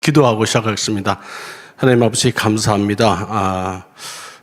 기도하고 시작하겠습니다. 하나님 아버지 감사합니다.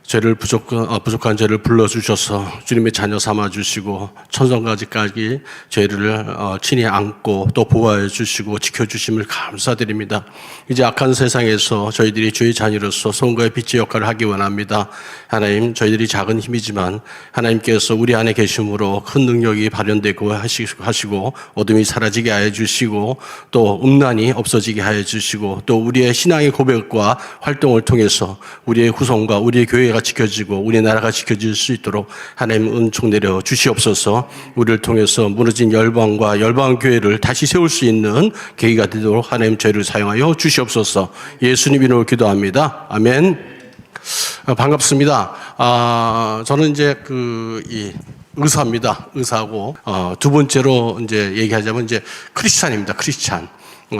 죄를 부족한 죄를 불러주셔서 주님의 자녀 삼아주시고 천성까지 죄를 친히 안고 또 보호해 주시고 지켜주심을 감사드립니다. 이제 악한 세상에서 저희들이 주의 자녀로서 소금과 빛의 역할을 하기 원합니다. 하나님, 저희들이 작은 힘이지만 하나님께서 우리 안에 계심으로 큰 능력이 발현되고 하시고 어둠이 사라지게 하여 주시고 또 음란이 없어지게 하여 주시고 또 우리의 신앙의 고백과 활동을 통해서 우리의 후손과 우리의 교회가 지켜지고 우리나라가 지켜질 수 있도록 하나님 은총 내려 주시옵소서. 우리를 통해서 무너진 열방과 열방 교회를 다시 세울 수 있는 계기가 되도록 하나님 저희를 사용하여 주시옵소서. 예수님 이름으로 기도합니다. 아멘. 반갑습니다. 저는 이제 의사입니다. 의사고 두 번째로 이제 얘기하자면 이제 크리스찬입니다. 크리스찬.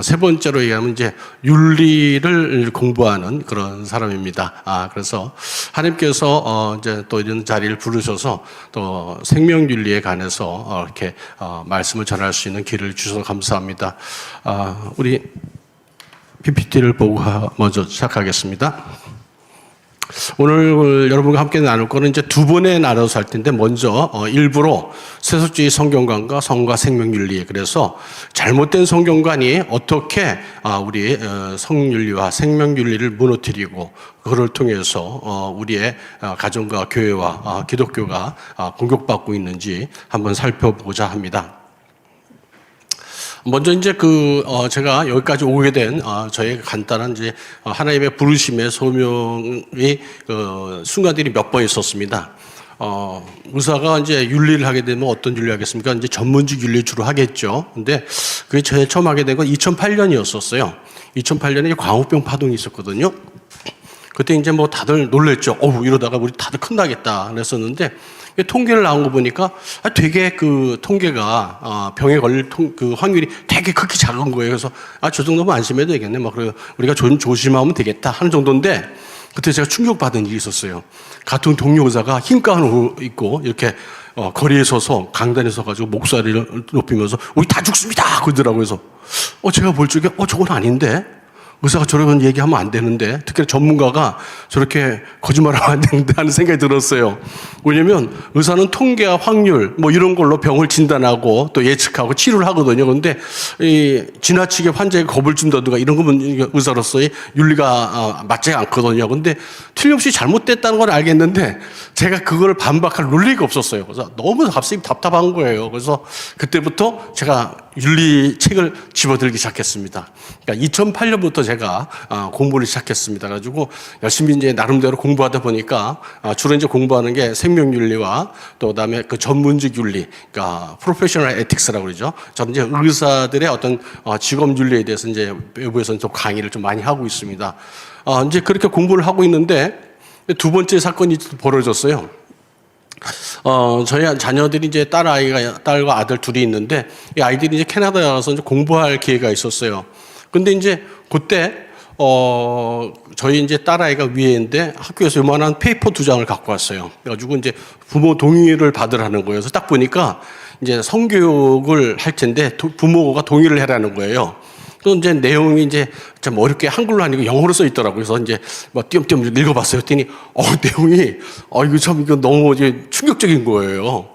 세 번째로 얘기하면 이제 윤리를 공부하는 그런 사람입니다. 그래서 하나님께서 이제 또 이런 자리를 부르셔서 또 생명윤리에 관해서 이렇게 말씀을 전할 수 있는 길을 주셔서 감사합니다. 우리 PPT를 보고 먼저 시작하겠습니다. 오늘 여러분과 함께 나눌 거는 이제 두 번에 나눠서 할 텐데 먼저 일부로 세속주의 성경관과 성과 생명윤리, 그래서 잘못된 성경관이 어떻게 우리 성윤리와 생명윤리를 무너뜨리고 그걸 통해서 우리의 가정과 교회와 기독교가 공격받고 있는지 한번 살펴보고자 합니다. 먼저 이제 제가 여기까지 오게 된 저의 간단한 이제 하나님의 부르심의 소명의 순간들이 몇 번 있었습니다. 의사가 이제 윤리를 하게 되면 어떤 윤리 하겠습니까? 이제 전문직 윤리 주로 하겠죠. 근데 그게 제일 처음 하게 된 건 2008년이었었어요. 2008년에 광우병 파동이 있었거든요. 그때 이제 뭐 다들 놀랬죠. 이러다가 우리 다들 큰다겠다 그랬었는데, 통계를 나온 거 보니까 되게 그 통계가 병에 걸릴 그 확률이 되게 극히 작은 거예요. 그래서 저 정도면 안심해도 되겠네. 그래 우리가 조심하면 되겠다 하는 정도인데, 그때 제가 충격받은 일이 있었어요. 같은 동료 의사가 흰 가운 입고 이렇게 거리에 서서 강단에 서가지고 목소리를 높이면서 우리 다 죽습니다 그러더라고요. 그래서 제가 볼 적에 저건 아닌데. 의사가 저런 얘기하면 안 되는데, 특히 전문가가 저렇게 거짓말하면 안 되는데 하는 생각이 들었어요. 왜냐면 의사는 통계와 확률 이런 걸로 병을 진단하고 또 예측하고 치료를 하거든요. 그런데 지나치게 환자에게 겁을 준다든가 이런 거면 의사로서의 윤리가 맞지 않거든요. 근데 틀림없이 잘못됐다는 걸 알겠는데 제가 그걸 반박할 논리가 없었어요. 그래서 너무 갑자기 답답한 거예요. 그래서 그때부터 제가 윤리 책을 집어들기 시작했습니다. 그러니까 2008년부터 제가 공부를 시작했습니다. 가지고 열심히 이제 나름대로 공부하다 보니까 주로 이제 공부하는 게 생명윤리와 또 그다음에 그 전문직 윤리, 그러니까 프로페셔널 에틱스라고 그러죠. 저는 이제 의사들의 어떤 직업 윤리에 대해서 이제 외부에서는 좀 강의를 좀 많이 하고 있습니다. 이제 그렇게 공부를 하고 있는데 두 번째 사건이 벌어졌어요. 저희 자녀들이 이제 딸과 아들 둘이 있는데, 이 아이들이 이제 캐나다에 가서 이제 공부할 기회가 있었어요. 근데 이제 그때, 저희 이제 딸아이가 위에인데 학교에서 요만한 페이퍼 2장을 갖고 왔어요. 그래가지고 이제 부모 동의를 받으라는 거예요. 그래서 딱 보니까 이제 성교육을 할 텐데 부모가 동의를 해라는 거예요. 또 이제 내용이 이제 좀 어렵게 한글로 아니고 영어로 써 있더라고요. 그래서 이제 띄엄띄엄 읽어봤어요. 그랬더니 내용이 이거 너무 이제 충격적인 거예요.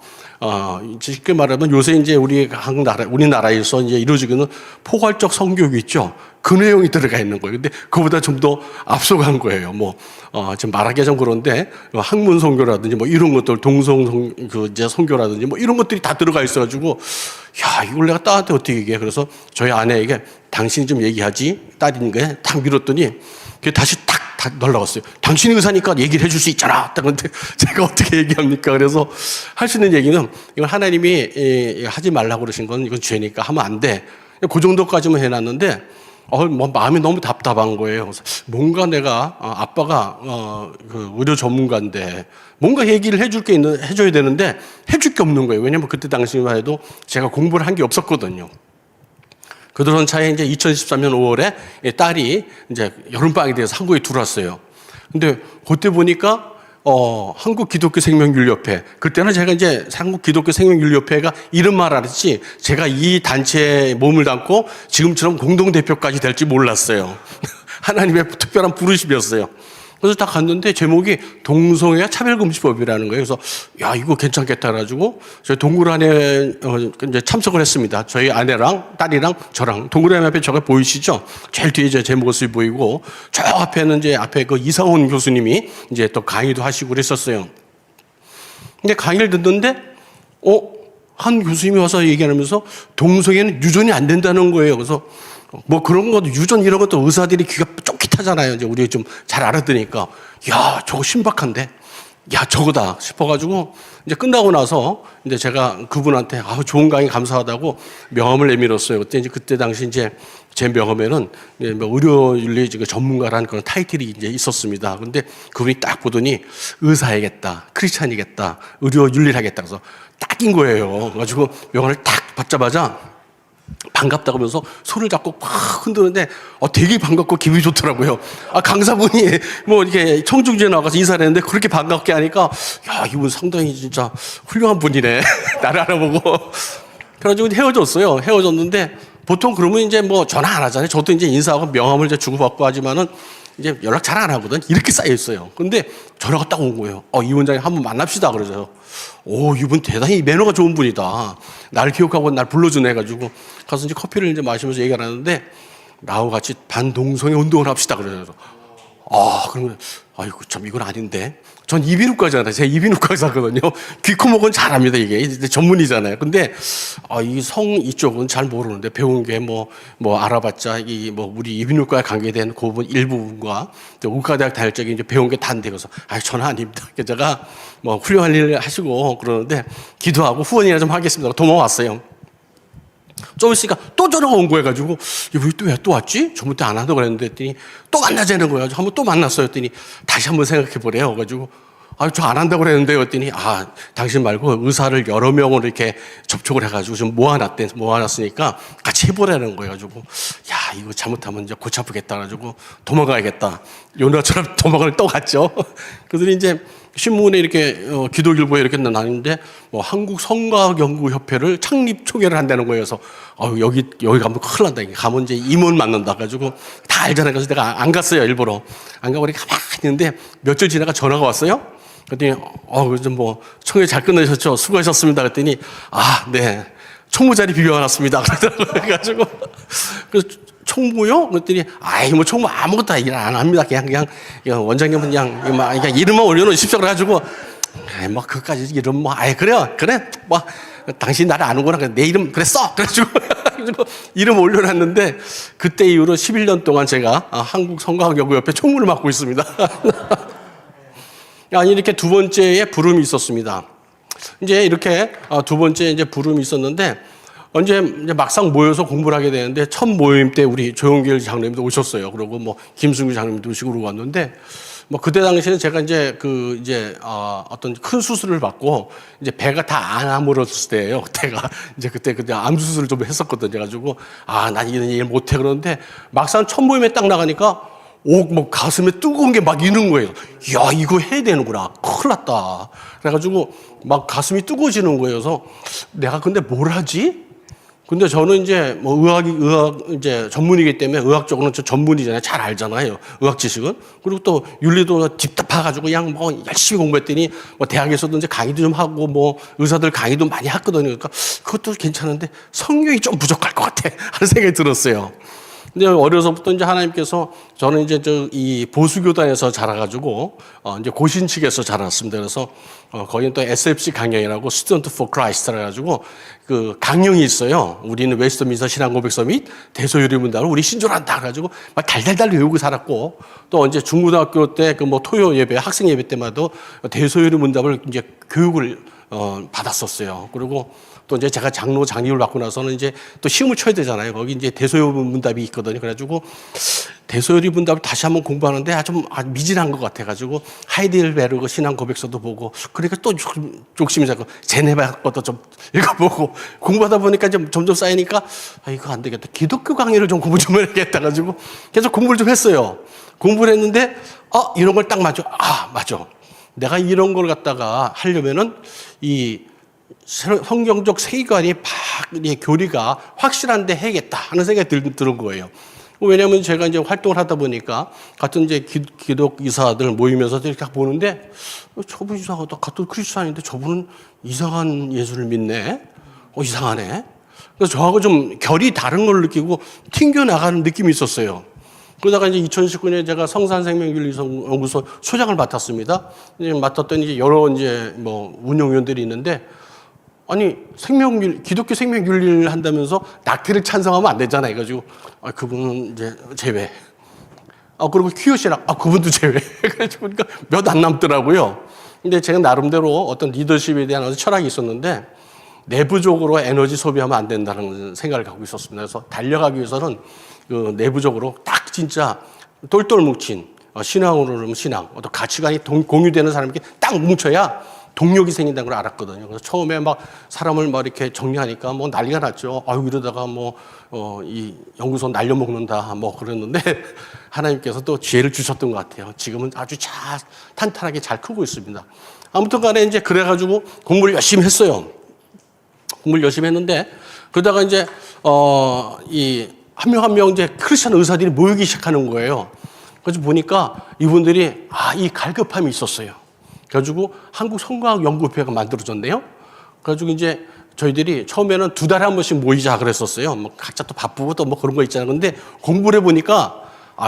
쉽게 말하면 요새 이제 우리나라에서 이제 이루어지고 있는 포괄적 성교육이 있죠. 그 내용이 들어가 있는 거예요. 근데 그보다 좀 더 앞서간 거예요. 좀 말하기가 좀 그런데 학문 성교라든지 이런 것들, 이제 성교라든지 이런 것들이 다 들어가 있어가지고, 이걸 내가 딸한테 어떻게 얘기해? 그래서 저희 아내에게 당신이 좀 얘기하지? 딸이니까 딱 밀었더니 그게 다시 딱 날라갔어요. 당신이 의사니까 얘기를 해줄 수 있잖아. 그런데 제가 어떻게 얘기합니까? 그래서 할 수 있는 얘기는, 이건 하나님이 하지 말라고 그러신 건 이건 죄니까 하면 안 돼. 그 정도까지만 해놨는데, 마음이 너무 답답한 거예요. 그래서 뭔가 내가, 아빠가, 의료 전문가인데, 뭔가 얘기를 해줘야 되는데, 해줄 게 없는 거예요. 왜냐면 그때 당시만 해도 제가 공부를 한 게 없었거든요. 그러던 차에 이제 2013년 5월에 딸이 이제 여름방학에 대해서 한국에 들어왔어요. 근데 그때 보니까 한국 기독교 생명윤리협회. 그때는 제가 이제 한국 기독교 생명윤리협회가 이름만 알았지 제가 이 단체에 몸을 담고 지금처럼 공동대표까지 될지 몰랐어요. 하나님의 특별한 부르심이었어요. 그래서 딱 갔는데 제목이 동성애 차별금지법이라는 거예요. 그래서 야 이거 괜찮겠다 해가지고 저희 동굴안에 이제 참석을 했습니다. 저희 아내랑 딸이랑 저랑 동굴안 앞에 저가 보이시죠? 제일 뒤에 제 모습이 보이고 저 앞에는 이제 앞에 그 이상훈 교수님이 이제 또 강의도 하시고 그랬었어요. 근데 강의를 듣는데 한 교수님이 와서 얘기하면서 동성애는 유전이 안 된다는 거예요. 그래서 뭐 그런 것도 유전 이런 것도 의사들이 귀가 쫑깃하잖아요. 이제 우리 좀 잘 알아듣으니까 야 저거 신박한데 야 저거다 싶어가지고 이제 끝나고 나서 이제 제가 그분한테 좋은 강의 감사하다고 명함을 내밀었어요. 그때 당시 이제 제 명함에는 뭐 의료윤리 전문가라는 그런 타이틀이 이제 있었습니다. 근데 그분이 딱 보더니 의사이겠다, 크리스찬이겠다, 의료윤리를 하겠다. 그래서 딱인 거예요. 그래가지고 명함을 딱 받자마자 반갑다고 하면서 손을 잡고 팍 흔드는데 되게 반갑고 기분이 좋더라고요. 강사분이 뭐 이렇게 청중지에 나가서 인사를 했는데 그렇게 반갑게 하니까 야 이분 상당히 진짜 훌륭한 분이네. 나를 알아보고. 그래가지고 헤어졌어요. 헤어졌는데 보통 그러면 이제 뭐 전화 안 하잖아요. 저도 이제 인사하고 명함을 이제 주고받고 하지만은 이제 연락 잘 안 하거든. 이렇게 쌓여 있어요. 근데 전화가 딱 온 거예요. 이 원장님 한번 만납시다 그러죠. 이분 대단히 매너가 좋은 분이다. 나를 기억하고 날 불러주네 해가지고 가서 이제 커피를 이제 마시면서 얘기를 하는데 나하고 같이 반동성애 운동을 합시다 그러죠. 그러면 아이고 참 이건 아닌데. 전 이비인후과잖아요. 제가 이비인후과 의사거든요. 귀, 코, 목은 잘합니다. 이게 전문이잖아요. 근데 이 성 이쪽은 잘 모르는데 배운 게 뭐 알아봤자 우리 이비인후과에 관계된 그 부분 일부분과 또 의과대학 다닐 적에 이제 배운 게 다인데 그래서 전화 아닙니다. 제가 뭐 훌륭한 일을 하시고 그러는데 기도하고 후원이나 좀 하겠습니다. 도망왔어요. 좀 있으니까 또 전화가 온 거야 가지고 왜 또 왔지? 저번 때 안 한다고 그랬는데 했더니 또 만나자는 거야. 한번 또 만났어요. 했더니 다시 한번 생각해 보래요. 가지고 저 안 한다고 그랬는데 했더니 당신 말고 의사를 여러 명으로 이렇게 접촉을 해가지고 좀 모아놨으니까 같이 해보라는 거예요. 가지고 야 이거 잘못하면 이제 골치 아프겠다. 가지고 도망가야겠다. 요나처럼 도망을 또 갔죠. 그들이 이제 신문에 이렇게 기독일보에 이렇게 나는데 한국 성과학연구협회를 창립 초기를 한다는 거예요. 그래서 여기 가면 큰일 난다. 가면 이제 임원 만난다. 가지고 다 알잖아요. 그래서 내가 안 갔어요. 일부러 안 가고 이렇게 가만히 있는데 며칠 지나가 전화가 왔어요. 그랬더니 요즘 청회 잘 끝내셨죠? 수고하셨습니다. 그랬더니 네 총무 자리 비워놨습니다. 그래가지고 그래서 총무요? 그랬더니 총무 아무것도 일 안 합니다. 그냥 원장님은 그냥 이름만 올려놓으십시오. 그래가지고 그까지 이름 그래 당신 나를 아는구나. 내 이름 그래 써. 그래가지고 이름 올려놨는데 그때 이후로 11년 동안 제가 한국 성과학연구협회 총무를 맡고 있습니다. 이렇게 두 번째의 부름이 있었습니다. 이제 이렇게 두 번째 이제 부름이 있었는데 이제 막상 모여서 공부를 하게 되는데 첫 모임 때 우리 조용길 장로님도 오셨어요. 그리고 김승규 장로님도 오시고 그러고 왔는데 그때 당시에는 제가 이제 어떤 큰 수술을 받고 이제 배가 다 안 아물었을 때예요. 그때가 이제 그때 암 수술을 좀 했었거든요. 그래가지고 난 이런 일 못해 그러는데 막상 첫 모임에 딱 나가니까 가슴에 뜨거운 게 막 있는 거예요. 야, 이거 해야 되는구나. 큰일 났다. 그래가지고 막 가슴이 뜨거워지는 거예요. 그래서 내가 근데 뭘 하지? 근데 저는 이제 의학 이제 전문이기 때문에 의학적으로는 저 전문이잖아요. 잘 알잖아요. 의학 지식은. 그리고 또 윤리도 딥답해가지고 그냥 열심히 공부했더니 대학에서도 이제 강의도 좀 하고 의사들 강의도 많이 했거든요. 그러니까 그것도 괜찮은데 성경이 좀 부족할 것 같아. 하는 생각이 들었어요. 근데 어려서부터 이제 하나님께서 저는 이제 이 보수교단에서 자라가지고 이제 고신 측에서 자랐습니다. 그래서 거기는 또 SFC 강령이라고 Student for Christ라 해가지고 그 강령이 있어요. 우리는 웨스트민스터 신앙고백 서밋 대소유리문답을 우리 신조한다 그래가지고 막 달달달 외우고 살았고 또 이제 중고등학교 때 토요 예배 학생 예배 때마다 대소유리문답을 이제 교육을 받았었어요. 그리고 또 이제 제가 장로를 받고 나서는 이제 또 시험을 쳐야 되잖아요. 거기 이제 대소요리 문답이 있거든요. 그래가지고 대소요리 문답을 다시 한번 공부하는데 좀 미진한 것 같아가지고 하이델베르그 신앙 고백서도 보고 그러니까 또 욕심이 자꾸 제네바 것도 좀 읽어보고 공부하다 보니까 좀 점점 쌓이니까 이거 안 되겠다. 기독교 강의를 좀 공부 좀 해야겠다 가지고 계속 공부를 좀 했어요. 공부를 했는데 이런 걸 딱 맞아. 맞아. 내가 이런 걸 갖다가 하려면은 이 성경적 세계관이 교리가 확실한데 해야겠다 하는 생각이 드는 거예요. 왜냐하면 제가 이제 활동을 하다 보니까 같은 이제 기독 이사들 모이면서 이렇게 보는데 저분 이상하다. 같은 크리스찬인데 저분은 이상한 예수를 믿네. 이상하네. 그래서 저하고 좀 결이 다른 걸 느끼고 튕겨나가는 느낌이 있었어요. 그러다가 이제 2019년에 제가 성산생명윤리연구소 소장을 맡았습니다. 이제 맡았더니 이제 여러 이제 운영위원들이 있는데 아니 기독교 생명윤리를 한다면서 낙태를 찬성하면 안 되잖아. 해가지고 그분은 이제 제외. 그리고 퀴어신학 그분도 제외. 그래서 보니까 몇 안 남더라고요. 근데 제가 나름대로 어떤 리더십에 대한 어떤 철학이 있었는데 내부적으로 에너지 소비하면 안 된다는 생각을 갖고 있었습니다. 그래서 달려가기 위해서는 그 내부적으로 딱 진짜 똘똘 뭉친 신앙으로는 신앙, 어떤 가치관이 공유되는 사람에게 딱 뭉쳐야 동력이 생긴다는 걸 알았거든요. 그래서 처음에 막 사람을 막 이렇게 정리하니까 난리가 났죠. 이러다가 이 연구소 날려먹는다 그랬는데 하나님께서 또 지혜를 주셨던 것 같아요. 지금은 아주 탄탄하게 잘 크고 있습니다. 아무튼 간에 이제 그래가지고 공부를 열심히 했어요. 공부를 열심히 했는데 그러다가 이제 이 한 명 한 명 이제 크리스천 의사들이 모이기 시작하는 거예요. 그래서 보니까 이분들이 이 갈급함이 있었어요. 그래가지고 한국 성과학 연구회가 만들어졌네요. 그래가지고 이제 저희들이 처음에는 2달에 한 번씩 모이자 그랬었어요. 각자 또 바쁘고 또 그런 거 있잖아요. 근데 공부를 해보니까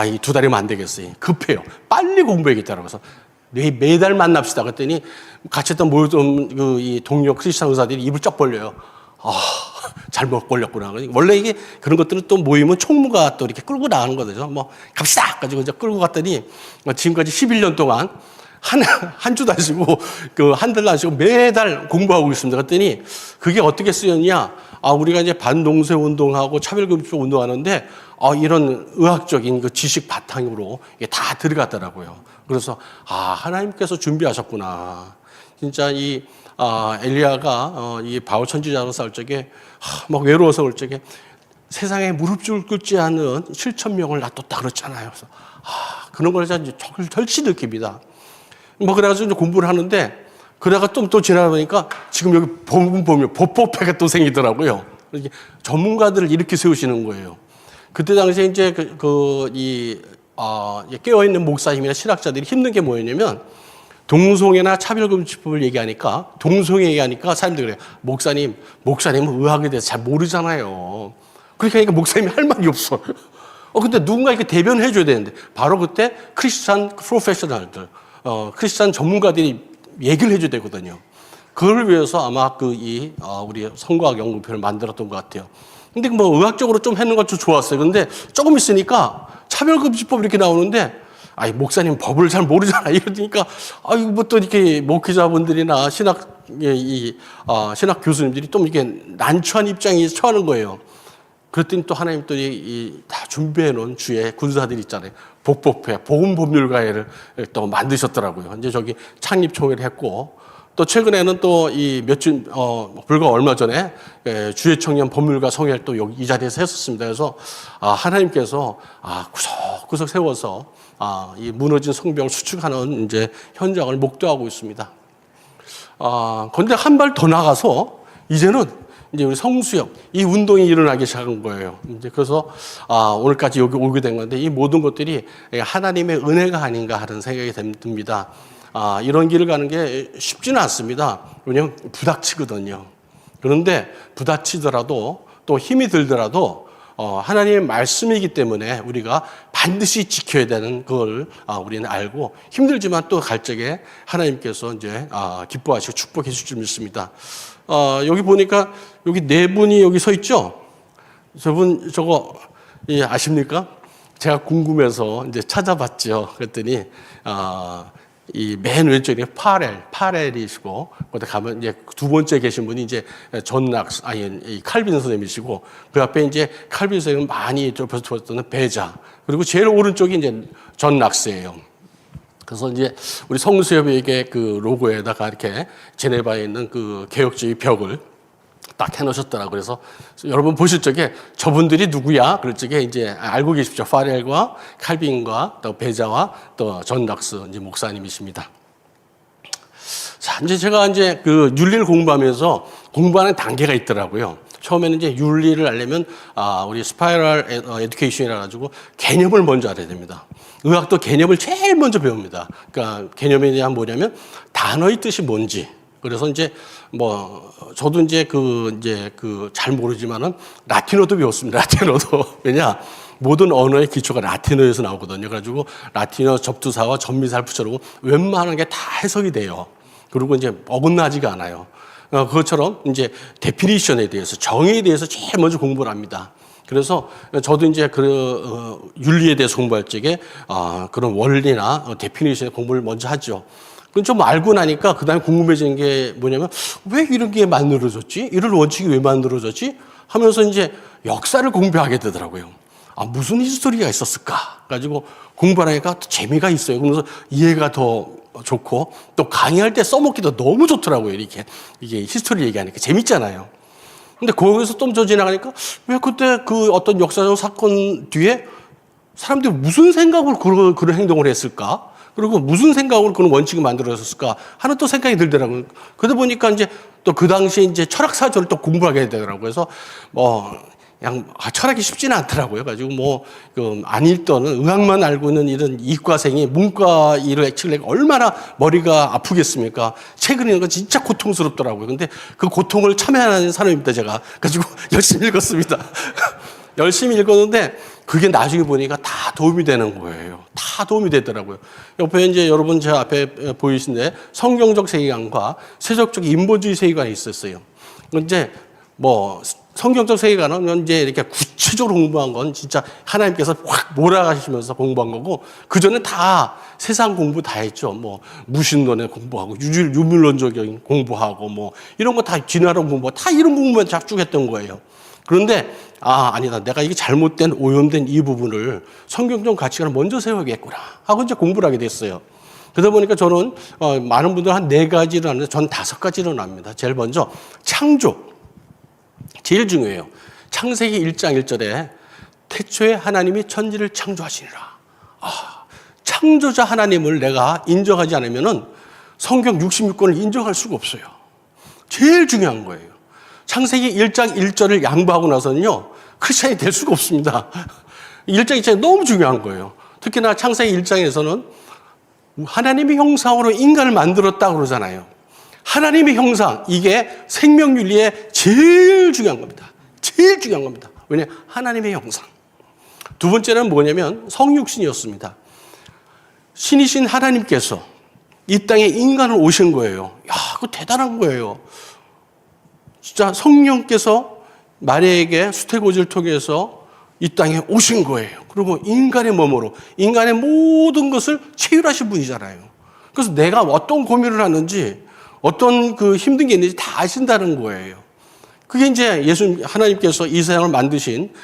이 2달이면 안 되겠어요. 급해요. 빨리 공부해야겠다라고 해서 매달 만납시다. 그랬더니 같이 했던 모였던 이 동료 크리스천 의사들이 입을 쩍 벌려요. 잘못 걸렸구나. 원래 이게 그런 것들은 또 모이면 총무가 또 이렇게 끌고 나가는 거죠. 갑시다! 가지고 이제 끌고 갔더니 지금까지 11년 동안 한 주도 안 쉬고 한 달도 안 쉬고 매달 공부하고 있습니다. 그랬더니 그게 어떻게 쓰였냐? 우리가 이제 반동세 운동하고 차별금지법 운동하는데 이런 의학적인 그 지식 바탕으로 이게 다 들어갔더라고요. 그래서 하나님께서 준비하셨구나. 진짜 이 엘리야가 이 바울 선지자로 싸울 적에 막 외로워서 올 적에 세상에 무릎을 꿇지 않은 7,000명을 놔뒀다 그랬잖아요. 그래서 그런 걸 제가 절시 느낍니다. 그래가지고 이제 공부를 하는데 그러다가 또 지나다 보니까 지금 여기 보면 법법회가 또 생기더라고요. 이렇게 전문가들을 이렇게 세우시는 거예요. 그때 당시에 이제 깨어있는 목사님이나 신학자들이 힘든 게 뭐였냐면 동성애나 차별금지법을 얘기하니까 동성애 얘기하니까 사람들이 그래요. 목사님은 의학에 대해서 잘 모르잖아요. 그렇게 하니까 목사님이 할 말이 없어. 근데 누군가 이렇게 대변을 해줘야 되는데 바로 그때 크리스찬 프로페셔널들, 크리스찬 전문가들이 얘기를 해줘야 되거든요. 그걸 위해서 아마 우리 성과학 연구표를 만들었던 것 같아요. 근데 의학적으로 좀 해놓은 것도 좋았어요. 근데 조금 있으니까 차별금지법 이렇게 나오는데 목사님 법을 잘 모르잖아. 이러니까, 또 이렇게 목회자분들이나 신학 교수님들이 또 이렇게 난처한 입장에 처하는 거예요. 그랬더니 또 하나님 또 다 준비해 놓은 주의 군사들이 있잖아요. 복법회, 보훈법률가회를 또 만드셨더라고요. 이제 저기 창립총회를 했고, 또 최근에는 또 불과 얼마 전에 주의 청년 법률가 성회를 또 여기 이 자리에서 했었습니다. 그래서 하나님께서 구석구석 세워서 이 무너진 성벽을 수축하는 이제 현장을 목도하고 있습니다. 그런데 한 발 더 나가서 이제는 이제 우리 성수역 이 운동이 일어나기 시작한 거예요. 이제 그래서 오늘까지 여기 오게 된 건데 이 모든 것들이 하나님의 은혜가 아닌가 하는 생각이 듭니다. 이런 길을 가는 게 쉽지는 않습니다. 왜냐하면 부닥치거든요. 그런데 부닥치더라도 또 힘이 들더라도 하나님의 말씀이기 때문에 우리가 반드시 지켜야 되는 그걸 우리는 알고 힘들지만 또 갈 적에 하나님께서 이제 기뻐하시고 축복해 주실 줄 믿습니다. 여기 보니까 여기 4분이 여기 서 있죠? 저분 저거 아십니까? 제가 궁금해서 이제 찾아봤죠. 그랬더니 이 맨 왼쪽에 파렐이시고, 거기 가면 이제 2번째 계신 분이 이제 이 칼빈 선생님이시고, 그 앞에 이제 칼빈 선생님 많이 보셨던 배자, 그리고 제일 오른쪽이 이제 존 락스예요. 그래서 이제 우리 성수협의회 그 로고에다가 이렇게 제네바에 있는 그 개혁주의 벽을 딱 해놓으셨더라고요. 그래서 여러분 보실 적에 저분들이 누구야? 그럴 적에 이제 알고 계십시오. 파렐과 칼빈과 또 베자와 또 존 락스 이제 목사님이십니다. 자, 이제 제가 이제 그 윤리를 공부하면서 공부하는 단계가 있더라고요. 처음에는 이제 윤리를 알려면 우리 스파이럴 에듀케이션이라 가지고 개념을 먼저 알아야 됩니다. 의학도 개념을 제일 먼저 배웁니다. 그러니까 개념에 대한 뭐냐면 단어의 뜻이 뭔지. 그래서 이제 뭐 저도 이제 잘 모르지만은 라틴어도 배웠습니다. 라틴어도. 왜냐? 모든 언어의 기초가 라틴어에서 나오거든요. 그래가지고 라틴어 접두사와 전미사를 붙여놓고 웬만한 게 다 해석이 돼요. 그리고 이제 어긋나지가 않아요. 그것처럼 이제 데피니션에 대해서, 정의에 대해서 제일 먼저 공부를 합니다. 그래서 저도 이제 윤리에 대해서 공부할 적에 그런 원리나 데피니션의 공부를 먼저 하죠. 그럼 좀 알고 나니까 그 다음에 궁금해지는 게 뭐냐면 왜 이런 게 만들어졌지? 이런 원칙이 왜 만들어졌지? 하면서 이제 역사를 공부하게 되더라고요. 무슨 히스토리가 있었을까? 가지고 공부하니까 또 재미가 있어요. 그러면서 이해가 더 좋고 또 강의할 때 써먹기도 너무 좋더라고요. 이게 히스토리 얘기하니까 재밌잖아요. 근데 거기서 좀 더 지나가니까 왜 그때 그 어떤 역사적 사건 뒤에 사람들이 무슨 생각으로 그런 행동을 했을까? 그리고 무슨 생각으로 그런 원칙을 만들어졌을까 하는 또 생각이 들더라고요. 그러다 보니까 이제 또 그 당시에 이제 철학사조를 또 공부하게 되더라고요. 그래서 그냥 철학이 쉽지는 않더라고요. 가지고 안 읽던 의학만 알고 있는 이런 이과생이 문과 일을 치려니까 얼마나 머리가 아프겠습니까? 책을 읽는 건 진짜 고통스럽더라고요. 근데 그 고통을 참여하는 사람입니다, 제가. 가지고 열심히 읽었습니다. 열심히 읽었는데 그게 나중에 보니까 다 도움이 되는 거예요. 다 도움이 되더라고요. 옆에 이제 여러분 제 앞에 보이시는데 성경적 세계관과 세속적 인본주의 세계관이 있었어요. 이제 성경적 세계관은 이제 이렇게 구체적으로 공부한 건 진짜 하나님께서 확 몰아가시면서 공부한 거고, 그전에 다 세상 공부 다 했죠. 무신론에 공부하고, 유물론적인 공부하고, 이런 거 다 진화론 공부, 다 이런 공부만 쭉 했던 거예요. 그런데, 아니다. 내가 이게 잘못된, 오염된 이 부분을 성경적 가치관을 먼저 세워야겠구나 하고 이제 공부를 하게 됐어요. 그러다 보니까 저는, 많은 분들 한 4가지를 하는데, 전 5가지를 합니다. 제일 먼저, 창조. 제일 중요해요. 창세기 1장 1절에 태초에 하나님이 천지를 창조하시니라. 창조자 하나님을 내가 인정하지 않으면은 성경 66권을 인정할 수가 없어요. 제일 중요한 거예요. 창세기 1장 1절을 양보하고 나서는요, 크리스찬이 될 수가 없습니다. 1장 2장이 너무 중요한 거예요. 특히나 창세기 1장에서는 하나님의 형상으로 인간을 만들었다고 그러잖아요. 하나님의 형상, 이게 생명윤리에 제일 중요한 겁니다. 제일 중요한 겁니다. 왜냐? 하나님의 형상. 두 번째는 뭐냐면 성육신이었습니다. 신이신 하나님께서 이 땅에 인간을 오신 거예요. 그거 대단한 거예요. 진짜 성령께서 마리아에게 수태고지를 통해서 이 땅에 오신 거예요. 그리고 인간의 몸으로 인간의 모든 것을 체휼하신 분이잖아요. 그래서 내가 어떤 고민을 하는지, 어떤 힘든 게 있는지 다 아신다는 거예요. 그게 이제 하나님께서 이 세상을 만드신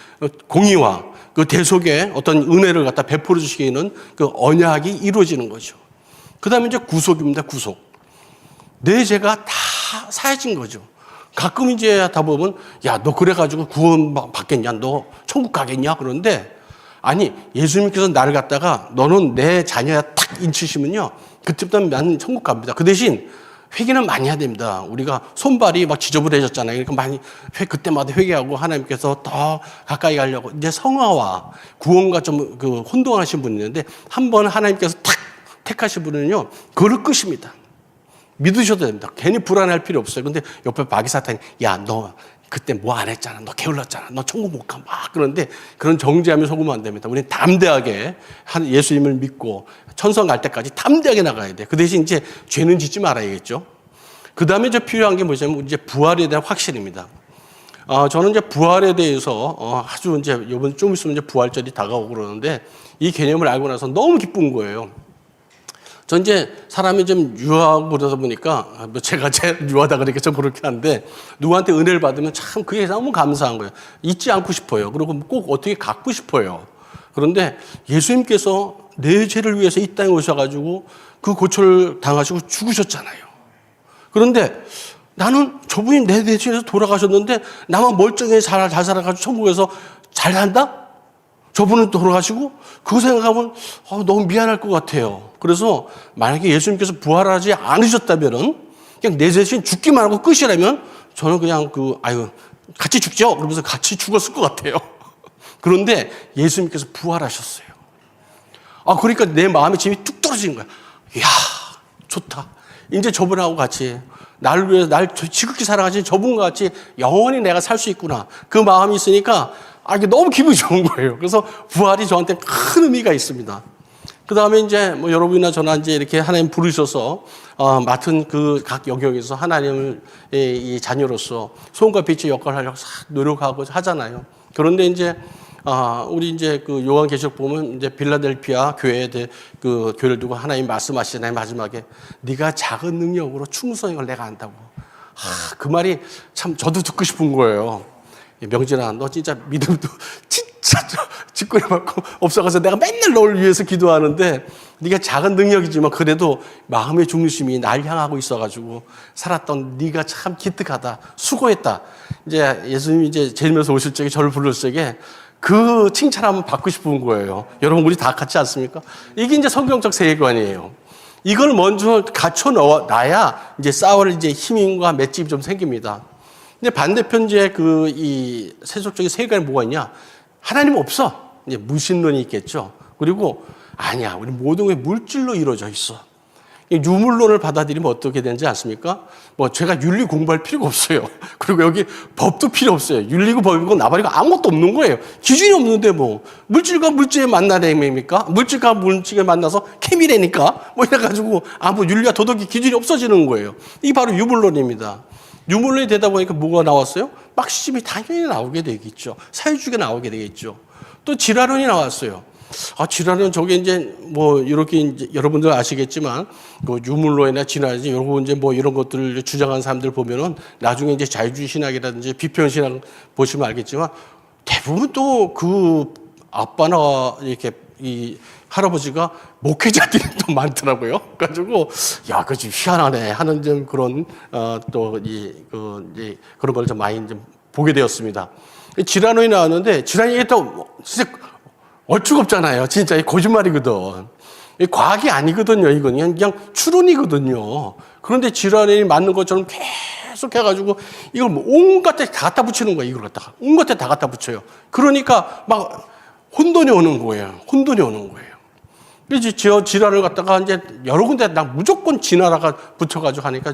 공의와 그 대속의 어떤 은혜를 갖다 베풀어 주시기에는 그 언약이 이루어지는 거죠. 그 다음에 이제 구속입니다, 구속. 내 죄가 다 사해진 거죠. 가끔 이제 하다 보면, 너 그래가지고 구원 받겠냐? 너 천국 가겠냐? 그런데, 아니, 예수님께서 나를 갖다가 너는 내 자녀야 탁 인치시면요, 그때부터 나는 천국 갑니다. 그 대신, 회개는 많이 해야 됩니다. 우리가 손발이 막 지저분해졌잖아요. 그러니까 그때마다 회개하고 하나님께서 더 가까이 가려고 이제 성화와 구원과 좀 혼동하신 분이 있는데, 한번 하나님께서 탁 택하신 분은요, 그걸 끝입니다. 믿으셔도 됩니다. 괜히 불안할 필요 없어요. 근데 옆에 마귀사탄이, 너 그때 뭐 안 했잖아. 너 게을렀잖아. 너 천국 못 가. 막 그러는데 그런 정죄하며 속으면 안 됩니다. 우리는 담대하게 예수님을 믿고 천성 갈 때까지 담대하게 나가야 돼. 그 대신 이제 죄는 짓지 말아야겠죠. 그 다음에 이제 필요한 게 뭐냐면 이제 부활에 대한 확신입니다. 저는 이제 부활에 대해서 아주 이제 이번 좀 있으면 이제 부활절이 다가오고 그러는데 이 개념을 알고 나서 너무 기쁜 거예요. 전 이제 사람이 좀 유하고 그러다 보니까, 제가 유하다 그러니까 좀 그렇긴 한데, 누구한테 은혜를 받으면 참 그게 너무 감사한 거예요. 잊지 않고 싶어요. 그리고 꼭 어떻게 갖고 싶어요. 그런데 예수님께서 내 죄를 위해서 이 땅에 오셔가지고 그 고초를 당하시고 죽으셨잖아요. 그런데 나는 저분이 내 죄에서 돌아가셨는데 나만 멀쩡히 잘 살아가지고 천국에서 잘 산다? 저분은 돌아가시고 그거 생각하면 너무 미안할 것 같아요. 그래서 만약에 예수님께서 부활하지 않으셨다면은 그냥 내 자신 죽기만 하고 끝이라면 저는 그냥 같이 죽죠. 그러면서 같이 죽었을 것 같아요. 그런데 예수님께서 부활하셨어요. 그러니까 내 마음의 짐이 뚝 떨어지는 거야. 이야, 좋다. 이제 저분하고 같이 나를 위해서 날 지극히 사랑하신 저분과 같이 영원히 내가 살 수 있구나. 그 마음이 있으니까 이게 너무 기분이 좋은 거예요. 그래서 부활이 저한테 큰 의미가 있습니다. 그 다음에 이제 여러분이나 저나 이제 이렇게 하나님 부르셔서 맡은 그 각 영역에서 하나님의 이 자녀로서 소금과 빛의 역할을 하려고 노력하고 하잖아요. 그런데 이제 우리 이제 그 요한계시록 보면 이제 빌라델피아 교회에 그 교회를 두고 하나님 말씀하시잖아요. 마지막에 네가 작은 능력으로 충성인 걸 내가 안다고. 그 말이 참 저도 듣고 싶은 거예요. 명진아, 너 진짜 믿음도 진짜 짓거리 받고 없어가서 내가 맨날 너를 위해서 기도하는데 네가 작은 능력이지만 그래도 마음의 중심이 날 향하고 있어가지고 살았던 네가 참 기특하다, 수고했다. 이제 예수님이 이제 제일면서 오실 적에 저를 부르실 적에 그 칭찬 한번 받고 싶은 거예요. 여러분 우리 다 같지 않습니까? 이게 이제 성경적 세계관이에요. 이걸 먼저 갖춰 놔야 이제 싸울 이제 힘과 맷집이 좀 생깁니다. 근데 반대편 이제 이 세속적인 세계관에 뭐가 있냐? 하나님 없어. 이제 무신론이 있겠죠. 그리고 아니야, 우리 모든 게 물질로 이루어져 있어. 유물론을 받아들이면 어떻게 되는지 아십니까? 제가 윤리 공부할 필요가 없어요. 그리고 여기 법도 필요 없어요. 윤리고 법이고 나발이고 아무것도 없는 거예요. 기준이 없는데 물질과 물질의 만나다입니까? 물질과 물질을 만나서 케미래니까? 이래가지고 윤리와 도덕의 기준이 없어지는 거예요. 이게 바로 유물론입니다. 유물론이 되다 보니까 뭐가 나왔어요? 막시즘이 당연히 나오게 되겠죠. 사회주의가 나오게 되겠죠. 또 진화론이 나왔어요. 진화론 저게 이제 이렇게 이제 여러분들 아시겠지만 유물론이나 진화론 이런 이제 이런 것들을 주장하는 사람들 보면은 나중에 이제 자유주의 신학이라든지 비평 신학 보시면 알겠지만 대부분 또 그 아빠나 이렇게 이 할아버지가 목회자들이 또 많더라고요. 그래가지고 그거 좀 희한하네 하는 좀 그런 그런 걸 좀 많이 좀 보게 되었습니다. 진화론이 나왔는데 진화론이 또 진짜 얼추가 없잖아요. 진짜 거짓말이거든. 과학이 아니거든요. 이건 그냥 추론이거든요. 그런데 질환이 맞는 것처럼 계속 해가지고 이걸 온갖 데 다 갖다 붙이는 거예요. 이걸 갖다가 온갖 데 다 갖다 붙여요. 그러니까 막 혼돈이 오는 거예요. 혼돈이 오는 거예요. 그래서 저 진화를 갖다가 이제 여러 군데 무조건 진화라가 붙여가지고 하니까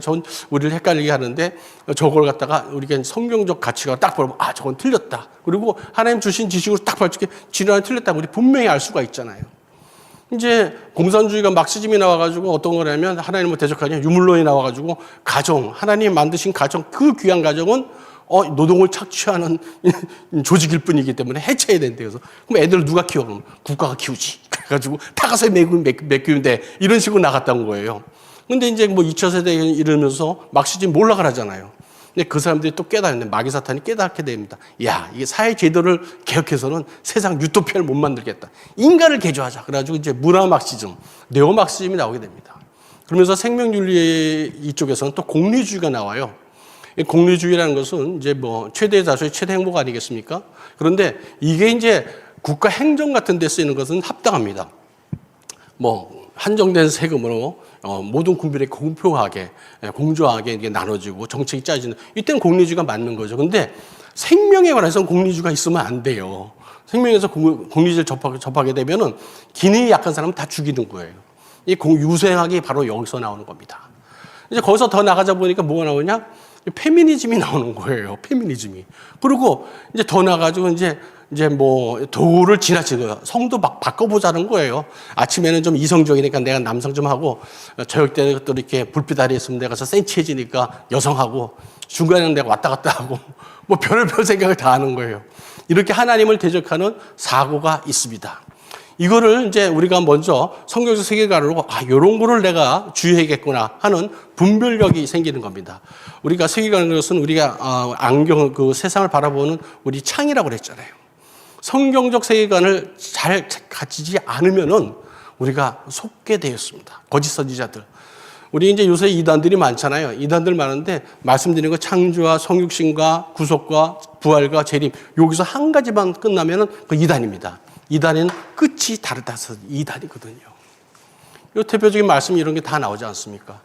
우리를 헷갈리게 하는데 저걸 갖다가 우리가 성경적 가치가 딱 보면 저건 틀렸다. 그리고 하나님 주신 지식으로 딱 밝히게 진화는 틀렸다고 우리 분명히 알 수가 있잖아요. 이제 공산주의가 막시즘이 나와가지고 어떤 거냐면 하나님을 대적하냐 유물론이 나와가지고 가정, 하나님 만드신 가정, 그 귀한 가정은 노동을 착취하는 조직일 뿐이기 때문에 해체해야 된대요. 그래서 그럼 애들 누가 키워? 그러면 국가가 키우지. 그래가지고 타가서 맡기는데 이런 식으로 나갔던 거예요. 근데 이제 2차 세대 이러면서 막시즘 몰락을 하잖아요. 근데 그 사람들이 또 깨달았는데 마귀 사탄이 깨닫게 됩니다. 이게 사회 제도를 개혁해서는 세상 유토피아를 못 만들겠다. 인간을 개조하자. 그래가지고 이제 문화 막시즘, 네오 막시즘이 나오게 됩니다. 그러면서 생명윤리 이쪽에서는 또 공리주의가 나와요. 공리주의라는 것은 이제 최대 자수의 최대 행복 아니겠습니까? 그런데 이게 이제 국가 행정 같은 데 쓰이는 것은 합당합니다. 한정된 세금으로 모든 국민에게 공평하게, 공정하게 이게 나눠지고 정책이 짜지는 이때는 공리주의가 맞는 거죠. 근데 생명에 관해서는 공리주의가 있으면 안 돼요. 생명에서 공리주의를 접하게 되면은 기능이 약한 사람은 다 죽이는 거예요. 이 유생학이 바로 여기서 나오는 겁니다. 이제 거기서 더 나가자 보니까 뭐가 나오냐? 페미니즘이 나오는 거예요. 페미니즘이. 그리고 이제 더 나가지고 이제 도를 지나치고 성도 막 바꿔보자는 거예요. 아침에는 좀 이성적이니까 내가 남성 좀 하고, 저녁 때는 또 이렇게 불빛 아래에 있으면 내가 센치해지니까 여성하고, 중간에는 내가 왔다 갔다 하고, 별의별 생각을 다 하는 거예요. 이렇게 하나님을 대적하는 사고가 있습니다. 이거를 이제 우리가 먼저 성경적 세계관으로 이런 거를 내가 주의해야겠구나 하는 분별력이 생기는 겁니다. 우리가 세계관인 것은 우리가 안경 그 세상을 바라보는 우리 창이라고 그랬잖아요. 성경적 세계관을 잘 가지지 않으면은 우리가 속게 되었습니다. 거짓 선지자들. 우리 이제 요새 이단들이 많잖아요. 이단들 많은데 말씀드린 거 창조와 성육신과 구속과 부활과 재림 여기서 한 가지만 끝나면은 그 이단입니다. 이단에는 끝이 다르다서 이단이거든요. 이 대표적인 말씀 이런 게 다 나오지 않습니까?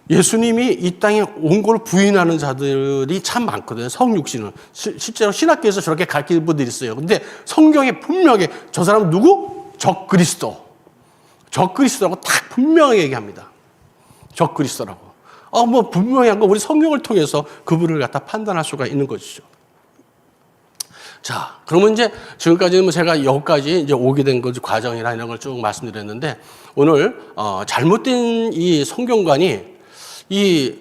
예수님이 이 땅에 온 걸 부인하는 자들이 참 많거든요. 성육신을. 실제로 신학교에서 저렇게 가르치는 분들이 있어요. 근데 성경에 분명하게 저 사람은 누구? 적그리스도. 적그리스도라고 딱 분명하게 얘기합니다. 적그리스도라고. 뭐 분명한 거 우리 성경을 통해서 그분을 갖다 판단할 수가 있는 것이죠. 자, 그러면 이제 지금까지는 뭐 제가 여기까지 이제 오게 된 그 과정이나 이런 걸 쭉 말씀드렸는데 오늘 잘못된 이 성경관이 이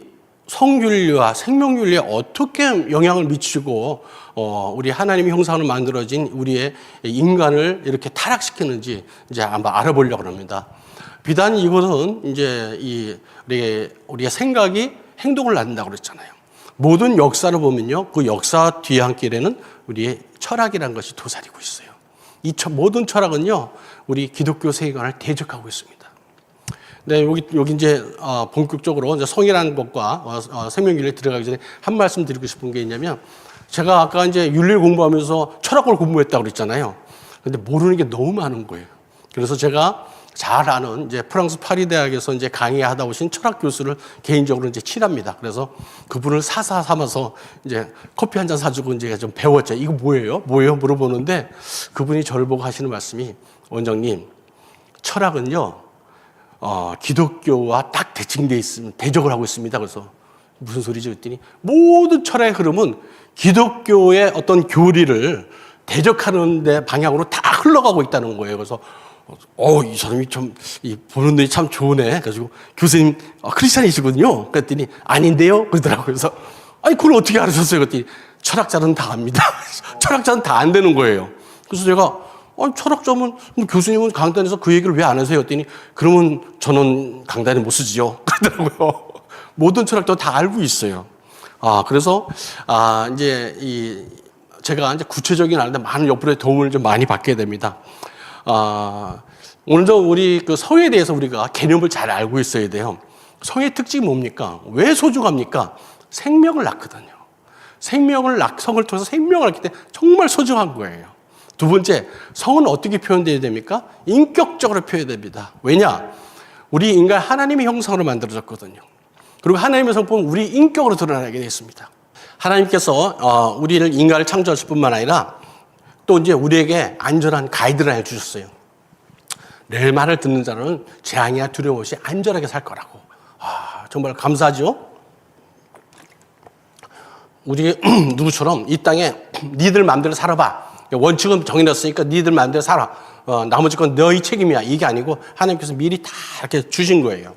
성윤리와 생명윤리에 어떻게 영향을 미치고 우리 하나님의 형상으로 만들어진 우리의 인간을 이렇게 타락시키는지 이제 한번 알아보려고 합니다. 비단 이것은 이제 우리의 생각이 행동을 낳는다고 그랬잖아요. 모든 역사를 보면요, 그 역사 뒤안길에는 우리의 철학이라는 것이 도사리고 있어요. 이 모든 철학은요, 우리 기독교 세계관을 대적하고 있습니다. 네, 여기 이제 본격적으로 이제 성이라는 것과 생명윤리에 들어가기 전에 한 말씀 드리고 싶은 게 있냐면, 제가 아까 이제 윤리를 공부하면서 철학을 공부했다고 그랬잖아요. 근데 모르는 게 너무 많은 거예요. 그래서 제가 잘 아는 이제 프랑스 파리 대학에서 이제 강의하다 오신 철학 교수를 개인적으로 이제 친합니다. 그래서 그분을 사사 삼아서 이제 커피 한 잔 사주고 이제 좀 배웠죠. 이거 뭐예요? 뭐예요? 물어보는데 그분이 저를 보고 하시는 말씀이, 원장님, 철학은요, 기독교와 딱 대칭되어 있으면 대적을 하고 있습니다. 그래서 무슨 소리지? 그랬더니 모든 철학의 흐름은 기독교의 어떤 교리를 대적하는 데 방향으로 다 흘러가고 있다는 거예요. 그래서 이 사람이 좀 보는 눈이 참 좋으네. 그래가지고 교수님 크리스찬이시거든요. 그랬더니 아닌데요? 그러더라고요. 그래서 아니 그걸 어떻게 알으셨어요? 그랬더니 철학자는 다 압니다. 철학자는 다 안 되는 거예요. 그래서 제가 철학자면 교수님은 강단에서 그 얘기를 왜 안 하세요? 했더니 그러면 저는 강단에 못 쓰지요. 그러더라고요. 모든 철학도 다 알고 있어요. 그래서 이제 제가 이제 구체적인 아는데 많은 옆으로의 도움을 좀 많이 받게 됩니다. 오늘도 우리 그 성에 대해서 우리가 개념을 잘 알고 있어야 돼요. 성의 특징이 뭡니까? 왜 소중합니까? 생명을 낳거든요. 성을 통해서 생명을 낳기 때문에 정말 소중한 거예요. 두 번째, 성은 어떻게 표현되어야 됩니까? 인격적으로 표현됩니다. 왜냐? 우리 인간 하나님의 형상으로 만들어졌거든요. 그리고 하나님의 성품은 우리 인격으로 드러나게 되어 있습니다. 하나님께서 우리를 인간을 창조하실 뿐만 아니라 또 이제 우리에게 안전한 가이드라인을 주셨어요. 내 말을 듣는 자는 재앙이야 두려움 없이 안전하게 살 거라고. 정말 감사하죠? 우리 누구처럼 이 땅에 니들 마음대로 살아봐. 원칙은 정해놨으니까 니들 마음대로 살아. 나머지 건 너희 책임이야. 이게 아니고 하나님께서 미리 다 이렇게 주신 거예요.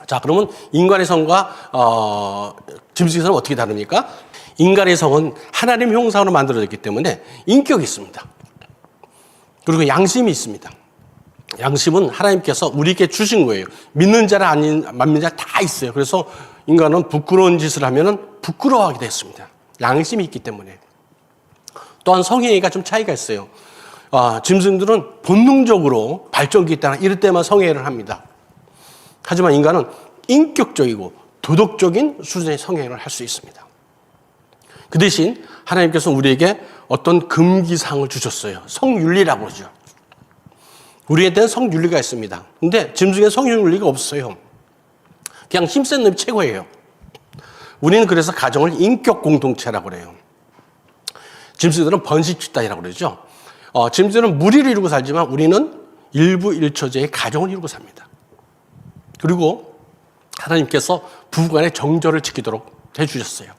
자, 그러면 인간의 성과 짐승의 성은 어떻게 다릅니까? 인간의 성은 하나님 형상으로 만들어졌기 때문에 인격이 있습니다. 그리고 양심이 있습니다. 양심은 하나님께서 우리에게 주신 거예요. 믿는 자라 아닌 믿는 자 다 있어요. 그래서 인간은 부끄러운 짓을 하면은 부끄러워하게 됐습니다. 양심이 있기 때문에. 또한 성행위가 좀 차이가 있어요. 짐승들은 본능적으로 발전기 있다나 이럴 때만 성행위를 합니다. 하지만 인간은 인격적이고 도덕적인 수준의 성행위를 할 수 있습니다. 그 대신 하나님께서 우리에게 어떤 금기사항을 주셨어요. 성윤리라고 그러죠. 우리한테는 성윤리가 있습니다. 근데 짐승의 성윤리가 없어요. 그냥 힘센 놈이 최고예요. 우리는 그래서 가정을 인격 공동체라고 그래요. 짐승들은 번식 집단이라고 그러죠. 짐승들은 무리를 이루고 살지만 우리는 일부 일처제의 가정을 이루고 삽니다. 그리고 하나님께서 부부간의 정절을 지키도록 해주셨어요.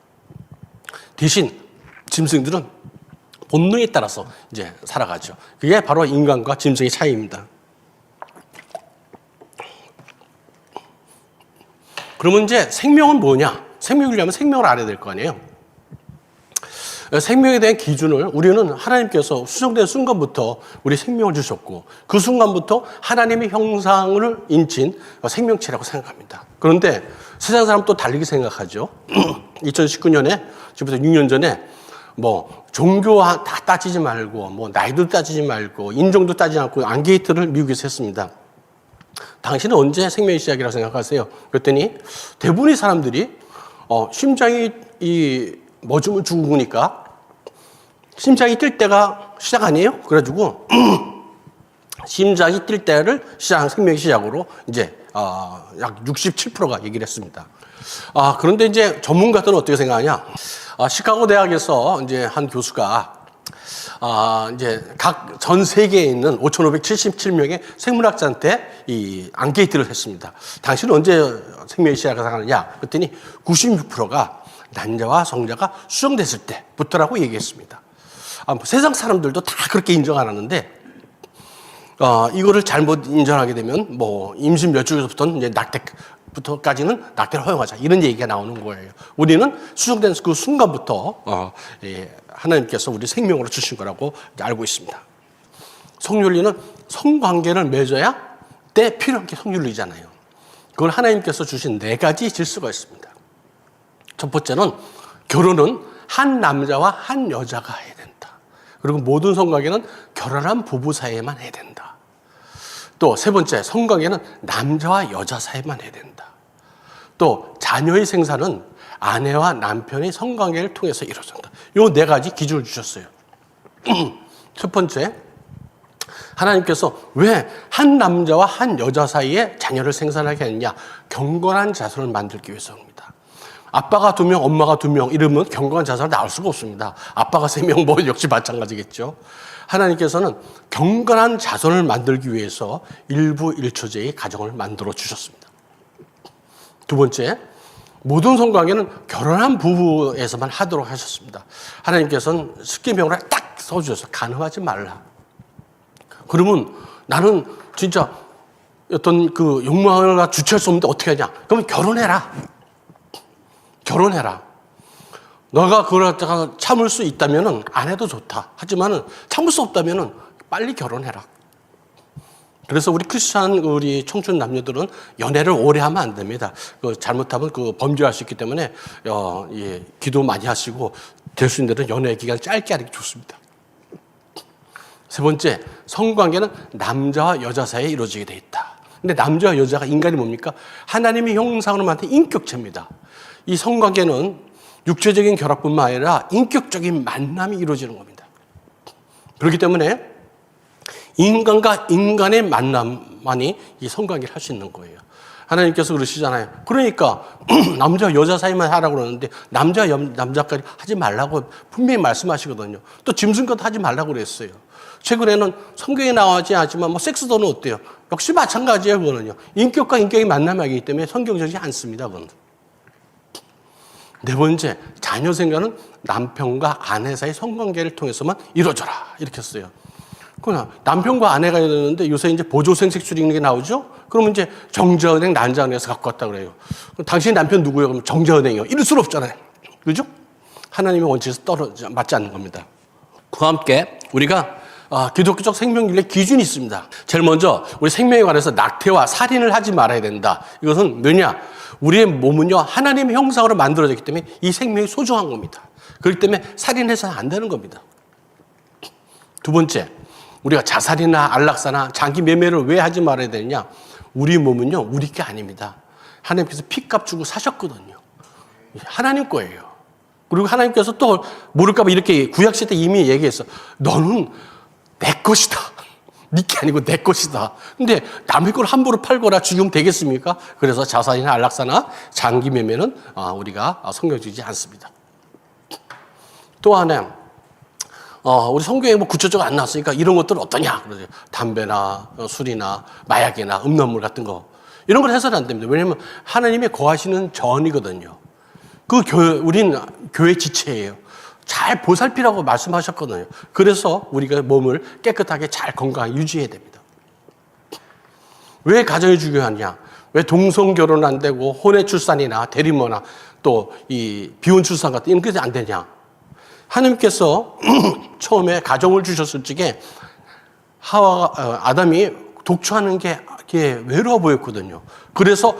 대신 짐승들은 본능에 따라서 이제 살아가죠. 그게 바로 인간과 짐승의 차이입니다. 그러면 이제 생명은 뭐냐? 생명이려면 생명을 알아야 될 거 아니에요. 생명에 대한 기준을 우리는 하나님께서 수정된 순간부터 우리 생명을 주셨고 그 순간부터 하나님의 형상을 인친 생명체라고 생각합니다. 그런데 세상 사람 또 다르게 생각하죠. 2019년에 지금부터 6년 전에 뭐 종교 다 따지지 말고 뭐 나이도 따지지 말고 인종도 따지지 않고 앙게이트를 미국에서 했습니다. 당신은 언제 생명의 시작이라고 생각하세요? 그랬더니 대부분의 사람들이 심장이 멎으면 죽으니까 심장이 뛸 때가 시작 아니에요? 그래가지고 심장이 뛸 때를 생명의 시작으로 이제 약 67%가 얘기를 했습니다. 그런데 이제 전문가들은 어떻게 생각하냐? 시카고 대학에서 이제 한 교수가 이제 각 전 세계에 있는 5,577명의 생물학자한테 이 앙케이트를 했습니다. 당신은 언제 생명의 시작을 생각하느냐? 그랬더니 96%가 난자와 성자가 수정됐을 때부터라고 얘기했습니다. 세상 사람들도 다 그렇게 인정 안 하는데, 이거를 잘못 인정하게 되면 뭐 임신 몇 주에서부터는 이제 낙태부터까지는 낙태를 허용하자, 이런 얘기가 나오는 거예요. 우리는 수정된 그 순간부터 하나님께서 우리 생명으로 주신 거라고 알고 있습니다. 성윤리는 성관계를 맺어야 때 필요한 게 성윤리잖아요. 그걸 하나님께서 주신 4가지 질서가 있습니다. 첫 번째는 결혼은 한 남자와 한 여자가 해야 된다. 그리고 모든 성관계는 결혼한 부부 사이에만 해야 된다. 또 세 번째, 성관계는 남자와 여자 사이에만 해야 된다. 또 자녀의 생사는 아내와 남편의 성관계를 통해서 이루어진다. 이 4가지 기준을 주셨어요. 첫 번째, 하나님께서 왜 한 남자와 한 여자 사이에 자녀를 생산하게 했느냐? 경건한 자손을 만들기 위해서입니다. 아빠가 2명, 엄마가 2명 이러면 경건한 자손이 나올 수가 없습니다. 아빠가 3명 뭐 역시 마찬가지겠죠. 하나님께서는 경건한 자손을 만들기 위해서 일부 일처제의 가정을 만들어 주셨습니다. 두 번째, 모든 성관계는 결혼한 부부에서만 하도록 하셨습니다. 하나님께서는 십계명으로 딱 써주셔서 간음하지 말라. 그러면 나는 진짜 어떤 그 욕망을 주체할 수 없는데 어떻게 하냐? 그러면 결혼해라. 결혼해라. 너가 그걸 갖다가 참을 수 있다면은 안 해도 좋다. 하지만은 참을 수 없다면은 빨리 결혼해라. 그래서 우리 크리스찬 우리 청춘 남녀들은 연애를 오래 하면 안 됩니다. 잘못하면 범죄할 수 있기 때문에 기도 많이 하시고 될 수 있는 대로 연애 기간을 짧게 하는 게 좋습니다. 세 번째, 성관계는 남자와 여자 사이에 이루어지게 돼 있다. 근데 남자와 여자가 인간이 뭡니까? 하나님의 형상으로 만든 인격체입니다. 이 성관계는 육체적인 결합뿐만 아니라 인격적인 만남이 이루어지는 겁니다. 그렇기 때문에 인간과 인간의 만남만이 이 성관계를 할 수 있는 거예요. 하나님께서 그러시잖아요. 그러니까 남자와 여자 사이만 하라고 그러는데 남자와 남자까지 하지 말라고 분명히 말씀하시거든요. 또 짐승과도 하지 말라고 그랬어요. 최근에는 성경에 나오지 않지만 뭐 섹스도는 어때요? 역시 마찬가지예요. 그거는요. 인격과 인격이 만남하기 때문에 성경적이지 않습니다. 그건. 네 번째, 자녀 생각은 남편과 아내 사이 성관계를 통해서만 이루어져라. 이렇게 했어요. 그러나 남편과 아내가 되는데 요새 이제 보조생 색출이 게 나오죠? 그러면 이제 정자은행, 난자은행에서 갖고 왔다 그래요. 그럼 당신 남편 누구예요? 그러면 정자은행이요. 이럴 수는 없잖아요. 그죠? 하나님의 원칙에서 맞지 않는 겁니다. 그와 함께 우리가 기독교적 생명윤리의 기준이 있습니다. 제일 먼저 우리 생명에 관해서 낙태와 살인을 하지 말아야 된다. 이것은 뭐냐? 우리의 몸은요 하나님의 형상으로 만들어졌기 때문에 이 생명이 소중한 겁니다. 그렇기 때문에 살인해서는 안 되는 겁니다. 두 번째, 우리가 자살이나 안락사나 장기 매매를 왜 하지 말아야 되느냐? 우리 몸은요 우리 게 아닙니다. 하나님께서 피값 주고 사셨거든요. 하나님 거예요. 그리고 하나님께서 또 모를까 봐 이렇게 구약시대 이미 얘기했어. 너는 내 것이다. 네 게 아니고 내 것이다. 근데 남의 걸 함부로 팔거나 죽이면 되겠습니까? 그래서 자살이나 안락사나 장기 매매는 우리가 성경지지 않습니다. 또 하나, 우리 성경에 뭐 구체적으로 안 나왔으니까 이런 것들은 어떠냐? 그러죠. 담배나 술이나 마약이나 음란물 같은 거. 이런 걸 해서는 안 됩니다. 왜냐하면 하나님의 거하시는 전이거든요. 우린 교회 지체예요. 잘 보살피라고 말씀하셨거든요. 그래서 우리가 몸을 깨끗하게 잘 건강하게 유지해야 됩니다. 왜 가정이 중요하냐? 왜 동성 결혼 안 되고 혼외 출산이나 대리모나 또 이 비혼 출산 같은 이런 게 안 되냐? 하나님께서 처음에 가정을 주셨을 적에 아담이 독초하는 게 외로워 보였거든요. 그래서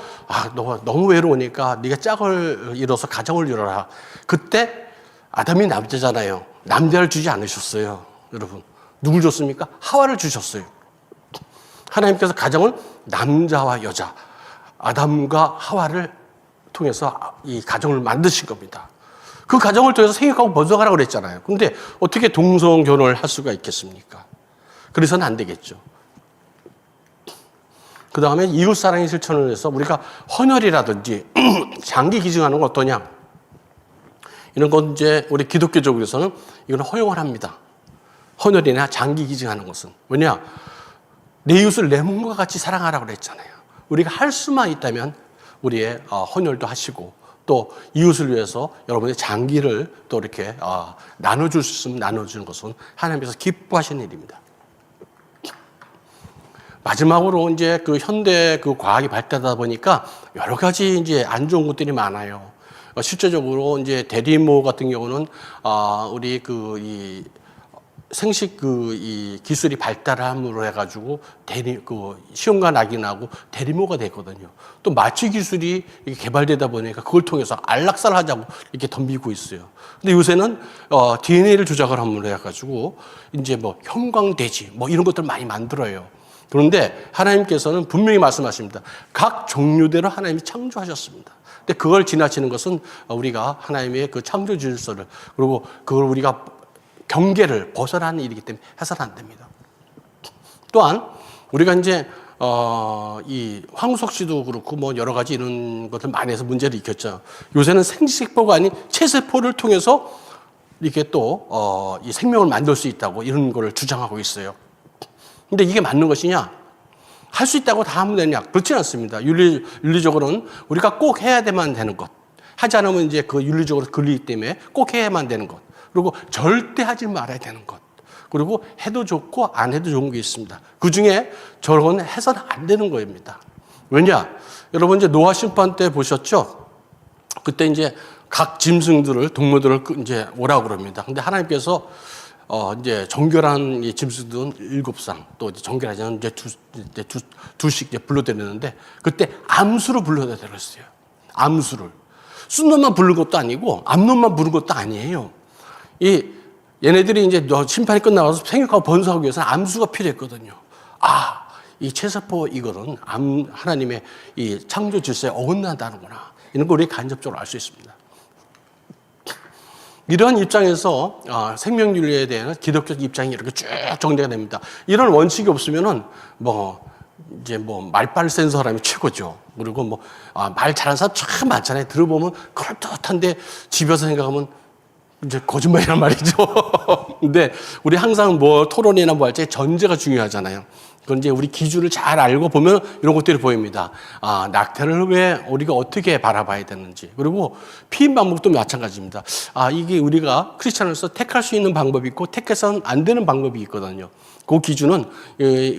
너 너무 외로우니까 네가 짝을 이뤄서 가정을 이뤄라. 그때 아담이 남자잖아요. 남자를 주지 않으셨어요. 여러분. 누굴 줬습니까? 하와를 주셨어요. 하나님께서 가정을 남자와 여자, 아담과 하와를 통해서 이 가정을 만드신 겁니다. 그 가정을 통해서 생육하고 번성하라고 그랬잖아요. 근데 어떻게 동성 결혼을 할 수가 있겠습니까? 그래서는 안 되겠죠. 그 다음에 이웃사랑의 실천을 해서 우리가 헌혈이라든지 장기 기증하는 거 어떠냐? 이런 건 이제 우리 기독교적으로서는 이건 허용을 합니다. 헌혈이나 장기 기증하는 것은. 왜냐? 내 이웃을 내 몸과 같이 사랑하라고 그랬잖아요. 우리가 할 수만 있다면 우리의 헌혈도 하시고 또 이웃을 위해서 여러분의 장기를 또 이렇게 나눠줄 수 있으면 나눠주는 것은 하나님께서 기뻐하시는 일입니다. 마지막으로 이제 그 현대 그 과학이 발달하다 보니까 여러 가지 이제 안 좋은 것들이 많아요. 실제적으로 이제 대리모 같은 경우는 우리 이 생식 이 기술이 발달함으로 해가지고 시험관 낙인하고 대리모가 됐거든요. 또 마취 기술이 개발되다 보니까 그걸 통해서 안락사를 하자고 이렇게 덤비고 있어요. 근데 요새는 DNA를 조작을 함으로 해가지고 이제 뭐 형광돼지 뭐 이런 것들 많이 만들어요. 그런데 하나님께서는 분명히 말씀하십니다. 각 종류대로 하나님이 창조하셨습니다. 근데 그걸 지나치는 것은 우리가 하나님의 그 창조 질서를 그리고 그걸 우리가 경계를 벗어나는 일이기 때문에 해서는 안 됩니다. 또한 우리가 이제 이 황우석 씨도 그렇고 뭐 여러 가지 이런 것들 많이 해서 문제를 일으켰죠. 요새는 생식세포가 아닌 체세포를 통해서 이렇게 또 이 생명을 만들 수 있다고 이런 걸 주장하고 있어요. 근데 이게 맞는 것이냐? 할 수 있다고 다 하면 되냐? 그렇지는 않습니다. 윤리적으로는 우리가 꼭 해야 되만 되는 것. 하지 않으면 이제 그 윤리적으로 걸리기 때문에 꼭 해야만 되는 것. 그리고 절대 하지 말아야 되는 것. 그리고 해도 좋고 안 해도 좋은 게 있습니다. 그 중에 저건 해서는 안 되는 겁니다. 왜냐? 여러분 이제 노아 심판 때 보셨죠? 그때 이제 각 짐승들을, 동물들을 이제 오라고 그럽니다. 근데 하나님께서 이제 정결한 이 짐승들은 7상, 또 이제 정결하지 않은 이제 두씩 이제 불러드렸는데, 그때 암수로 불러드렸어요. 암수를. 쓴 놈만 부른 것도 아니고, 암놈만 부른 것도 아니에요. 얘네들이 이제 심판이 끝나가서 생육하고 번성하기 위해서는 암수가 필요했거든요. 이 체세포 이거는 하나님의 이 창조 질서에 어긋난다는구나. 이런 걸 우리 간접적으로 알 수 있습니다. 이런 입장에서 생명윤리에 대한 기독교적 입장이 이렇게 쭉 정리가 됩니다. 이런 원칙이 없으면은 이제 말빨 센 사람이 최고죠. 그리고 말 잘하는 사람 참 많잖아요. 들어보면 그럴듯한데 집에서 생각하면 이제 거짓말이란 말이죠. 근데 우리 항상 토론이나 할 때 전제가 중요하잖아요. 그건 이제 우리 기준을 잘 알고 보면 이런 것들이 보입니다. 낙태를 왜 우리가 어떻게 바라봐야 되는지. 그리고 피임 방법도 마찬가지입니다. 이게 우리가 크리스찬으로서 택할 수 있는 방법이 있고 택해서는 안 되는 방법이 있거든요. 그 기준은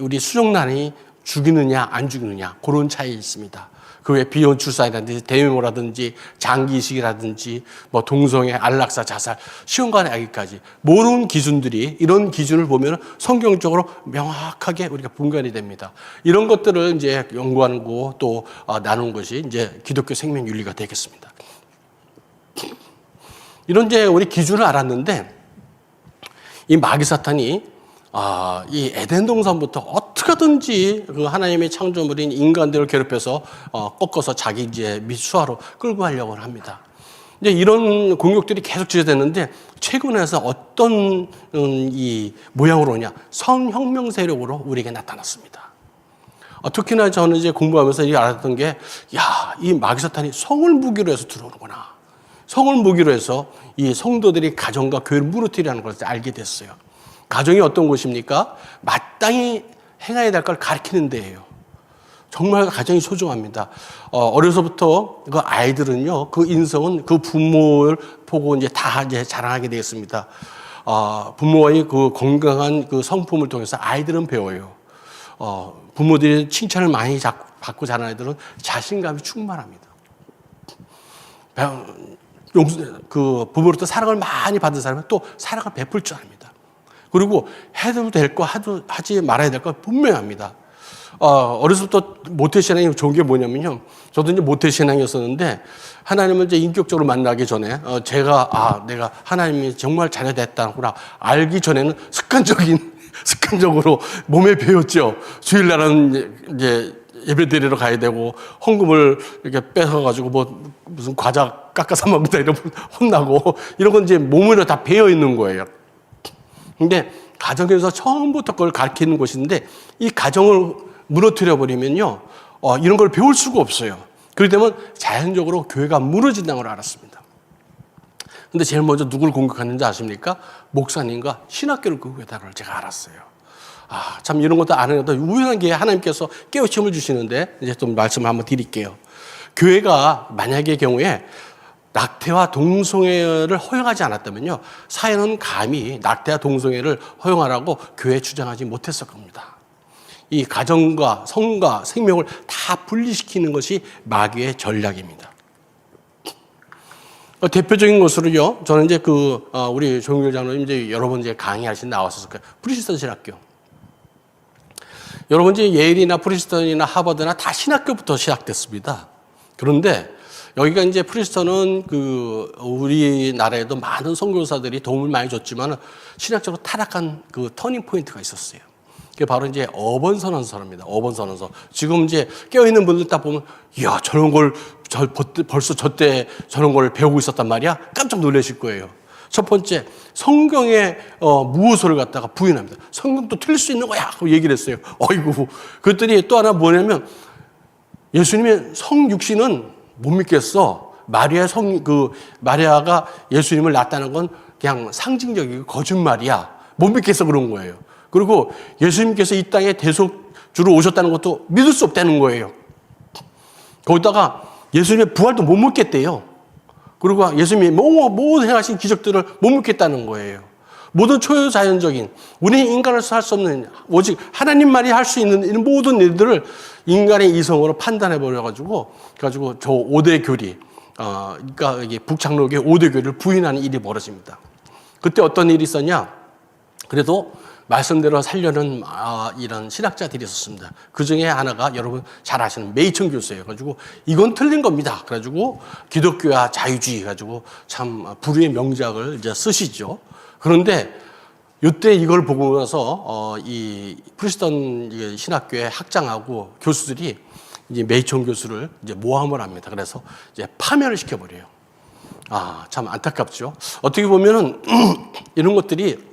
우리 수정란이 죽이느냐 안 죽이느냐 그런 차이 있습니다. 그 외에 비혼 출산이라든지 대미모라든지 장기이식이라든지 동성애, 안락사, 자살, 시험관의 아기까지 모든 기준들이 이런 기준을 보면 성경적으로 명확하게 우리가 분간이 됩니다. 이런 것들을 이제 연구하는 거 또 나누는 것이 이제 기독교 생명윤리가 되겠습니다. 이런 이제 우리 기준을 알았는데 이 마귀 사탄이 이 에덴 동산부터 어떻게든지 그 하나님의 창조물인 인간들을 괴롭혀서 꺾어서 자기 이제 미수화로 끌고 가려고 합니다. 이제 이런 공격들이 계속 지속됐는데 최근에서 어떤 이 모양으로 오냐? 성혁명 세력으로 우리에게 나타났습니다. 특히나 저는 이제 공부하면서 알았던 게, 이 마귀 사탄이 성을 무기로 해서 들어오는구나. 성을 무기로 해서 이 성도들이 가정과 교회를 무너뜨리라는 걸 알게 됐어요. 가정이 어떤 곳입니까? 마땅히 행해야 될 걸 가르치는 데예요. 정말 가정이 소중합니다. 어려서부터 그 아이들은요, 그 인성은 그 부모를 보고 이제 다 이제 자라나게 되겠습니다. 부모의 그 건강한 그 성품을 통해서 아이들은 배워요. 부모들이 칭찬을 많이 받고 자란 아이들은 자신감이 충만합니다. 그 부모로부터 사랑을 많이 받은 사람은 또 사랑을 베풀 줄 압니다. 그리고 해도 될 거 하지 말아야 될 거 분명합니다. 어려서부터 모태신앙이 좋은 게 뭐냐면요. 저도 이제 모태신앙이었었는데 하나님을 이제 인격적으로 만나기 전에 내가 하나님이 정말 자녀 됐다구나 알기 전에는 습관적으로 몸에 배웠죠. 주일날은 이제 예배드리러 가야 되고 헌금을 이렇게 뺏어가지고 무슨 과자 깎아서 먹다 이러면 혼나고 이런 건 이제 몸으로 다 배어 있는 거예요. 근데 가정에서 처음부터 그걸 가르치는 곳인데 이 가정을 무너뜨려 버리면요, 이런 걸 배울 수가 없어요. 그렇게 되면 자연적으로 교회가 무너진다는 걸 알았습니다. 근데 제일 먼저 누굴 공격하는지 아십니까? 목사님과 신학교를 공격했다는 걸 제가 알았어요. 참 이런 것도 안 해도 우연한 게 하나님께서 깨우침을 주시는데 이제 좀 말씀을 한번 드릴게요. 교회가 만약의 경우에 낙태와 동성애를 허용하지 않았다면요, 사회는 감히 낙태와 동성애를 허용하라고 교회에 주장하지 못했을 겁니다. 이 가정과 성과 생명을 다 분리시키는 것이 마귀의 전략입니다. 대표적인 것으로요, 저는 이제 우리 조용길 장로님 이제 여러 번 이제 강의하신 나왔었을 거예요. 프리스턴 신학교. 여러분 이제 예일이나 프리스턴이나 하버드나 다 신학교부터 시작됐습니다. 그런데 여기가 이제 프리스턴은 우리나라에도 많은 선교사들이 도움을 많이 줬지만 신학적으로 타락한 터닝 포인트가 있었어요. 그게 바로 이제 어번선언서입니다. 어번선언서. 지금 이제 깨어있는 분들 딱 보면, 이야, 저런 걸, 벌써 저때 저런 걸 배우고 있었단 말이야? 깜짝 놀라실 거예요. 첫 번째, 성경의 무엇을 갖다가 부인합니다. 성경도 틀릴 수 있는 거야! 하고 얘기를 했어요. 어이구. 그랬더니 또 하나 뭐냐면, 예수님의 성육신은 못 믿겠어. 마리아가 예수님을 낳았다는 건 그냥 상징적이고 거짓말이야. 못 믿겠어 그런 거예요. 그리고 예수님께서 이 땅에 대속주로 오셨다는 것도 믿을 수 없다는 거예요. 거기다가 예수님의 부활도 못 믿겠대요. 그리고 예수님이 모든 행하신 기적들을 못 믿겠다는 거예요. 모든 초자연적인, 우리 인간으로서 할 수 없는, 오직 하나님만이 할 수 있는 이런 모든 일들을 인간의 이성으로 판단해버려가지고, 저 5대 교리, 그러니까 이게 북창록의 5대 교리를 부인하는 일이 벌어집니다. 그때 어떤 일이 있었냐? 그래도 말씀대로 살려는 이런 신학자들이 있었습니다. 그 중에 하나가 여러분 잘 아시는 메이천 교수예요. 그래가지고 이건 틀린 겁니다. 그래가지고 기독교와 자유주의 가지고 참 불후의 명작을 이제 쓰시죠. 그런데 이때 이걸 보고 나서 이 프리스턴 신학교의 학장하고 교수들이 이제 메이천 교수를 이제 모함을 합니다. 그래서 이제 파면을 시켜버려요. 참 안타깝죠. 어떻게 보면은 이런 것들이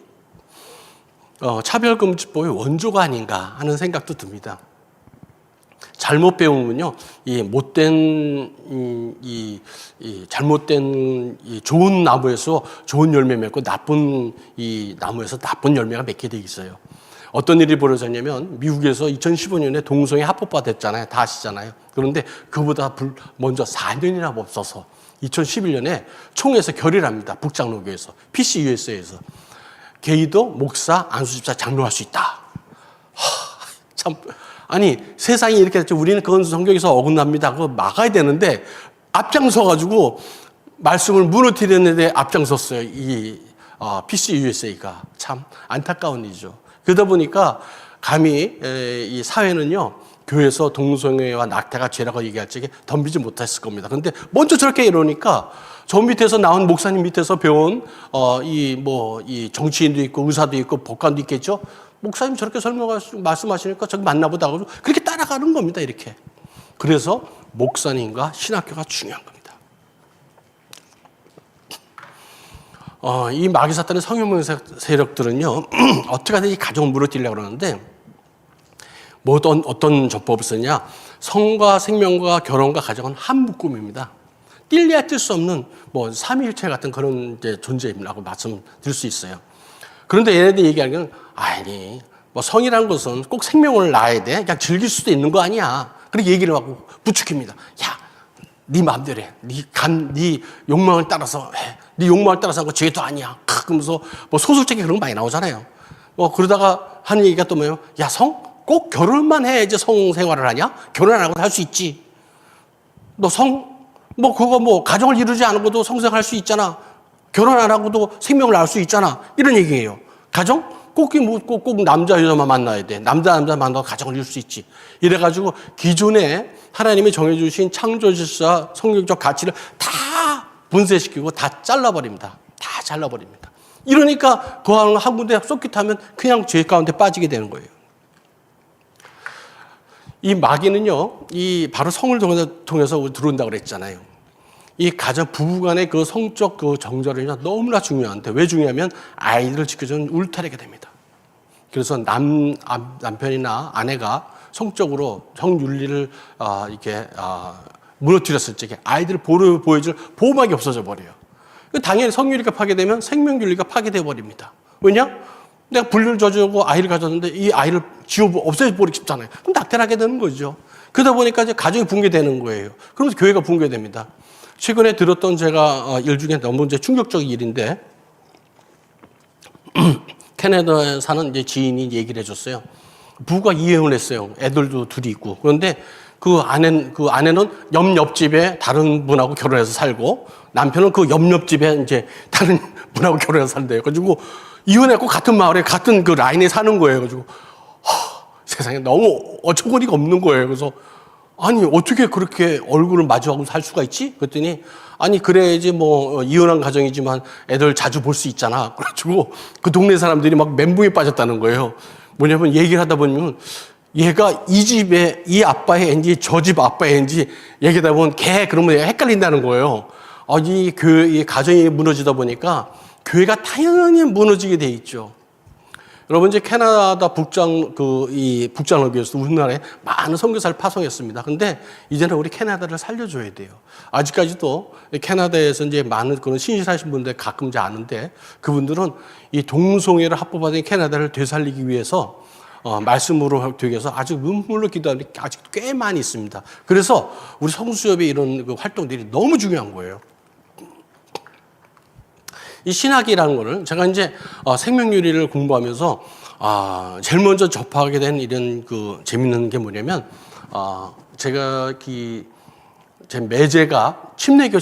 차별금지법의 원조가 아닌가 하는 생각도 듭니다. 잘못 배우면요, 이 잘못된 좋은 나무에서 좋은 열매 맺고 나쁜 이 나무에서 나쁜 열매가 맺게 돼 있어요. 어떤 일이 벌어졌냐면 미국에서 2015년에 동성애 합법화 됐잖아요. 다 아시잖아요. 그런데 그보다 먼저 4년이나 앞서서 2011년에 총회에서 결의를 합니다. 북장로교에서, PCUSA에서. 게이도 목사, 안수집사, 장로할 수 있다. 참, 아니 세상이 이렇게 됐죠. 우리는 그건 성경에서 어긋납니다. 그거 막아야 되는데 앞장서가지고 말씀을 무너뜨리는 데 앞장섰어요. 이 PCUSA가 참 안타까운 일이죠. 그러다 보니까 감히 이 사회는요, 교회에서 동성애와 낙태가 죄라고 얘기할 적에 덤비지 못했을 겁니다. 그런데 먼저 저렇게 이러니까 저 밑에서 나온 목사님 밑에서 배운 이 정치인도 있고 의사도 있고 법관도 있겠죠. 목사님 저렇게 말씀하시니까 저기 맞나보다 하고 그렇게 따라가는 겁니다. 이렇게. 그래서 목사님과 신학교가 중요한 겁니다. 이 마귀 사탄의 성현문 세력들은요, 어떻게 하든지 가정을 무너뜨리려고 그러는데 어떤 전법을 쓰냐? 성과 생명과 결혼과 가정은 한 묶음입니다. 뗄래야 뗄 수 없는 삼위일체 같은 그런 이제 존재라고 말씀드릴 수 있어요. 그런데 얘네들이 얘기하는 건 성이라는 것은 꼭 생명을 낳아야 돼. 그냥 즐길 수도 있는 거 아니야. 그렇게 얘기를 하고 부추깁니다. 야, 네 마음대로 해. 네 욕망을 따라서 해. 네 욕망을 따라서 한 거 죄도 아니야. 그러면서 소설책에 그런 거 많이 나오잖아요. 그러다가 하는 얘기가 또 뭐예요? 야, 꼭 결혼만 해야지 성생활을 하냐? 결혼 안 하고도 할 수 있지. 너 가정을 이루지 않고도 성생활 할 수 있잖아. 결혼 안 하고도 생명을 낳을 수 있잖아. 이런 얘기예요. 가정? 꼭 남자, 여자만 만나야 돼. 남자 만나서 가정을 이룰 수 있지. 이래가지고 기존에 하나님이 정해주신 창조질서, 성경적 가치를 다 분쇄시키고 다 잘라버립니다. 다 잘라버립니다. 이러니까 그 한 군데 쏙깃하면 그냥 죄 가운데 빠지게 되는 거예요. 이 마귀는요, 바로 성을 통해서 들어온다고 그랬잖아요. 이 부부간의 그 성적 정절이 너무나 중요한데, 왜 중요하면 아이들을 지켜주는 울타리가 됩니다. 그래서 남편이나 아내가 성적으로 성윤리를 이렇게 무너뜨렸을 적에 아이들 보여줄 보호막이 없어져 버려요. 당연히 성윤리가 파괴되면 생명윤리가 파괴돼 버립니다. 왜냐? 내가 불륜을 저지르고 아이를 가졌는데 이 아이를 없애버리고 싶잖아요. 그럼 낙태하게 되는 거죠. 그러다 보니까 이제 가정이 붕괴되는 거예요. 그러면서 교회가 붕괴됩니다. 최근에 들었던 제가 일 중에 너무 이제 충격적인 일인데, 캐나다에 사는 이제 지인이 얘기를 해줬어요. 부부가 이혼을 했어요. 애들도 둘이 있고. 그런데 그 아내는 옆집에 다른 분하고 결혼해서 살고, 남편은 그 옆집에 이제 다른 분하고 결혼해서 산대요. 그래가지고 이혼했고 같은 마을에 같은 그 라인에 사는 거예요. 그래가지고 세상에 너무 어처구니가 없는 거예요. 그래서 아니 어떻게 그렇게 얼굴을 마주하고 살 수가 있지? 그랬더니 아니 그래야지 뭐 이혼한 가정이지만 애들 자주 볼 수 있잖아. 그래가지고 그 동네 사람들이 막 멘붕에 빠졌다는 거예요. 뭐냐면 얘기를 하다 보면 얘가 이 집에 이 아빠의 애인지 저 집 아빠의 애인지 얘기하다 보면 걔 그러면 헷갈린다는 거예요. 이 가정이 무너지다 보니까 교회가 당연히 무너지게 돼 있죠. 여러분 이제 캐나다 북장을 위해서 우리나라에 많은 선교사를 파송했습니다. 근데 이제는 우리 캐나다를 살려줘야 돼요. 아직까지도 캐나다에서 이제 많은 그런 신실하신 분들 가끔 이제 아는데 그분들은 이 동성애를 합법화된 캐나다를 되살리기 위해서 말씀으로 되기 위해서 아주 눈물로 기도하는 게 아직도 꽤 많이 있습니다. 그래서 우리 성수협의 이런 그 활동들이 너무 중요한 거예요. 이 신학이라는 거를 제가 이제 생명윤리를 공부하면서 제일 먼저 접하게 된 이런 그 재밌는 게 뭐냐면 제가 제 매제가 침례교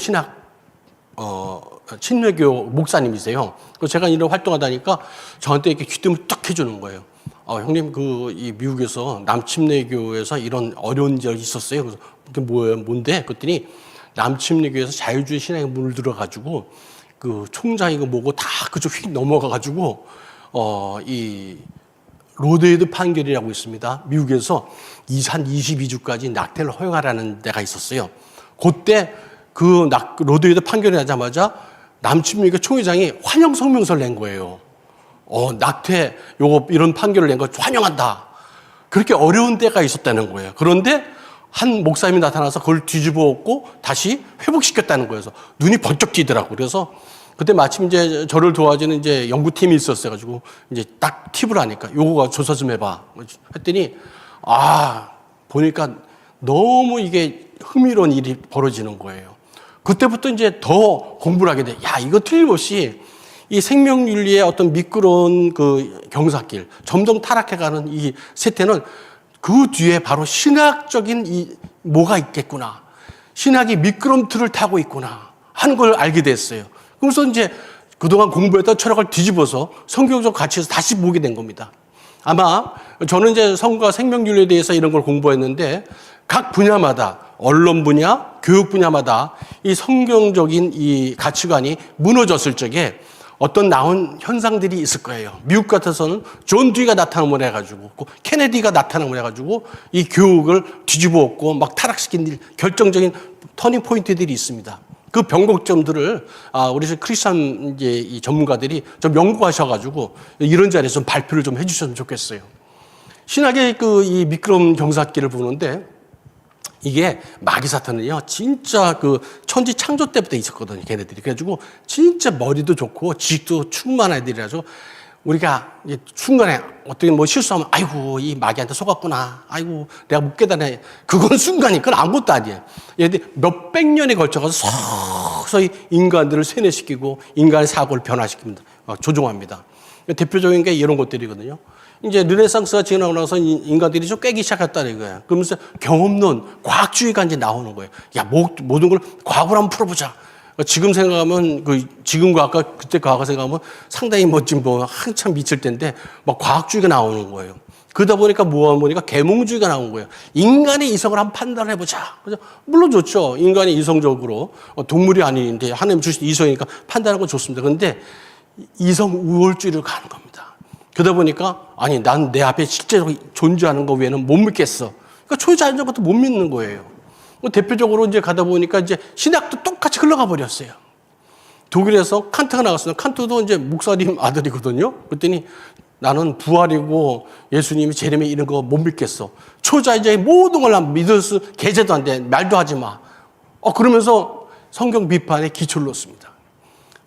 침례교 목사님이세요. 그래서 제가 이런 활동하다니까 저한테 이렇게 귀뜸을 딱 해주는 거예요. 형님 이 미국에서 남침례교에서 이런 어려운 적이 있었어요. 그래서 그게 뭐예요? 뭔데? 그랬더니 남침례교에서 자유주의 신앙에 물들어가지고 그 총장이고 뭐고 다 그쪽 휙 넘어가가지고 이 로데이드 판결이라고 있습니다. 미국에서 한 22주까지 낙태를 허용하라는 데가 있었어요. 그때 그 로데이드 판결이 나자마자 남침례교 총회장이 환영 성명서를 낸 거예요. 낙태 이런 판결을 낸 거 환영한다. 그렇게 어려운 때가 있었다는 거예요. 그런데 한 목사님이 나타나서 그걸 뒤집어 엎고 다시 회복시켰다는 거예요. 그래서 눈이 번쩍 띄더라고요. 그래서 그때 마침 이제 저를 도와주는 이제 연구팀이 있었어가지고 이제 딱 팁을 하니까 요거 조사 좀 해봐. 했더니 보니까 너무 이게 흥미로운 일이 벌어지는 거예요. 그때부터 이제 더 공부를 하게 돼. 이거 틀림없이 이 생명윤리의 어떤 미끄러운 그 경사길, 점점 타락해가는 이 세태는 그 뒤에 바로 신학적인 뭐가 있겠구나. 신학이 미끄럼틀을 타고 있구나 하는 걸 알게 됐어요. 그래서 이제 그동안 공부했던 철학을 뒤집어서 성경적 가치에서 다시 보게 된 겁니다. 아마 저는 이제 성과 생명윤리에 대해서 이런 걸 공부했는데 각 분야마다 언론 분야, 교육 분야마다 이 성경적인 이 가치관이 무너졌을 적에 어떤 나온 현상들이 있을 거예요. 미국 같아서는 존 듀이가 나타나면 해가지고, 케네디가 나타나면 해가지고 이 교육을 뒤집어 엎고 막 타락시킨 결정적인 터닝 포인트들이 있습니다. 그 변곡점들을 우리 크리스천 이제 이 전문가들이 좀 연구하셔가지고 이런 자리에서 좀 발표를 좀 해주셨으면 좋겠어요. 신학의 이 미끄러운 경사길을 보는데 이게 마귀사탄은요, 진짜 천지 창조 때부터 있었거든요, 걔네들이. 그래가지고, 진짜 머리도 좋고, 지식도 충만한 애들이라서, 우리가 순간에 어떻게 실수하면, 아이고, 이 마귀한테 속았구나. 아이고, 내가 못 깨달네. 그건 순간이, 그건 아무것도 아니에요. 얘들이 몇백 년에 걸쳐서 서서히 인간들을 세뇌시키고, 인간의 사고를 변화시킵니다. 조종합니다. 대표적인 게 이런 것들이거든요. 이제 르네상스가 지나고 나서 인간들이 좀 깨기 시작했다는 이거예요. 그러면서 경험론, 과학주의가 이제 나오는 거예요. 모든 걸 과학으로 한번 풀어보자. 지금 생각하면 지금 과학과 그때 과학을 생각하면 상당히 멋진 한참 미칠 텐데 막 과학주의가 나오는 거예요. 그러다 보니까 계몽주의가 나온 거예요. 인간의 이성을 한번 판단을 해보자. 그래서 물론 좋죠. 인간이 이성적으로 동물이 아닌데 하나님 주신 이성이니까 판단하는 건 좋습니다. 그런데 이성 우월주의로 가는 겁니다. 그러다 보니까 난 내 앞에 실제로 존재하는 거 외에는 못 믿겠어. 그러니까 초자연적 것도 못 믿는 거예요. 대표적으로 이제 가다 보니까 이제 신학도 똑같이 흘러가 버렸어요. 독일에서 칸트가 나갔어요. 칸트도 이제 목사님 아들이거든요. 그랬더니 나는 부활이고 예수님이 재림이 이런 거 못 믿겠어. 초자의자의 모든 걸 난 믿을 수 계제도 안 돼. 말도 하지 마. 그러면서 성경 비판에 기초를 놓습니다.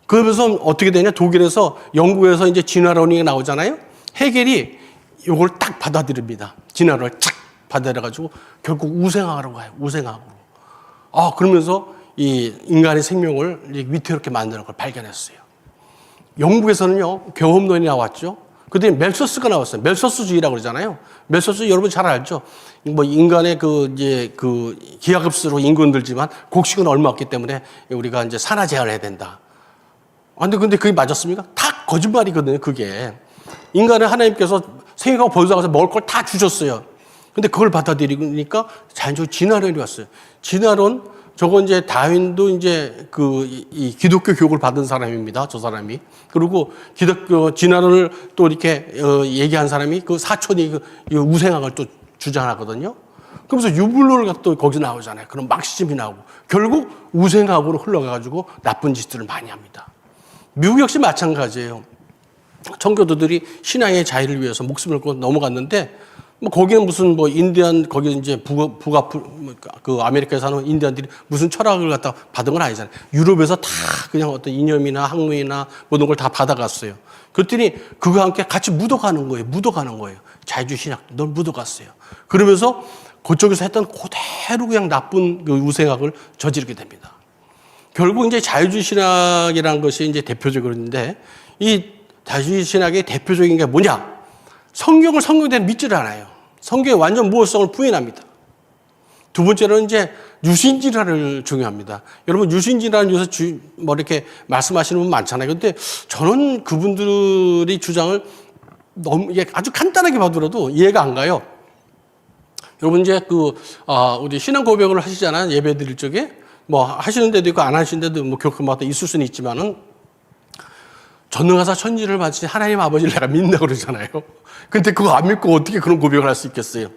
그러면서 어떻게 되냐? 독일에서 영국에서 이제 진화론이 나오잖아요. 헤겔이 이걸 딱 받아들입니다. 진화론을 착 받아들여가지고 결국 우생학으로 가요. 우생학으로. 그러면서 이 인간의 생명을 위태롭게 만드는 걸 발견했어요. 영국에서는요, 경험론이 나왔죠. 그다음에 멜서스가 나왔어요. 멜서스주의라고 그러잖아요. 멜서스 여러분 잘 알죠? 뭐 인간의 기하급수로 인구는 들지만 곡식은 얼마 없기 때문에 우리가 이제 산화 제한을 해야 된다. 근데 그게 맞았습니까? 다 거짓말이거든요, 그게. 인간은 하나님께서 생육하고 번성해서 먹을 걸 다 주셨어요. 근데 그걸 받아들이니까 자연적으로 진화론이 왔어요. 진화론, 저건 이제 다윈도 이제 이 기독교 교육을 받은 사람입니다. 저 사람이. 그리고 기독교 진화론을 또 이렇게 얘기한 사람이 그 사촌이 우생학을 또 주장하거든요. 그러면서 유불론을 또 거기서 나오잖아요. 그럼 막시즘이 나오고 결국 우생학으로 흘러가가지고 나쁜 짓들을 많이 합니다. 미국 역시 마찬가지예요. 청교도들이 신앙의 자유를 위해서 목숨을 걸고 넘어갔는데 뭐 거기는 무슨 뭐 인디안 거기 이제 그 아메리카에 사는 인디안들이 무슨 철학을 갖다 받은 건 아니잖아요. 유럽에서 다 그냥 어떤 이념이나 학문이나 모든 걸 다 받아갔어요. 그랬더니 그거와 함께 같이 묻어가는 거예요. 자유주의 신학 널 묻어갔어요. 그러면서 그쪽에서 했던 그대로 그냥 나쁜 그 우생학을 저지르게 됩니다. 결국 이제 자유주의 신학이라는 것이 이제 대표적으로 있는데 이 자유주의 신학의 대표적인 게 뭐냐? 성경을 성경대로 믿지를 않아요. 성경의 완전 무효성을 부인합니다. 두 번째로는 이제 유신진화를 중요합니다. 여러분 유신진화는 요새 뭐 이렇게 말씀하시는 분 많잖아요. 근데 저는 그분들의 주장을 너무 아주 간단하게 봐더라도 이해가 안 가요. 여러분 이제 우리 신앙 고백을 하시잖아요. 예배 드릴 적에 뭐 하시는 데도 있고 안 하시는 데도 뭐 교회마다 있을 수는 있지만은 전능하사 천지를 만드신 하나님 아버지를 내가 믿는다고 그러잖아요. 근데 그거 안 믿고 어떻게 그런 고백을 할 수 있겠어요?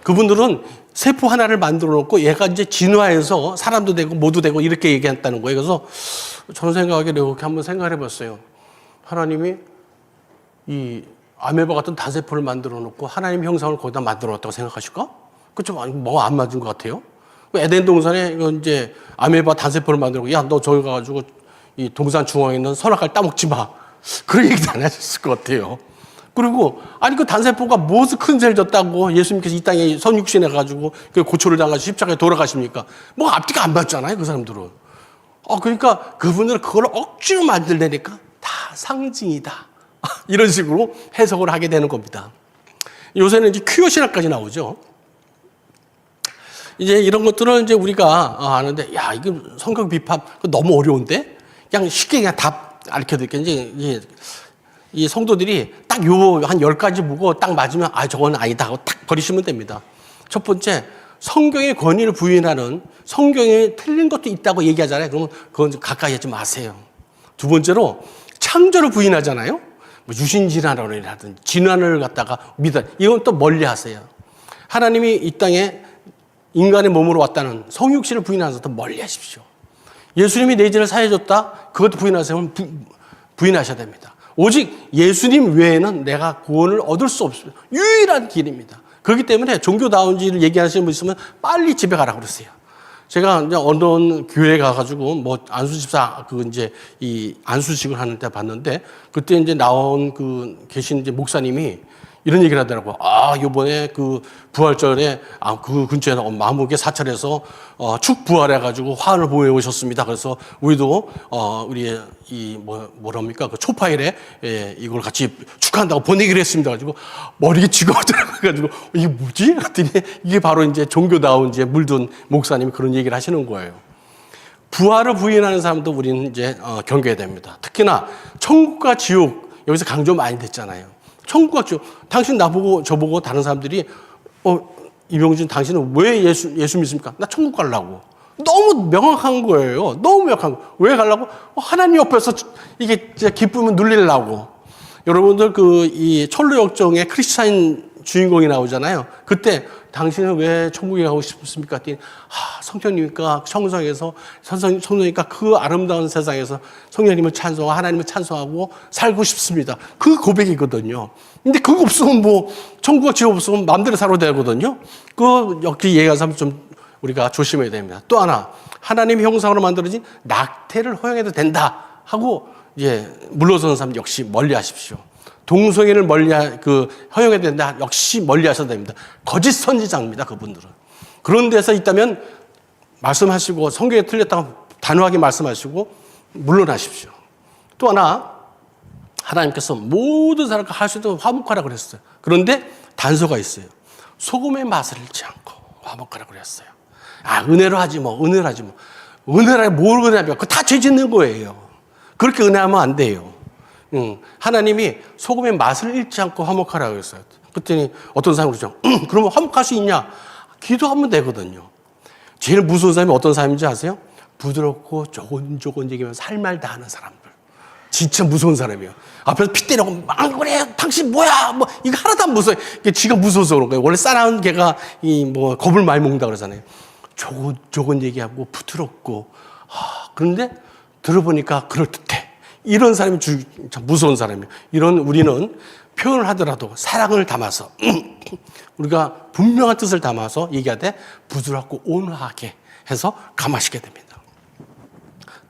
그분들은 세포 하나를 만들어 놓고 얘가 이제 진화해서 사람도 되고 모두 되고 이렇게 얘기했다는 거예요. 그래서 저는 생각하기에 이렇게 한번 생각을 해봤어요. 하나님이 이 아메바 같은 단세포를 만들어 놓고 하나님 형상을 거기다 만들어 놨다고 생각하실까? 그좀 뭐가 안 맞은 것 같아요. 에덴 동산에 이제 아메바 단세포를 만들어 놓고 야, 너 저기 가가지고 이 동산 중앙에 있는 선악과를 따먹지 마. 그런 얘기도 안 하셨을 것 같아요. 그리고 그 단세포가 무엇을 큰 죄를 졌다고 예수님께서 이 땅에 선육신해 가지고 고초를 당하시고 십자가에 돌아가십니까? 뭐 앞뒤가 안 맞잖아요, 그 사람들은. 그러니까 그분들은 그걸 억지로 만들려니까 다 상징이다. 이런 식으로 해석을 하게 되는 겁니다. 요새는 이제 퀴어 신학까지 나오죠. 이제 이런 것들은 이제 우리가 아는데, 야, 이게 성경 비판 너무 어려운데? 그냥 쉽게 그냥 답 알려드릴게요. 이제 이 성도들이 딱 한 10가지 보고 딱 맞으면 저건 아니다 하고 딱 버리시면 됩니다. 첫 번째, 성경의 권위를 부인하는 성경에 틀린 것도 있다고 얘기하잖아요. 그러면 그건 가까이 하지 마세요. 두 번째로 창조를 부인하잖아요. 뭐 유신진화론이라든지 진화를 갖다가 이건 또 멀리 하세요. 하나님이 이 땅에 인간의 몸으로 왔다는 성육신을 부인하면서 더 멀리 하십시오. 예수님이 내 죄를 사해줬다? 그것도 부인하세요. 부인하셔야 됩니다. 오직 예수님 외에는 내가 구원을 얻을 수 없습니다. 유일한 길입니다. 그렇기 때문에 종교다운지를 얘기하시는 분 있으면 빨리 집에 가라고 그러세요. 제가 이제 어느 교회에 가가지고 뭐 안수집사 이 안수식을 하는데 봤는데 그때 이제 나온 계신 이제 목사님이 이런 얘기를 하더라고요. 요번에 부활절에 그 근처에 마무게 사찰에서 축부활해가지고 화환을 보내 오셨습니다. 그래서 우리도 우리 뭐랍니까 그 초파일에 이걸 같이 축하한다고 보내기로 했습니다. 가지고 머리가 쥐어들어가지고 이게 뭐지? 그랬더니 이게 바로 이제 종교다운 이제 물든 목사님이 그런 얘기를 하시는 거예요. 부활을 부인하는 사람도 우리는 이제 경계해야 됩니다. 특히나 천국과 지옥 여기서 강조 많이 됐잖아요. 천국과 지옥. 당신 나보고 저보고 다른 사람들이 이명준 당신은 왜 예수 믿습니까? 나 천국 가려고. 너무 명확한 거예요. 너무 명확한 거. 왜 가려고? 하나님 옆에서 이게 진짜 기쁨을 누리려고. 여러분들 이 철로 역정의 크리스찬 주인공이 나오잖아요. 그때 당신은 왜 천국에 가고 싶습니까? 했더니 성령님과 성성에서 성령님과 그 아름다운 세상에서 성령님을 찬송하고 하나님을 찬송하고 살고 싶습니다. 그 고백이거든요. 근데 그거 없으면 뭐 천국과 지옥 없으면 마음대로 살아도 되거든요. 그 여기 얘기하면 좀 우리가 조심해야 됩니다. 또 하나, 하나님의 형상으로 만들어진 낙태를 허용해도 된다 하고 이제 물러서는 사람 역시 멀리하십시오. 동성애를 허용해야 된다. 역시 멀리하셔도 됩니다. 거짓 선지자입니다. 그분들은. 그런 데서 있다면 말씀하시고 성경에 틀렸다고 단호하게 말씀하시고 물러나십시오. 또 하나, 하나님께서 모든 사람과 할 수 있도록 화목하라고 그랬어요. 그런데 단서가 있어요. 소금의 맛을 잃지 않고 화목하라고 그랬어요. 은혜로 하지 뭐, 은혜로 하지 뭐. 은혜라 뭘 은혜하면 그거 다 죄 짓는 거예요. 그렇게 은혜하면 안 돼요. 하나님이 소금의 맛을 잃지 않고 화목하라고 했어요. 그랬더니 어떤 사람이 그러죠. 그러면 화목할 수 있냐? 기도하면 되거든요. 제일 무서운 사람이 어떤 사람인지 아세요? 부드럽고 조곤조곤 얘기하면서 할 말 다 하는 사람들. 진짜 무서운 사람이에요. 앞에서 피 때리고 막 그래 당신 뭐야 뭐 이거 하나도 안 무서워. 지가 무서워서 그런 거예요. 원래 싸나운 개가 겁을 많이 먹는다 그러잖아요. 조곤조곤 얘기하고 부드럽고 그런데 들어보니까 그럴듯해. 이런 사람이 참 무서운 사람이에요. 이런 우리는 표현을 하더라도 사랑을 담아서 우리가 분명한 뜻을 담아서 얘기하되 부드럽고 온화하게 해서 감화시켜야 됩니다.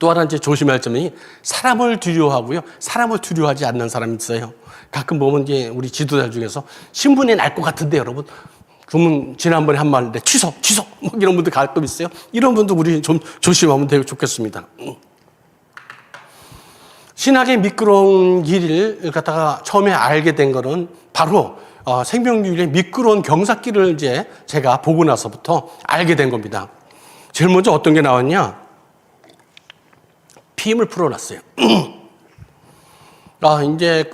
또 하나 이제 조심할 점이 사람을 두려워하고요. 사람을 두려워하지 않는 사람이 있어요. 가끔 보면 이제 우리 지도자 중에서 신분이 날 것 같은데 여러분 그러면 지난번에 한 말인데 취소 뭐 이런 분들 가끔 있어요. 이런 분도 우리 좀 조심하면 되게 좋겠습니다. 신학의 미끄러운 길을 갖다가 처음에 알게 된 거는 바로 생명유일의 미끄러운 경사길을 이제 제가 보고 나서부터 알게 된 겁니다. 제일 먼저 어떤 게 나왔냐? 피임을 풀어놨어요. 이제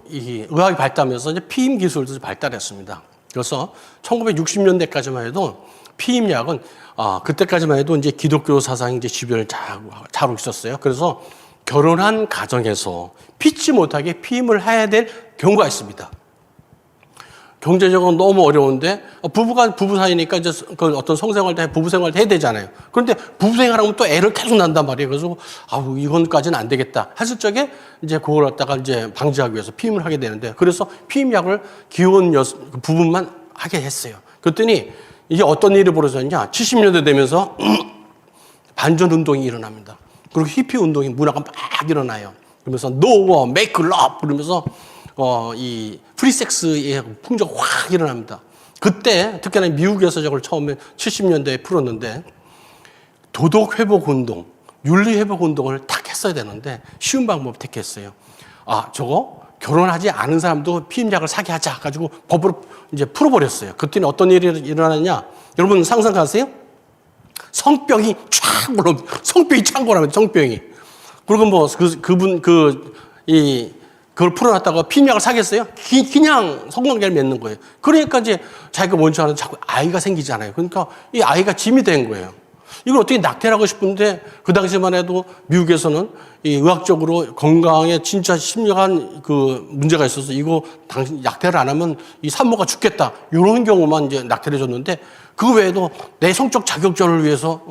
이 의학이 발달하면서 이제 피임 기술도 발달했습니다. 그래서 1960년대까지만 해도 피임약은 그때까지만 해도 이제 기독교 사상이 이제 지배를 잘 하고 있었어요. 그래서 결혼한 가정에서 피치 못하게 피임을 해야 될 경우가 있습니다. 경제적으로 너무 어려운데 부부 사이니까 이제 어떤 성생활 때 부부 생활 해야 되잖아요. 그런데 부부 생활하면 또 애를 계속 난단 말이에요. 그래서 이건까지는 안 되겠다 했을 적에 이제 그걸 갖다가 이제 방지하기 위해서 피임을 하게 되는데 그래서 피임약을 귀여운 부부만 하게 했어요. 그랬더니 이게 어떤 일이 벌어졌냐? 70년대 되면서 반전 운동이 일어납니다. 그리고 히피 운동이 문화가 막 일어나요. 그러면서 No War, Make Love 그러면서 이 프리섹스의 풍조가 확 일어납니다. 그때 특히나 미국에서 저걸 처음에 70년대에 풀었는데 도덕 회복 운동, 윤리 회복 운동을 딱 했어야 되는데 쉬운 방법 택했어요. 저거 결혼하지 않은 사람도 피임약을 사게 하자 가지고 법으로 이제 풀어버렸어요. 그때는 어떤 일이 일어나냐? 여러분 상상하세요? 성병이 쫙 올라, 성병이 창고라면 성병이. 그리고 뭐 그걸 풀어놨다가 피임약을 사겠어요? 그냥 성관계를 맺는 거예요. 그러니까 이제 자기가 원치 않아도 자꾸 아이가 생기잖아요. 그러니까 이 아이가 짐이 된 거예요. 이걸 어떻게 낙태하고 싶은데 그 당시만 해도 미국에서는 이 의학적으로 건강에 진짜 심각한 문제가 있어서 이거 당신 낙태를 안 하면 이 산모가 죽겠다. 이런 경우만 이제 낙태를 해줬는데 그 외에도 내 성적 자격증을 위해서,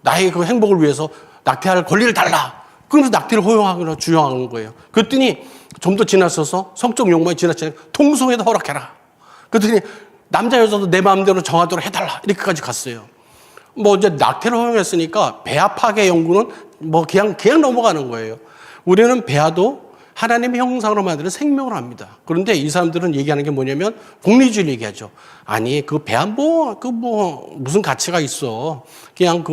나의 그 행복을 위해서 낙태할 권리를 달라. 그러면서 낙태를 허용하거나 주장하는 거예요. 그랬더니 좀 더 지나서서 성적 욕망이 지나치니까 동성애도 허락해라. 그랬더니 남자 여자도 내 마음대로 정하도록 해달라. 이렇게까지 갔어요. 뭐 이제 낙태를 허용했으니까 배아 파괴 연구는 뭐 그냥 넘어가는 거예요. 우리는 배아도 하나님의 형상으로 만드는 생명을 합니다. 그런데 이 사람들은 얘기하는 게 뭐냐면 공리주의를 얘기하죠. 아니 그 배아 무슨 가치가 있어. 그냥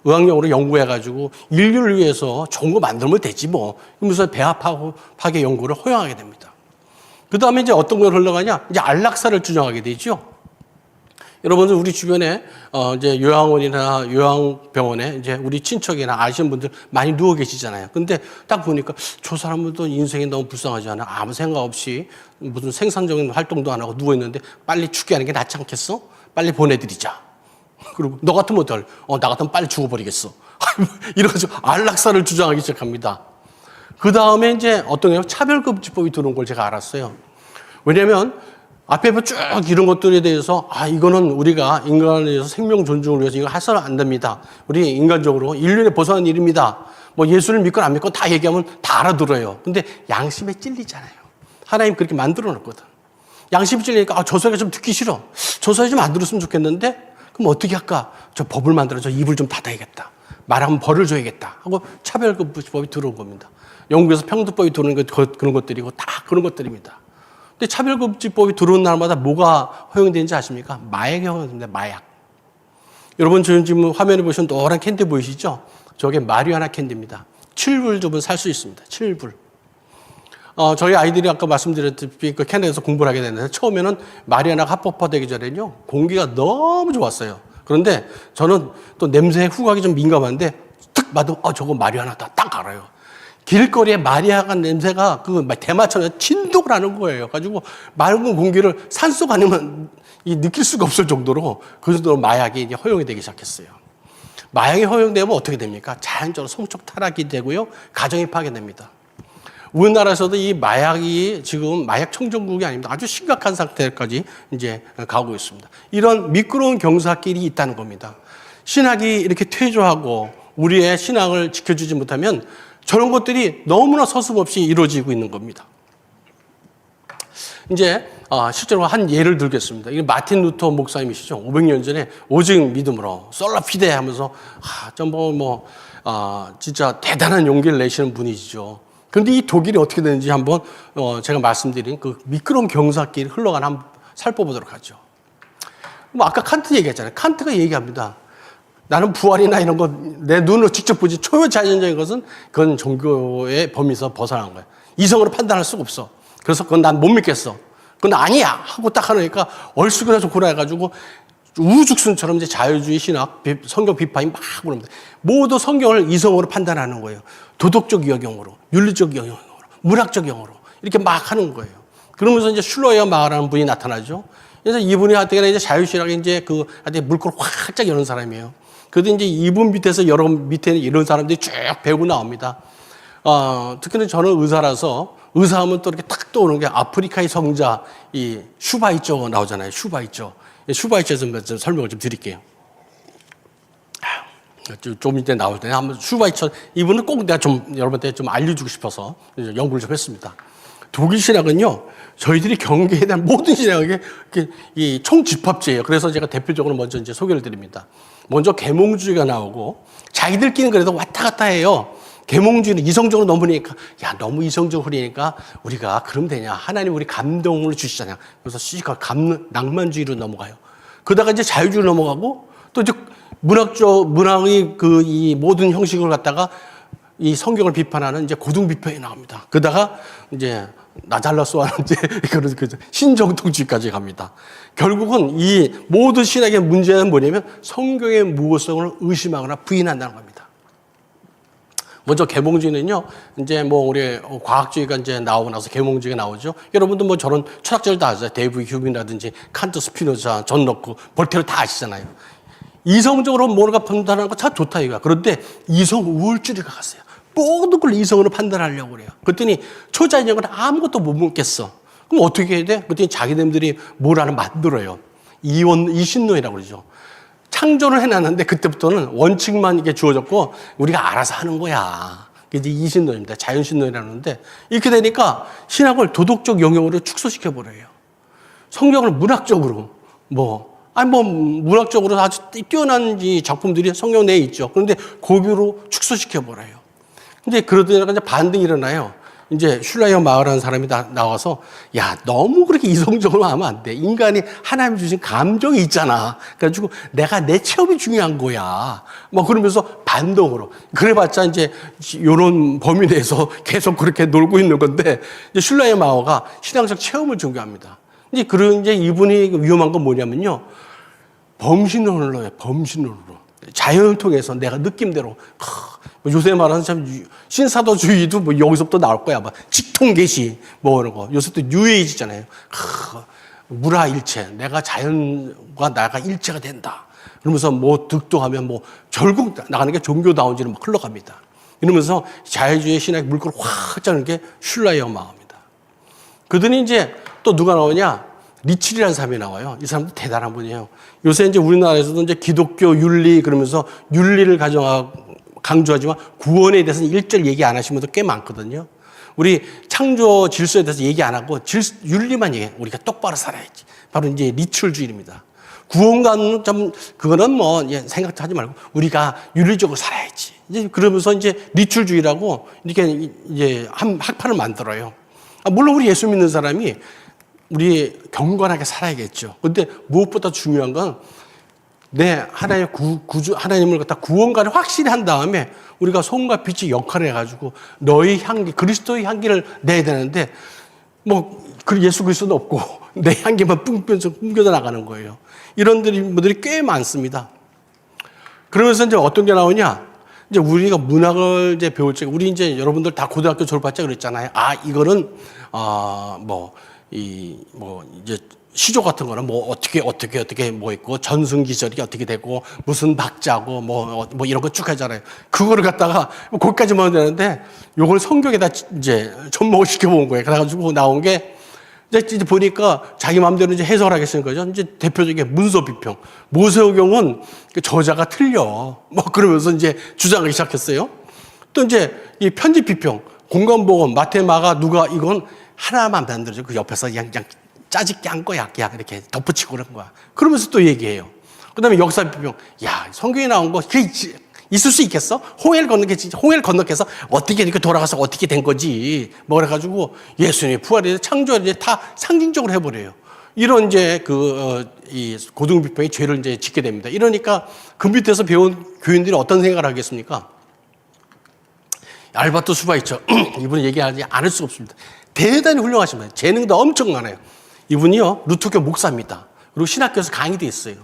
의학용으로 연구해가지고 인류를 위해서 좋은 거 만들면 되지 뭐. 그러면서 배아 파괴 연구를 허용하게 됩니다. 그 다음에 이제 어떤 걸 흘러가냐? 이제 안락사를 주장하게 되죠. 여러분들 우리 주변에 이제 요양원이나 요양병원에 이제 우리 친척이나 아시는 분들 많이 누워 계시잖아요. 근데 딱 보니까 저 사람들도 인생이 너무 불쌍하지 않아? 아무 생각 없이 무슨 생산적인 활동도 안 하고 누워 있는데 빨리 죽게 하는 게 낫지 않겠어? 빨리 보내드리자. 그리고 너 같으면 어떡할? 나 같으면 빨리 죽어버리겠어. 이래가지고 안락사를 주장하기 시작합니다. 그 다음에 이제 어떤 게 차별금지법이 들어온 걸 제가 알았어요. 왜냐면 앞에 쭉 이런 것들에 대해서 이거는 우리가 인간에 대해서 생명 존중을 위해서 이거 해서는 안 됩니다. 우리 인간적으로 인륜에 벗어난 일입니다. 뭐 예수를 믿건 안 믿건 다 얘기하면 다 알아들어요. 근데 양심에 찔리잖아요. 하나님 그렇게 만들어 놨거든. 양심이 찔리니까 저 소리가 좀 듣기 싫어. 저 소리 좀 안 들었으면 좋겠는데 그럼 어떻게 할까? 저 법을 만들어서 입을 좀 닫아야겠다. 말하면 벌을 줘야겠다 하고 차별금지법이 들어온 겁니다. 영국에서 평등법이 들어오는 그런 것들이고 다 그런 것들입니다. 근데 차별금지법이 들어온 날마다 뭐가 허용되는지 아십니까? 마약이 허용됩니다. 마약. 여러분 지금 화면에 보시면 노란 캔디 보이시죠? 저게 마리화나 캔디입니다. 7불 주면 살 수 있습니다. 7불. 저희 아이들이 아까 말씀드렸듯이 그 캐나다에서 공부를 하게 됐는데 처음에는 마리화나가 합법화되기 전에는요 공기가 너무 좋았어요. 그런데 저는 또 냄새 후각이 좀 민감한데 탁 맡으면 저거 마리화나다 딱 알아요. 길거리에 마리화나 냄새가 그 대마처럼 진동을 하는 거예요. 가지고 맑은 공기를 산속 아니면 느낄 수가 없을 정도로 그 정도로 마약이 이제 허용이 되기 시작했어요. 마약이 허용되면 어떻게 됩니까? 자연적으로 성적 타락이 되고요. 가정이 파괴됩니다. 우리나라에서도 이 마약이 지금 마약 청정국이 아닙니다. 아주 심각한 상태까지 이제 가고 있습니다. 이런 미끄러운 경사길이 있다는 겁니다. 신학이 이렇게 퇴조하고 우리의 신앙을 지켜주지 못하면 저런 것들이 너무나 서슴없이 이루어지고 있는 겁니다. 이제 실제로 한 예를 들겠습니다. 이게 마틴 루터 목사님이시죠. 500년 전에 오직 믿음으로 솔라 피데 하면서 진짜 대단한 용기를 내시는 분이시죠. 그런데 이 독일이 어떻게 되는지 한번 제가 말씀드린 그 미끄러운 경사길 흘러가는 한번 살펴보도록 하죠. 아까 칸트 얘기했잖아요. 칸트가 얘기합니다. 나는 부활이나 이런 거 내 눈으로 직접 보지 초자연적인 것은 그건 종교의 범위에서 벗어난 거예요. 이성으로 판단할 수가 없어. 그래서 그건 난 못 믿겠어. 그건 아니야 하고 딱 하니까 얼쑤그려서 고라해가지고 우죽순처럼 이제 자유주의 신학, 성경 비판이 막 그럽니다. 모두 성경을 이성으로 판단하는 거예요. 도덕적 영역으로, 윤리적 영역으로, 문학적 영역으로 이렇게 막 하는 거예요. 그러면서 이제 슐러이어 마라는 분이 나타나죠. 그래서 이분이 하여튼 이제 자유신학에 이제 물꼬를 활짝 여는 사람이에요. 그래도 이제 이분 밑에서 밑에는 이런 사람들이 쭉 배우고 나옵니다. 특히는 저는 의사라서 의사하면 또 이렇게 딱 떠오르는 게 아프리카의 성자 이 슈바이처 나오잖아요. 슈바이처에서 좀 설명을 좀 드릴게요. 좀 이제 나올 때 한번 슈바이처 이분은 꼭 내가 좀 여러분한테 좀 알려주고 싶어서 연구를 좀 했습니다. 독일 신학은요, 저희들이 경계에 대한 모든 신학이 이 총집합제예요. 그래서 제가 대표적으로 먼저 이제 소개를 드립니다. 먼저 계몽주의가 나오고 자기들끼리는 그래도 왔다 갔다 해요. 계몽주의는 이성적으로 넘으니까 너무 이성적으로 흐리니까 우리가 그럼 되냐? 하나님 우리 감동을 주시잖아요. 그래서 낭만주의로 넘어가요. 그러다가 이제 자유주의로 넘어가고 또 이제 문학의 이 모든 형식을 갖다가 이 성경을 비판하는 이제 고등 비판이 나옵니다. 그러다가 이제 나잘라스와는 이제 그런 신정통주의까지 갑니다. 결국은 이 모든 신학의 문제는 뭐냐면 성경의 무호성을 의심하거나 부인한다는 겁니다. 먼저 계몽주의는요, 이제 우리 과학주의가 이제 나오고 나서 계몽주의가 나오죠. 여러분도 저런 철학자들 다 아시잖아요. 데이비드 휴민이라든지 칸트, 스피노자, 존 럭크, 볼테르 다 아시잖아요. 이성적으로 뭔가 판단하는 거 참 좋다 이거야. 그런데 이성 우울주의가 갔어요. 모든 걸 이성으로 판단하려고 그래요. 그랬더니 초자연적은 아무것도 못 묻겠어. 그럼 어떻게 해야 돼? 그랬더니 자기네들이 뭘 하나 만들어요. 이신론이라고 그러죠. 창조를 해놨는데 그때부터는 원칙만 이게 주어졌고 우리가 알아서 하는 거야. 그게 이제 이신론입니다. 자연신론이라는데 이렇게 되니까 신학을 도덕적 영역으로 축소시켜버려요. 성경을 문학적으로 문학적으로 아주 뛰어난 작품들이 성경 내에 있죠. 그런데 고비로 축소시켜버려요. 근데 그러다가 이제 반등이 일어나요. 이제 슐라이어 마을이라는 사람이 나와서 너무 그렇게 이성적으로 하면 안 돼. 인간이 하나님 주신 감정이 있잖아. 그래가지고 내 체험이 중요한 거야. 그러면서 반동으로. 그래봤자 이제 이런 범위 내에서 계속 그렇게 놀고 있는 건데 이제 슐라이어 마을가 신앙적 체험을 중요합니다. 이제 이분이 위험한 건 뭐냐면요. 범신론으로 해요. 범신론으로. 자연을 통해서 내가 느낌대로 요새 말하는 참 신사도주의도 여기서부터 나올 거야. 직통계시 이런 거. 요새 또 뉴에이지잖아요. 물화일체. 내가 자연과 나가 일체가 된다. 그러면서 득도하면 결국 나가는 게 종교다운지로 흘러갑니다. 이러면서 자유주의 신학의 물꼬를 확 짜는 게 슐라이어 마입니다. 그들이 이제 또 누가 나오냐? 리칠이라는 사람이 나와요. 이 사람도 대단한 분이에요. 요새 이제 우리나라에서도 이제 기독교 윤리 그러면서 윤리를 강조하지만 구원에 대해서는 일절 얘기 안 하시는 분도 꽤 많거든요. 우리 창조 질서에 대해서 얘기 안 하고 윤리만 얘기해. 우리가 똑바로 살아야지. 바로 이제 리출주의입니다. 구원과는 좀 그거는 뭐 생각하지 말고 우리가 윤리적으로 살아야지. 이제 그러면서 이제 리출주의라고 이렇게 이제 한 학파를 만들어요. 물론 우리 예수 믿는 사람이 우리 경건하게 살아야겠죠. 근데 무엇보다 중요한 건 내 하나의 하나님을 갖다 구원과를 확실히 한 다음에 우리가 소금과 빛의 역할을 해가지고 너의 향기, 그리스도의 향기를 내야 되는데 뭐 예수 그리스도는 없고 내 향기만 뿜겨져 나가는 거예요. 이런 분들이 꽤 많습니다. 그러면서 이제 어떤 게 나오냐? 이제 우리가 문학을 이제 배울 때 우리 이제 여러분들 다 고등학교 졸업했자 그랬잖아요. 이거는 이제 시조 같은 거는 뭐 어떻게 뭐 있고 전승기절이 어떻게 되고 무슨 박자고 뭐 이런 거 쭉 하잖아요. 그거를 갖다가 거기까지만 되는데 요걸 성경에다 이제 접목을 시켜본 거예요. 그래가지고 나온 게 이제 보니까 자기 마음대로 이제 해석을 하겠다는 거죠. 이제 대표적인 문서 비평. 모세오경은 저자가 틀려. 뭐 그러면서 이제 주장하기 시작했어요. 또 이제 이 편집 비평. 공간복음, 마태, 마가, 누가 이건 하나만 만들어줘. 그 옆에서 그냥 짜집게 한 거야. 그냥 이렇게 덧붙이고 그런 거야. 그러면서 또 얘기해요. 그 다음에 역사 비평. 야, 성경에 나온 거, 그게 있을 수 있겠어? 홍해를 건너께서 어떻게 이렇게 돌아가서 어떻게 된 거지. 뭐 그래가지고 예수님의 부활에 창조를 다 상징적으로 해버려요. 이런 이제 이 고등 비평이 죄를 이제 짓게 됩니다. 이러니까 그 밑에서 배운 교인들이 어떤 생각을 하겠습니까? 알바토 수바이처. 이분은 얘기하지 않을 수가 없습니다. 대단히 훌륭하신 분이에요. 재능도 엄청 많아요. 이분이요, 루터교 목사입니다. 그리고 신학교에서 강의도 있어요.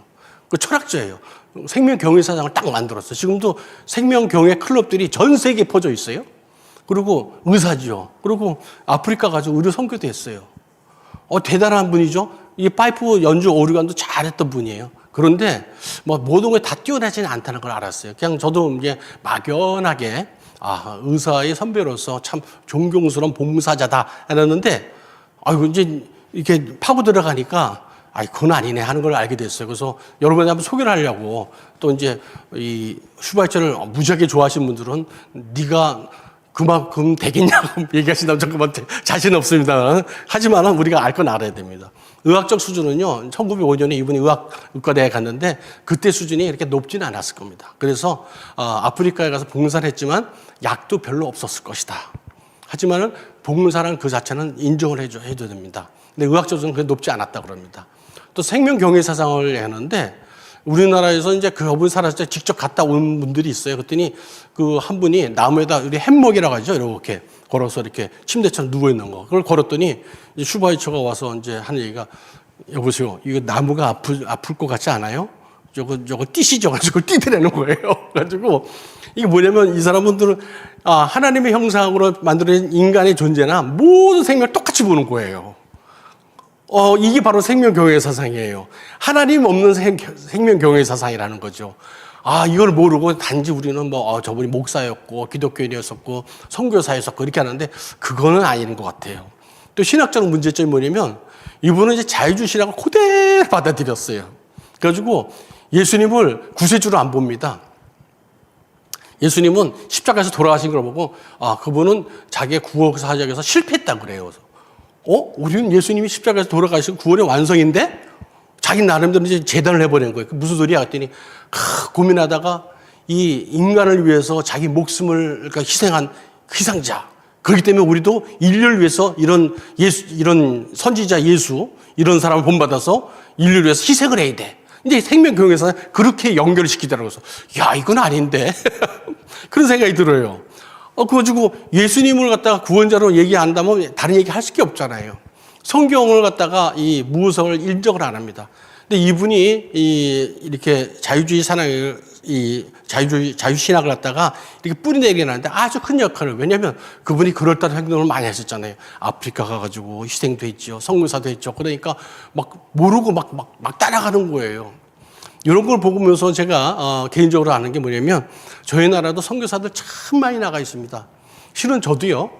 그 철학자예요. 생명경외사상을 딱 만들었어요. 지금도 생명경외 클럽들이 전 세계에 퍼져 있어요. 그리고 의사지요. 그리고 아프리카 가서 의료 선교도 했어요. 대단한 분이죠. 이 파이프 연주 오르간도 잘했던 분이에요. 그런데 뭐 모든 걸 다 뛰어나지는 않다는 걸 알았어요. 그냥 저도 이제 막연하게 의사의 선배로서 참 존경스러운 봉사자다 알았는데 이제 이렇게 파고 들어가니까 그건 아니네 하는 걸 알게 됐어요. 그래서 여러분한테 한번 소개를 하려고 또 이제 이 슈바이처를 무지하게 좋아하시는 분들은 네가 그만큼 되겠냐고 얘기하신다면 저 그만 자신 없습니다. 하지만 우리가 알 건 알아야 됩니다. 의학적 수준은요, 1905년에 이분이 의과대에 갔는데 그때 수준이 이렇게 높지는 않았을 겁니다. 그래서 아프리카에 가서 봉사를 했지만 약도 별로 없었을 것이다. 하지만은 봉사라는 그 자체는 인정을 해줘야 됩니다. 근데 의학적 수준은 그게 높지 않았다 그럽니다. 또 생명경외 사상을 하는데 우리나라에서 이제 그분 살았을 때 직접 갔다 온 분들이 있어요. 그랬더니 그 한 분이 나무에다 우리 햄먹이라고 하죠. 이렇게 걸어서 이렇게 침대처럼 누워 있는 거. 그걸 걸었더니 이제 슈바이처가 와서 이제 하는 얘기가 여보세요. 이거 나무가 아플 것 같지 않아요? 저거 띠시죠. 가지고 띠더라는 거예요. 그래가지고 이게 뭐냐면 이 사람들은 하나님의 형상으로 만들어진 인간의 존재나 모든 생명을 똑같이 보는 거예요. 이게 바로 생명경외 사상이에요. 하나님 없는 생명경외 사상이라는 거죠. 이걸 모르고 단지 우리는 저분이 목사였고 기독교인이었었고 선교사였었고 이렇게 하는데 그거는 아닌 것 같아요. 또 신학적 문제점이 뭐냐면 이분은 이제 자유주의라고 그대로 받아들였어요. 그래가지고 예수님을 구세주로 안 봅니다. 예수님은 십자가에서 돌아가신 걸 보고 그분은 자기의 구원 사역에서 실패했다고 그래요. 우리는 예수님이 십자가에서 돌아가신 구원의 완성인데 자기 나름대로 이제 재단을 해버린 거예요. 무슨 소리야? 했더니 고민하다가 이 인간을 위해서 자기 목숨을 희생한 희생자. 그렇기 때문에 우리도 인류를 위해서 이런 선지자 예수 이런 사람을 본받아서 인류를 위해서 희생을 해야 돼. 이제 생명경외에서 그렇게 연결을 시키더라고요. 야, 이건 아닌데. 그런 생각이 들어요. 그거 가지고 예수님을 갖다가 구원자로 얘기한다면 다른 얘기 할 수밖에 없잖아요. 성경을 갖다가 이 무서움을 인정을 안 합니다. 근데 이분이 이렇게 자유주의 신학을 갖다가 이렇게 뿌리내리게 하는데 아주 큰 역할을, 왜냐하면 그분이 그럴듯한 행동을 많이 하셨잖아요. 아프리카 가가지고 희생도 했죠. 선교사도 했죠. 그러니까 막 모르고 막 따라가는 거예요. 이런 걸 보면서 제가 개인적으로 아는 게 뭐냐면 저희 나라도 선교사들 참 많이 나가 있습니다. 실은 저도요,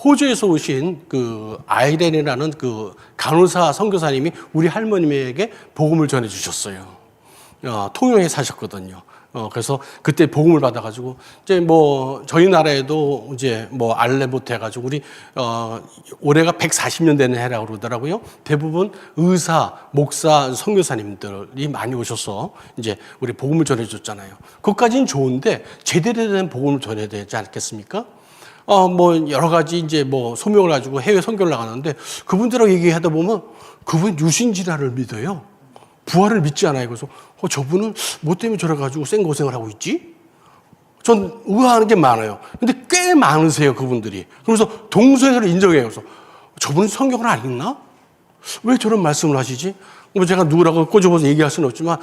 호주에서 오신 그 아이렌이라는 그 간호사 선교사님이 우리 할머님에게 복음을 전해 주셨어요. 통영에 사셨거든요. 그래서 그때 복음을 받아가지고 이제 뭐 저희 나라에도 이제 뭐 알레부터 해가지고 우리 올해가 140년 되는 해라고 그러더라고요. 대부분 의사, 목사, 선교사님들이 많이 오셔서 이제 우리 복음을 전해줬잖아요. 그것까지는 좋은데 제대로 된 복음을 전해야 되지 않겠습니까? 뭐 여러 가지 이제 뭐 소명을 가지고 해외 선교를 나가는데 그분들하고 얘기하다 보면 그분 유신질환을 믿어요. 부활을 믿지 않아요. 그래서 저분은 뭐 때문에 저래가지고 생고생을 하고 있지? 전 의아하는 게 많아요. 근데 꽤 많으세요, 그분들이. 그러면서 동서에서를 인정해요. 그래서 저분은 성경을 안 읽나? 왜 저런 말씀을 하시지? 뭐 제가 누구라고 꼬집어서 얘기할 수는 없지만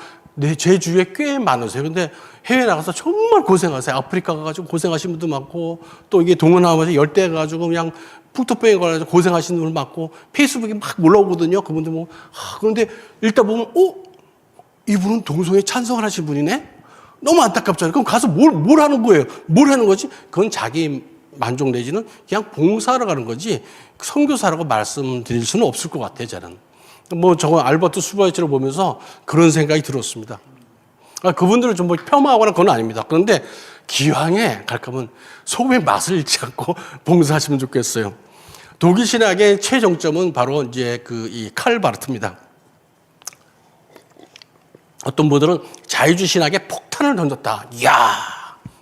제 주위에 꽤 많으세요. 근데 해외 나가서 정말 고생하세요. 아프리카 가가지고 고생하신 분도 많고 또 이게 동원하면서 열대 가지고 그냥 풍토병에 걸려서 고생하시는 분들 많고 페이스북에 막 올라오거든요. 그분들 뭐 그런데 읽다 보면 이분은 동성애 찬성을 하신 분이네? 너무 안타깝잖아요. 그럼 가서 뭘 하는 거예요? 뭘 하는 거지? 그건 자기 만족 내지는 그냥 봉사하러 가는 거지 선교사라고 말씀드릴 수는 없을 것 같아요. 저는. 뭐 저거 알버트 수바이처를 보면서 그런 생각이 들었습니다. 그분들을 좀 뭐 폄하하거나 그건 아닙니다. 그런데 기왕에 갈 거면 소금의 맛을 잃지 않고 봉사하시면 좋겠어요. 독일 신학의 최정점은 바로 이제 이 칼바르트입니다. 어떤 분들은 자유주의 신학에 폭탄을 던졌다. 이야,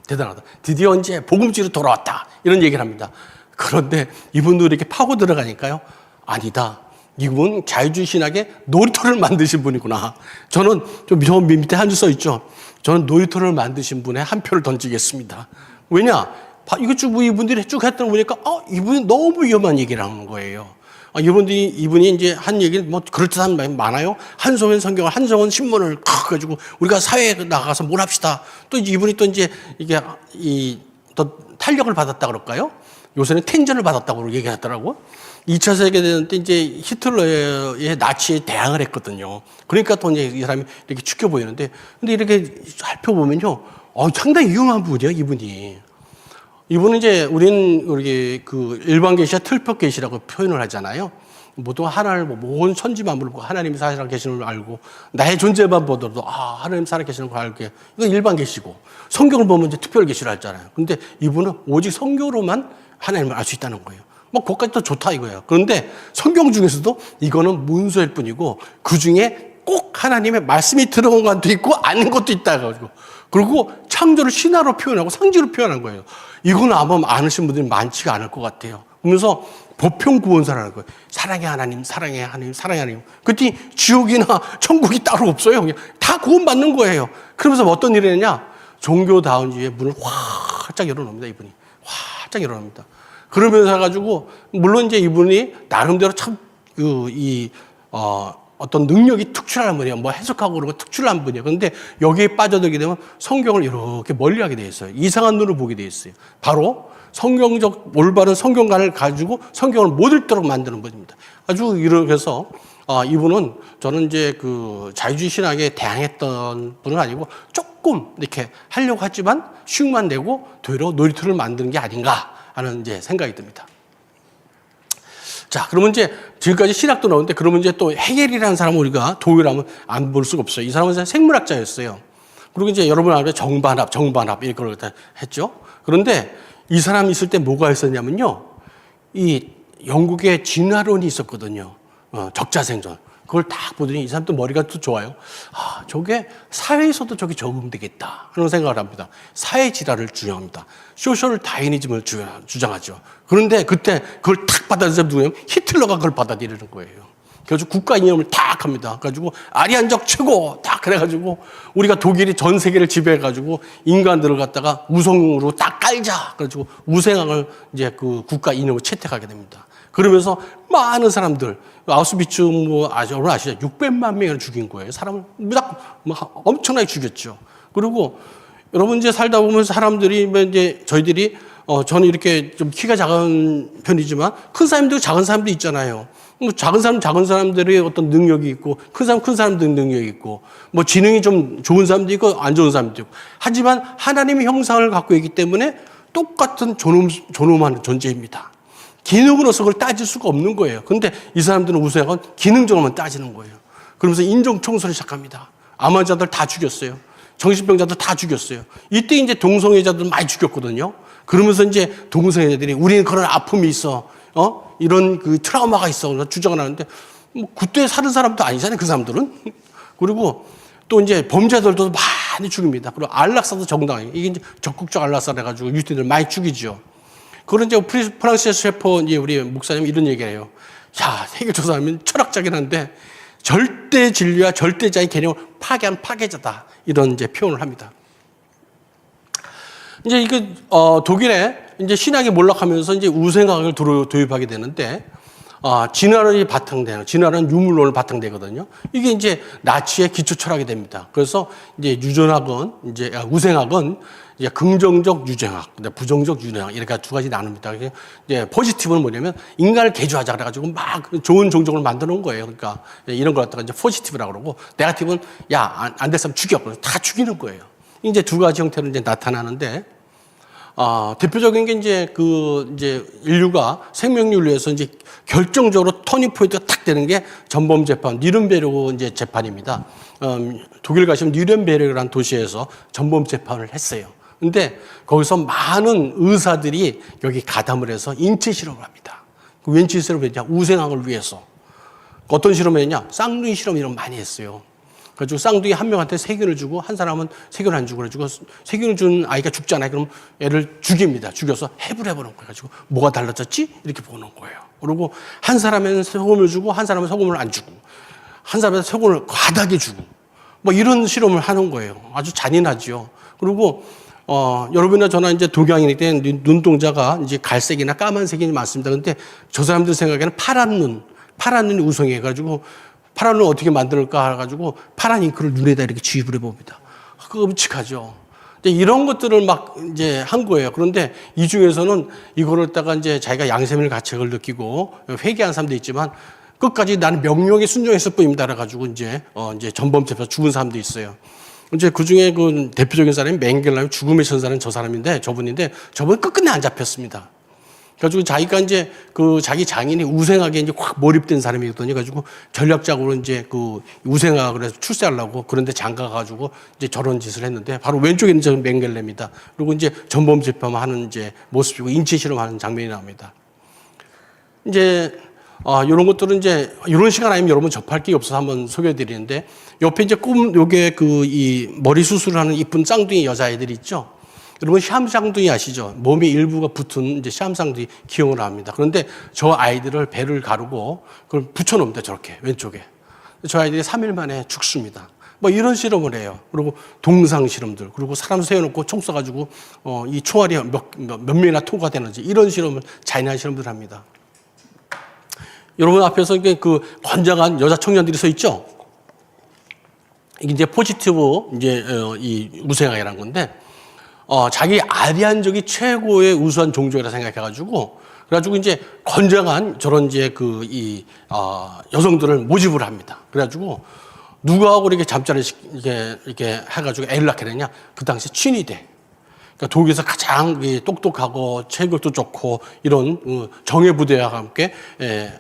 대단하다. 드디어 이제 복음지로 돌아왔다. 이런 얘기를 합니다. 그런데 이분들이 이렇게 파고 들어가니까요. 아니다. 이분 자유주의 신학에 놀이터를 만드신 분이구나. 저는 저 밑에 한 줄 써 있죠. 저는 놀이터를 만드신 분에 한 표를 던지겠습니다. 왜냐? 이거 쭉 이분들이 쭉 했던 거 보니까 이분이 너무 위험한 얘기를 하는 거예요. 이분이 이제 한 얘기는 뭐 그럴듯한 말이 많아요. 한소원 성경을 한소원 신문을 가지고 우리가 사회에 나가서 뭘 합시다. 또 이분이 또 이제 이게 더 탄력을 받았다 그럴까요? 요새는 텐전을 받았다고 얘기하더라고. 2차 세계대전 때 이제 히틀러의 나치에 대항을 했거든요. 그러니까 또 이제 이 사람이 이렇게 축겨 보이는데, 근데 이렇게 살펴보면요, 상당히 위험한 분이에요, 이분이. 이분은 이제 우리 그 일반 계시와 틀법 계시라고 표현을 하잖아요. 모두 하나를 온 천지 만물을 보고 하나님이 살아 계시는 걸 알고 나의 존재만 보더라도 하나님 살아 계시는 걸 알게. 이건 일반 계시고 성경을 보면 이제 특별 계시를 하잖아요. 근데 이분은 오직 성경으로만 하나님을 알 수 있다는 거예요. 뭐 그것까지 도 좋다 이거예요. 그런데 성경 중에서도 이거는 문서일 뿐이고 그 중에 꼭 하나님의 말씀이 들어간 것도 있고 아닌 것도 있다 가지고 그리고 창조를 신화로 표현하고 상징으로 표현한 거예요. 이건 아마 아시는 분들이 많지가 않을 것 같아요. 그러면서 보편 구원사라는 거예요. 사랑의 하나님, 사랑의 하나님, 사랑의 하나님. 그랬더니 지옥이나 천국이 따로 없어요. 그냥 다 구원받는 거예요. 그러면서 어떤 일을 했냐? 종교다운지의 문을 활짝 열어놓습니다. 이분이 활짝 열어놓습니다. 그러면서 해가지고 물론 이제 이분이 나름대로 참 어떤 능력이 특출한 분이에요. 뭐 해석하고 그런 거 특출한 분이에요. 그런데 여기에 빠져들게 되면 성경을 이렇게 멀리하게 돼 있어요. 이상한 눈을 보게 돼 있어요. 바로 성경적 올바른 성경관을 가지고 성경을 못 읽도록 만드는 분입니다. 아주 이렇게 해서 이분은 저는 이제 그 자유주의 신학에 대항했던 분은 아니고 조금 이렇게 하려고 하지만 흉만 내고 되려 놀이터를 만드는 게 아닌가 하는 이제 생각이 듭니다. 자, 그러면 이제 지금까지 신학도 나오는데 그러면 이제 또 헤겔이라는 사람을 우리가 도요라면 안 볼 수가 없어요. 이 사람은 생물학자였어요. 그리고 이제 여러분 알죠? 정반합 이런 걸 했죠. 그런데 이 사람이 있을 때 뭐가 있었냐면요. 이 영국에 진화론이 있었거든요. 적자생존. 그걸 딱 보더니 이 사람도 머리가 또 좋아요. 저게 사회에서도 저게 적용되겠다 하는 생각을 합니다. 사회 질화를 주장합니다. 소셜 다이니즘을 주장하죠. 그런데 그때 그걸 탁 받아들인 사람이 누구냐면 히틀러가 그걸 받아들이는 거예요. 그래서 국가 이념을 탁 합니다. 그래가지고 아리안적 최고 딱 그래가지고 우리가 독일이 전 세계를 지배해가지고 인간들을 갖다가 우성으로 딱 깔자. 그래가지고 우생학을 이제 그 국가 이념을 채택하게 됩니다. 그러면서 많은 사람들 아우슈비츠 여러분 아시죠? 600만 명을 죽인 거예요. 사람을 엄청나게 죽였죠. 그리고 여러분 이제 살다 보면 사람들이 이제 저희들이 저는 이렇게 좀 키가 작은 편이지만 큰 사람도 작은 사람도 있잖아요. 작은 사람들의 어떤 능력이 있고 큰 사람들 능력이 있고 뭐 지능이 좀 좋은 사람도 있고 안 좋은 사람도 있고 하지만 하나님의 형상을 갖고 있기 때문에 똑같은 존엄한 존재입니다. 기능으로서 그걸 따질 수가 없는 거예요. 그런데 이 사람들은 우생학은 기능적으로만 따지는 거예요. 그러면서 인종 청소를 시작합니다. 암환자들 다 죽였어요. 정신병자들 다 죽였어요. 이때 이제 동성애자들 많이 죽였거든요. 그러면서 이제 동성애자들이 우리는 그런 아픔이 있어, 이런 그 트라우마가 있어 주장을 하는데, 뭐 그때 사는 사람도 아니잖아요, 그 사람들은. 그리고 또 이제 범죄자들도 많이 죽입니다. 그리고 안락사도 정당해요. 이게 이제 적극적 안락사를 해가지고 유대인들 많이 죽이죠. 그런 이제 프랑시스 셰퍼 이제 우리 목사님 이런 얘기를 해요. 야, 세계 조사하면 철학자긴 한데 절대 진리와 절대자의 개념을 파괴한 파괴자다. 이런 이제 표현을 합니다. 이제 이게 독일에 이제 신학이 몰락하면서 이제 우생학을 도입하게 되는데, 진화론이 바탕되는, 진화론 유물론을 바탕되거든요. 이게 이제 나치의 기초 철학이 됩니다. 그래서 이제 유전학은, 이제 우생학은 이제 긍정적 유전학, 부정적 유전학, 이렇게 두 가지 나눕니다. 이제 포지티브는 뭐냐면 인간을 개조하자 그래가지고 막 좋은 종족을 만드는 거예요. 그러니까 이런 걸 갖다가 이제 포지티브라고 그러고, 네거티브는 야, 안 됐으면 죽여. 다 죽이는 거예요. 이제 두 가지 형태로 이제 나타나는데, 대표적인 게 이제 인류가 생명윤리에서 이제 결정적으로 터닝 포인트가 탁 되는 게 전범 재판, 뉘른베르크 이제 재판입니다. 독일 가시면 뉘른베르크라는 도시에서 전범 재판을 했어요. 근데 거기서 많은 의사들이 여기 가담을 해서 인체 실험을 합니다. 그 인체 실험을 했냐? 우생학을 위해서. 어떤 실험을 했냐? 쌍둥이 실험 이런 거 많이 했어요. 그래가지고 쌍둥이 한 명한테 세균을 주고 한 사람은 세균을 안 주고 그래가지고 세균을 준 아이가 죽잖아요. 그럼 애를 죽입니다. 죽여서 해부를 해보는 거예요. 그래가지고 뭐가 달라졌지? 이렇게 보는 거예요. 그리고 한 사람은 소금을 주고 한 사람은 소금을 안 주고 한 사람은 소금을 과다하게 주고 뭐 이런 실험을 하는 거예요. 아주 잔인하죠. 그리고 여러분이나 저나 이제 동양인일 때 눈동자가 이제 갈색이나 까만색이 많습니다. 근데 저 사람들 생각에는 파란 눈이 우성해가지고 파란 눈을 어떻게 만들까 해가지고 파란 잉크를 눈에다 이렇게 주입을 해봅니다. 끔찍하죠. 이런 것들을 막 이제 한 거예요. 그런데 이 중에서는 이거를 다가 이제 자기가 양세밀 가책을 느끼고 회개한 사람도 있지만 끝까지 나는 명령에 순종했을 뿐입니다. 그래가지고 이제 전범죄에서 죽은 사람도 있어요. 이제 그 중에 그 대표적인 사람이 맹겔라의 죽음의 천사는 저 사람인데 저분은 끝끝내 안 잡혔습니다. 그래가지고 자기가 이제 그 자기 장인이 우생학에 이제 확 몰입된 사람이거든요. 그래가지고 전략적으로 이제 그 우생학을 해서 출세하려고 그런데 장가가지고 이제 저런 짓을 했는데 바로 왼쪽에 있는 저 맹겔레입니다. 그리고 이제 전범 재판하는 이제 모습이고 인체 실험하는 장면이 나옵니다. 이제 이런 것들은 이제 이런 시간 아니면 여러분 접할 게 없어서 한번 소개해드리는데 옆에 이제 요게 그 이 머리 수술하는 이쁜 쌍둥이 여자애들이 있죠. 여러분 샴쌍둥이 아시죠? 몸의 일부가 붙은 이제 샴쌍둥이 기형을 합니다. 그런데 저 아이들을 배를 가르고 그걸 붙여놓습니다. 저렇게 왼쪽에. 저 아이들이 3일 만에 죽습니다. 뭐 이런 실험을 해요. 그리고 동상 실험들, 그리고 사람 세워놓고 총 쏴가지고 이 총알이 몇 명이나 토가 되는지 이런 실험을 잔인한 실험들 합니다. 여러분 앞에서 그 건장한 여자 청년들이 서 있죠? 이게 이제 포지티브 이 우생학이라는 건데. 자기 아리안족이 최고의 우수한 종족이라 생각해가지고, 그래가지고 이제 건장한 저런 이제 여성들을 모집을 합니다. 그래가지고 누구하고 이렇게 잠자리 이렇게 해가지고 애를 낳게 되냐? 그 당시 친위대. 그러니까 독일에서 가장 똑똑하고 체격도 좋고 이런 정예부대와 함께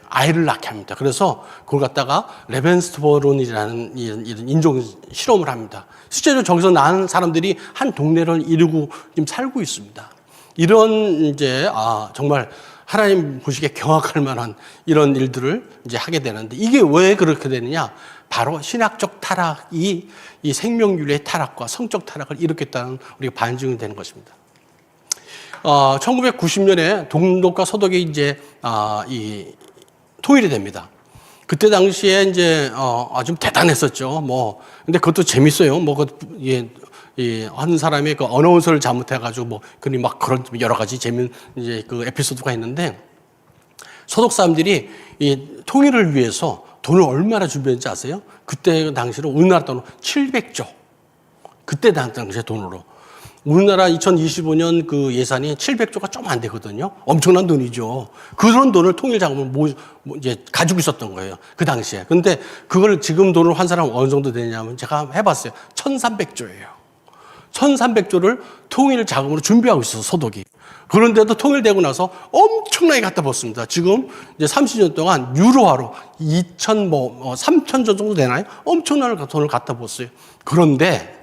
아이를 낳게 합니다. 그래서 그걸 갖다가 레벤스토론이라는 이런 인종 실험을 합니다. 실제로 저기서 낳은 사람들이 한 동네를 이루고 지금 살고 있습니다. 이런 이제 정말 하나님 보시기에 경악할 만한 이런 일들을 이제 하게 되는데 이게 왜 그렇게 되느냐? 바로 신학적 타락이 이 생명윤리의 타락과 성적 타락을 일으켰다는 우리가 반증이 되는 것입니다. 1990년에 동독과 서독이 이제 통일이 됩니다. 그때 당시에 이제 좀 대단했었죠. 근데 그것도 재밌어요. 한 사람이 그 어나운서를 잘못해가지고 그런 여러 가지 재밌는 이제 그 에피소드가 있는데 서독 사람들이 이 통일을 위해서 돈을 얼마나 준비했는지 아세요? 그때 당시로 우리나라 돈으로 700조. 그때 당시의 돈으로. 우리나라 2025년 그 예산이 700조가 좀 안 되거든요. 엄청난 돈이죠. 그런 돈을 통일 자금을 이제 가지고 있었던 거예요. 그 당시에. 근데 그걸 지금 돈으로 환산하면 어느 정도 되냐면 제가 해봤어요. 1300조예요. 1300조를 통일 자금으로 준비하고 있어서 서독이. 그런데도 통일되고 나서 엄청나게 갖다 붓습니다. 지금 이제 30년 동안 유로화로 3,000조 정도 되나요? 엄청난 돈을 갖다 붓어요. 그런데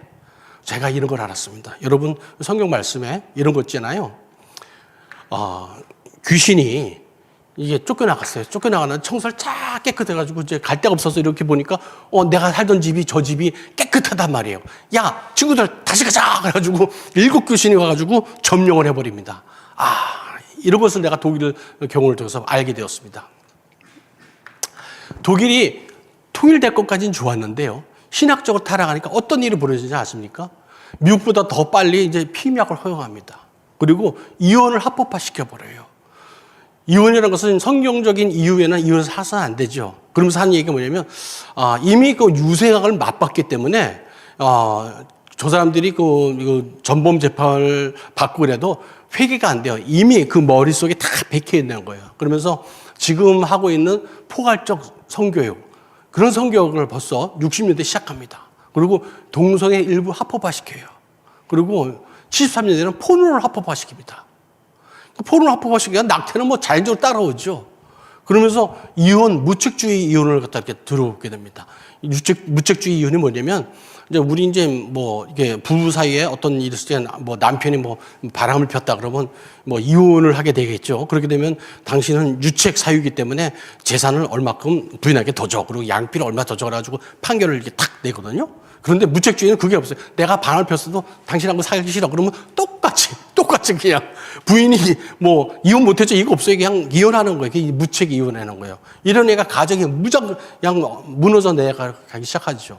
제가 이런 걸 알았습니다. 여러분 성경 말씀에 이런 거 있잖아요. 귀신이 이게 쫓겨나갔어요. 쫓겨나가는 청소를 쫙 깨끗해가지고 이제 갈 데가 없어서 이렇게 보니까 내가 살던 집이 저 집이 깨끗하단 말이에요. 야, 친구들 다시 가자! 그래가지고 7 귀신이 와가지고 점령을 해버립니다. 이런 것을 내가 독일 경우를 통해서 알게 되었습니다. 독일이 통일될 것까지는 좋았는데요. 신학적으로 타락하니까 어떤 일이 벌어지는지 아십니까? 미국보다 더 빨리 이제 피임약을 허용합니다. 그리고 이혼을 합법화시켜버려요. 이혼이라는 것은 성경적인 이유에는 이혼을 사서는 안 되죠. 그러면서 하는 얘기가 뭐냐면, 이미 그 유생학을 맛봤기 때문에, 저 사람들이 그 전범 재판을 받고 그래도 회개가 안 돼요. 이미 그 머릿속에 다 박혀 있는 거예요. 그러면서 지금 하고 있는 포괄적 성교육, 그런 성교육을 벌써 60년대 시작합니다. 그리고 동성애 일부 합법화시켜요. 그리고 73년에는 포노를 합법화시킵니다. 포노를 합법화시키니까 낙태는 뭐 자연적으로 따라오죠. 그러면서 이혼, 무책주의 이혼을 갖다 이렇게 들어오게 됩니다. 무책주의 이혼이 뭐냐면, 이제 우리 이제 뭐 이게 부부 사이에 어떤 일이 있을 때 뭐 남편이 뭐 바람을 폈다 그러면 뭐 이혼을 하게 되겠죠. 그렇게 되면 당신은 유책 사유이기 때문에 재산을 얼마큼 부인에게 더 줘. 그리고 양피를 얼마 더 줘. 가지고 판결을 이렇게 탁 내거든요. 그런데 무책주의는 그게 없어요. 내가 바람을 폈어도 당신하고 살기 싫어. 그러면 똑같이 그냥 부인이 뭐 이혼 못했죠. 이거 없어요. 그냥 이혼하는 거예요. 그게 무책 이혼하는 거예요. 이런 애가 가정이 무조건 그냥 무너져 내려가기 시작하죠.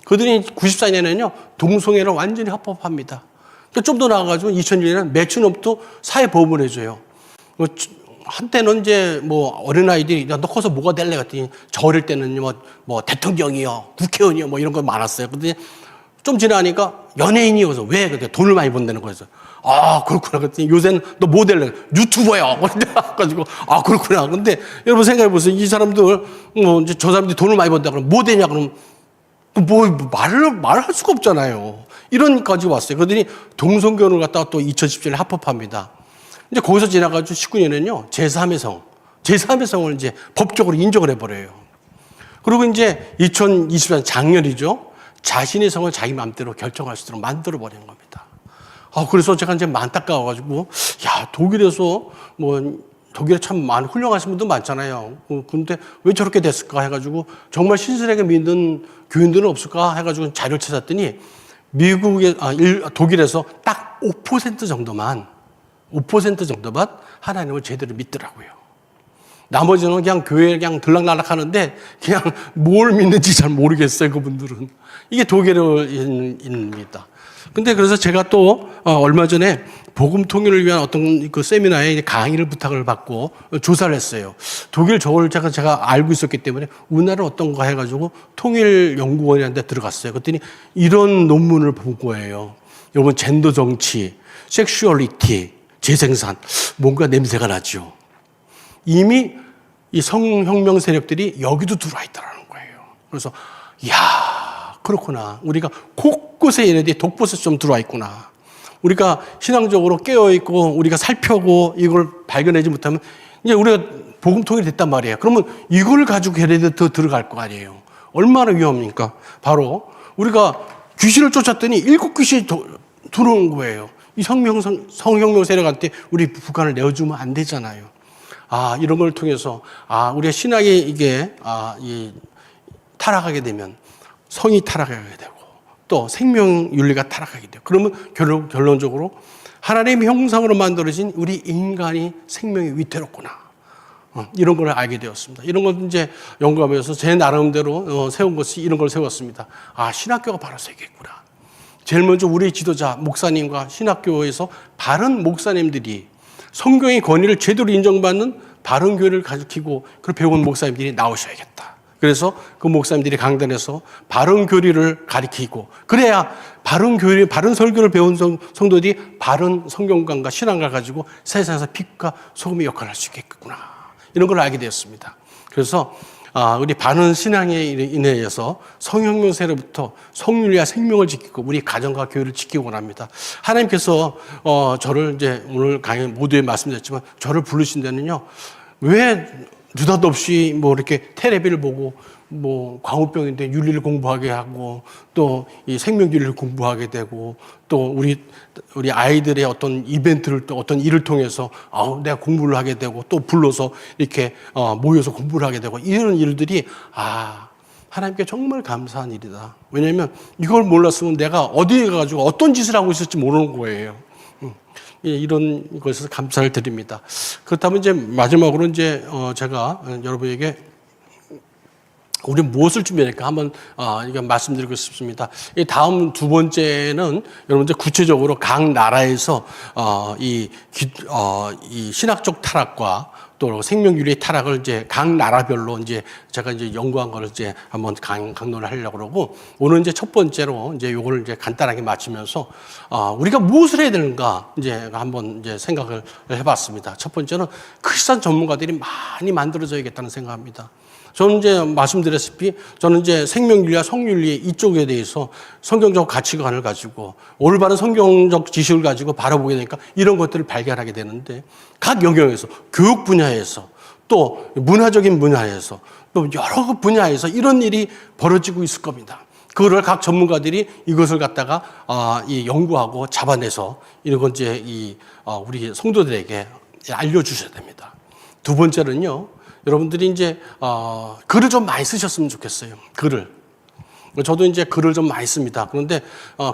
그들이 94년에는요, 동성애를 완전히 합법합니다. 좀 더 나아가지고 2001년에는 매춘업도 사회보험을 해줘요. 한때는 이제 뭐 어린아이들이 야, 너 커서 뭐가 될래? 그랬더니 저 어릴 때는 뭐 대통령이요, 국회의원이요, 뭐 이런 거 많았어요. 근데 좀 지나니까 연예인이어서 왜? 그때 돈을 많이 번다는 거였어요. 그렇구나. 그랬더니 요새는 너 뭐 될래? 유튜버야. 그래가지고, 그렇구나. 근데 여러분 생각해보세요. 이 사람들, 이제 저 사람들이 돈을 많이 번다 그러면 뭐 되냐? 그러면 말할 수가 없잖아요. 이런까지 왔어요. 그러더니 동성결혼을 갖다가 또 2017년에 합법합니다. 이제 거기서 지나가지고 19년에는요, 제3의 성을 이제 법적으로 인정을 해버려요. 그리고 이제 2024년 작년이죠. 자신의 성을 자기 마음대로 결정할 수 있도록 만들어버리는 겁니다. 그래서 제가 이제 안타까워가지고, 독일에서 독일에 참 많은 훌륭하신 분도 많잖아요. 근데 왜 저렇게 됐을까 해가지고 정말 신실하게 믿는 교인들은 없을까 해가지고 자료를 찾았더니 독일에서 딱 5% 정도만 하나님을 제대로 믿더라고요. 나머지는 그냥 교회에 그냥 들락날락 하는데 그냥 뭘 믿는지 잘 모르겠어요, 그분들은. 이게 독일어입니다. 근데 그래서 제가 또 얼마 전에 복음 통일을 위한 어떤 그 세미나에 강의를 부탁을 받고 조사를 했어요. 독일 저걸 제가 알고 있었기 때문에 우리나라 어떤가 해가지고 통일연구원한테 들어갔어요. 그랬더니 이런 논문을 본 거예요. 여러분 젠더 정치, 섹슈얼리티, 재생산 뭔가 냄새가 나죠. 이미 이 성혁명 세력들이 여기도 들어와 있다는 거예요. 그래서 그렇구나. 우리가 곳곳에 얘네들이 독버섯이 좀 들어와 있구나. 우리가 신앙적으로 깨어있고 우리가 살펴고 이걸 발견하지 못하면 이제 우리가 복음 통일이 됐단 말이에요. 그러면 이걸 가지고 걔네들 더 들어갈 거 아니에요. 얼마나 위험합니까? 바로 우리가 귀신을 쫓았더니 7 귀신이 들어오는 거예요. 이 성혁명 세력한테 우리 북한을 내어주면 안 되잖아요. 이런 걸 통해서 우리가 신학이 이게 타락하게 되면 성이 타락하게 되고 또 생명윤리가 타락하게 돼요. 그러면 결론적으로 하나님의 형상으로 만들어진 우리 인간이 생명이 위태롭구나. 이런 걸 알게 되었습니다. 이런 걸 이제 연구하면서 제 나름대로 세운 것이 이런 걸 세웠습니다. 신학교가 바로 세계구나. 제일 먼저 우리 지도자 목사님과 신학교에서 바른 목사님들이 성경의 권위를 제대로 인정받는 바른 교회를 가르치고 그 배운 목사님들이 나오셔야겠다. 그래서 그 목사님들이 강단에서 바른 교리를 가르치고 그래야 바른 교리, 바른 설교를 배운 성도들이 바른 성경관과 신앙을 가지고 세상에서 빛과 소금의 역할을 할 수 있겠구나. 이런 걸 알게 되었습니다. 그래서 우리 바른 신앙에 인해서 성혁명 세례부터 성윤리와 생명을 지키고 우리 가정과 교회를 지키고 합니다. 하나님께서 저를 이제 오늘 강의 모두에 말씀드렸지만 저를 부르신 데는요. 왜 느닷없이 뭐 이렇게 테레비를 보고 뭐 광우병인데 윤리를 공부하게 하고 또 이 생명윤리를 공부하게 되고 또 우리 아이들의 어떤 이벤트를 또 어떤 일을 통해서 내가 공부를 하게 되고 또 불러서 이렇게 모여서 공부를 하게 되고 이런 일들이 하나님께 정말 감사한 일이다. 왜냐하면 이걸 몰랐으면 내가 어디에 가가지고 어떤 짓을 하고 있을지 모르는 거예요. 이런 것에서 감사를 드립니다. 그렇다면 이제 마지막으로 이제 제가 여러분에게 우리 무엇을 준비할까 한번 이거 말씀드리고 싶습니다. 이 다음 두 번째는 여러분들 구체적으로 각 나라에서 이 신학적 타락과 또 생명윤리의 타락을 이제 각 나라별로 이제 제가 이제 연구한 거를 이제 한번 강론을 하려고 그러고 오늘 이제 첫 번째로 이제 요거를 이제 간단하게 마치면서 우리가 무엇을 해야 되는가 이제 한번 이제 생각을 해봤습니다. 첫 번째는 크리스찬 전문가들이 많이 만들어져야겠다는 생각합니다. 저는 이제 말씀드렸다시피 저는 이제 생명윤리와 성윤리 이쪽에 대해서 성경적 가치관을 가지고 올바른 성경적 지식을 가지고 바라보게 되니까 이런 것들을 발견하게 되는데 각 영역에서 교육 분야에서 또 문화적인 분야에서 또 여러 분야에서 이런 일이 벌어지고 있을 겁니다. 그거를 각 전문가들이 이것을 갖다가 연구하고 잡아내서 이런 건 이제 우리 성도들에게 알려주셔야 됩니다. 두 번째는요. 여러분들이 이제 글을 좀 많이 쓰셨으면 좋겠어요. 글을. 저도 이제 글을 좀 많이 씁니다. 그런데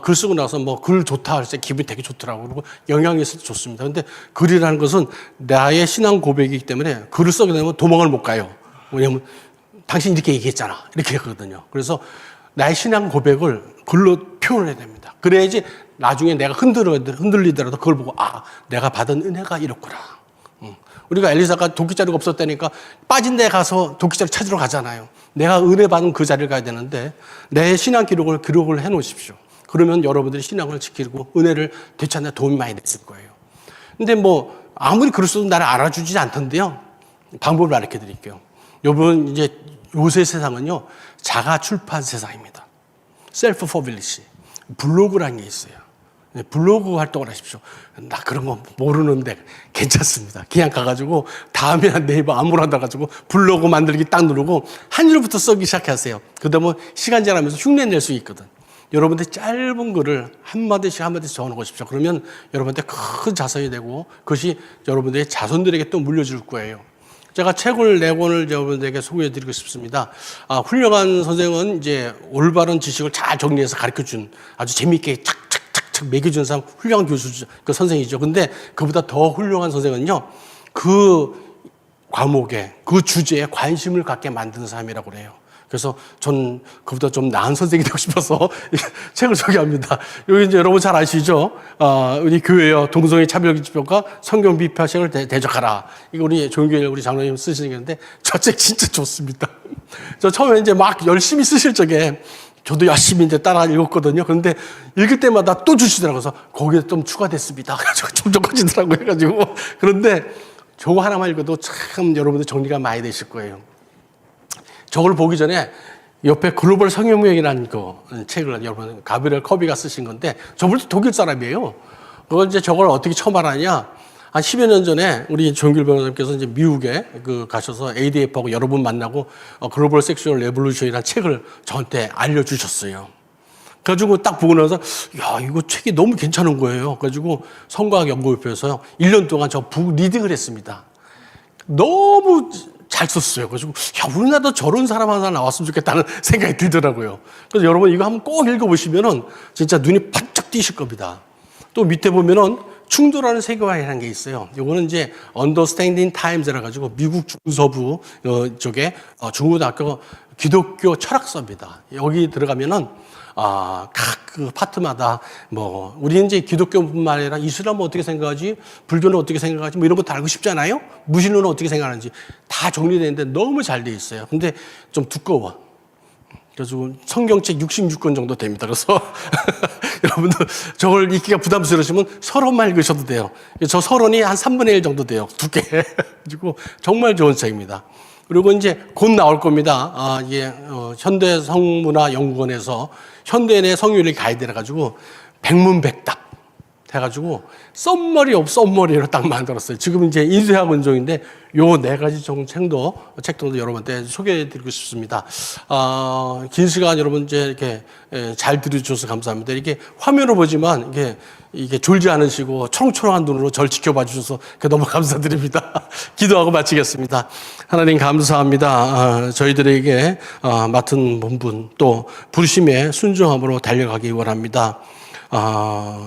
글 쓰고 나서 뭐 글 좋다 할 때 기분이 되게 좋더라고요. 그리고 영향이 있을 때 좋습니다. 그런데 글이라는 것은 나의 신앙 고백이기 때문에 글을 쓰게 되면 도망을 못 가요. 왜냐하면 당신 이렇게 얘기했잖아. 이렇게 했거든요. 그래서 나의 신앙 고백을 글로 표현해야 됩니다. 그래야지 나중에 내가 흔들리더라도 그걸 보고 내가 받은 은혜가 이렇구나. 우리가 엘리사가 도끼자루가 없었다니까 빠진 데 가서 도끼자루 찾으러 가잖아요. 내가 은혜 받은 그 자리를 가야 되는데 내 신앙 기록을 해 놓으십시오. 그러면 여러분들이 신앙을 지키고 은혜를 되찾는 데 도움이 많이 됐을 거예요. 근데 뭐 아무리 그랬어도 나를 알아주지 않던데요. 방법을 가르쳐 드릴게요. 여러분 이제 요새 세상은요. 자가 출판 세상입니다. 셀프 퍼블리시. 블로그라는 게 있어요. 블로그 활동을 하십시오. 나 그런 거 모르는데 괜찮습니다. 그냥 가가지고 다음에 네이버 아무나 가지고 블로그 만들기 딱 누르고 한 줄부터 쓰기 시작하세요. 그러면 시간 지나면서 흉내 낼 수 있거든. 여러분들 짧은 글을 한마디씩 적어놓고 싶죠. 그러면 여러분한테 큰 자산이 되고 그것이 여러분들의 자손들에게 또 물려줄 거예요. 제가 책을 4권을 여러분들에게 소개해드리고 싶습니다. 훌륭한 선생은 이제 올바른 지식을 잘 정리해서 가르쳐준 아주 재미있게 착착착착 매겨준 사람 훌륭한 교수, 그 선생이죠. 근데 그보다 더 훌륭한 선생은요, 그 과목에, 그 주제에 관심을 갖게 만드는 사람이라고 그래요. 그래서 전 그보다 좀 나은 선생이 되고 싶어서 책을 소개합니다. 여기 이제 여러분 잘 아시죠? 우리 교회요. 동성애 차별기준법과 성경 비판식을 대적하라. 이거 우리 조용길 우리 장로님 쓰시는 게 있는데 저 책 진짜 좋습니다. 저 처음에 이제 막 열심히 쓰실 적에 저도 열심히 이제 따라 읽었거든요. 그런데 읽을 때마다 또 주시더라고요. 그래서 거기에 좀 추가됐습니다. 그래서 점점 커지더라고요. 해가지고. 그런데 저거 하나만 읽어도 참 여러분들 정리가 많이 되실 거예요. 저걸 보기 전에 옆에 글로벌 성경명이라는 그 책을 여러분 가브리엘 커비가 쓰신 건데 저분도 독일 사람이에요. 그걸 이제 저걸 어떻게 처음 알았냐? 한 10여 년 전에 우리 조용길 변호사님께서 이제 미국에 가셔서 ADF하고 여러 분 만나고 글로벌 섹슈얼 레볼루션이라는 책을 저한테 알려주셨어요. 그래가지고 딱 보고 나서 야 이거 책이 너무 괜찮은 거예요. 그래가지고 성과학 연구협회에서 1년 동안 저 북 리딩을 했습니다. 너무 잘 썼어요. 그래서 야 우리나라도 저런 사람 하나 나왔으면 좋겠다는 생각이 들더라고요. 그래서 여러분 이거 한번 꼭 읽어보시면은 진짜 눈이 반짝 띄실 겁니다. 또 밑에 보면은 충돌하는 세계화라는 게 있어요. 이거는 이제 Understanding Times라 가지고 미국 중서부 쪽에 중고등학교 기독교 철학서입니다. 여기 들어가면은 각 그 파트마다 뭐 우리는 이제 기독교뿐만 아니라 이슬람은 어떻게 생각하지, 불교는 어떻게 생각하지, 뭐 이런 것도 알고 싶지 않아요? 무신론은 어떻게 생각하는지 다 정리되는데 너무 잘 돼 있어요. 근데 좀 두꺼워. 그래서 성경책 66권 정도 됩니다. 그래서 여러분들 저걸 읽기가 부담스러우시면 서론만 읽으셔도 돼요. 저 서론이 한 3분의 1 정도 돼요. 두께. 그리고 정말 좋은 책입니다. 그리고 이제 곧 나올 겁니다. 이게 현대 성문화연구원에서 현대인의 성윤리 가이드를 해가지고 백문백답 해가지고 썸머리로 딱 만들었어요. 지금 이제 인쇄학 운동인데 요 네 가지 책도 여러분한테 소개해드리고 싶습니다. 긴 시간 여러분 이제 이렇게 잘 들어주셔서 감사합니다. 이렇게 화면으로 보지만 이게 졸지 않으시고 초롱초롱한 눈으로 절 지켜봐 주셔서 너무 감사드립니다. 기도하고 마치겠습니다. 하나님 감사합니다. 저희들에게 맡은 본분 또 부르심에 순종함으로 달려가기 원합니다.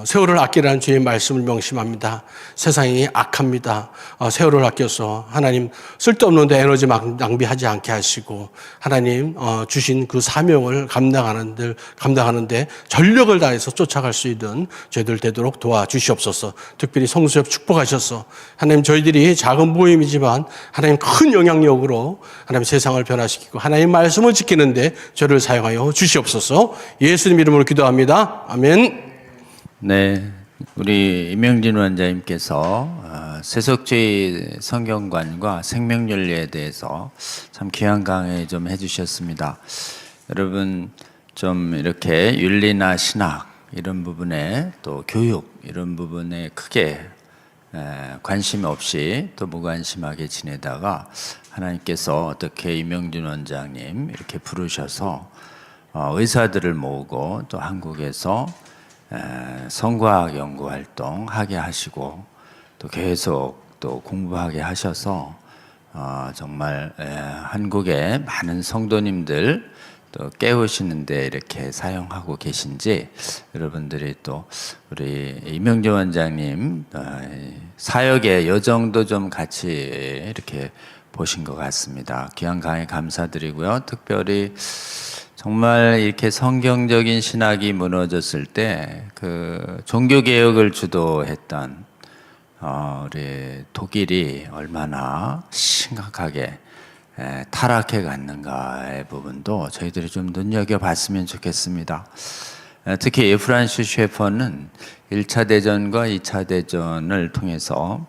세월을 아끼라는 주의 말씀을 명심합니다. 세상이 악합니다. 세월을 아껴서 하나님 쓸데없는 데 에너지 낭비하지 않게 하시고 하나님 주신 그 사명을 감당하는데 전력을 다해서 쫓아갈 수 있는 저희들 되도록 도와주시옵소서. 특별히 성수협 축복하셔서 하나님 저희들이 작은 모임이지만 하나님 큰 영향력으로 하나님 세상을 변화시키고 하나님 말씀을 지키는데 저를 사용하여 주시옵소서. 예수님 이름으로 기도합니다. 아멘. 네, 우리 임영진 원장님께서 세속주의 성경관과 생명윤리에 대해서 참 귀한 강의 좀 해주셨습니다. 여러분 좀 이렇게 윤리나 신학 이런 부분에 또 교육 이런 부분에 크게 관심 없이 또 무관심하게 지내다가 하나님께서 어떻게 임영진 원장님 이렇게 부르셔서 의사들을 모으고 또 한국에서 성과학 연구 활동 하게 하시고 또 계속 또 공부하게 하셔서 정말 한국의 많은 성도님들 또 깨우시는데 이렇게 사용하고 계신지 여러분들이 또 우리 임영진 원장님 사역의 여정도 좀 같이 이렇게 보신 것 같습니다. 귀한 강의 감사드리고요. 특별히 정말 이렇게 성경적인 신학이 무너졌을 때 그 종교개혁을 주도했던 우리 독일이 얼마나 심각하게 타락해 갔는가의 부분도 저희들이 좀 눈여겨봤으면 좋겠습니다. 특히 프란시스 셰퍼는 1차 대전과 2차 대전을 통해서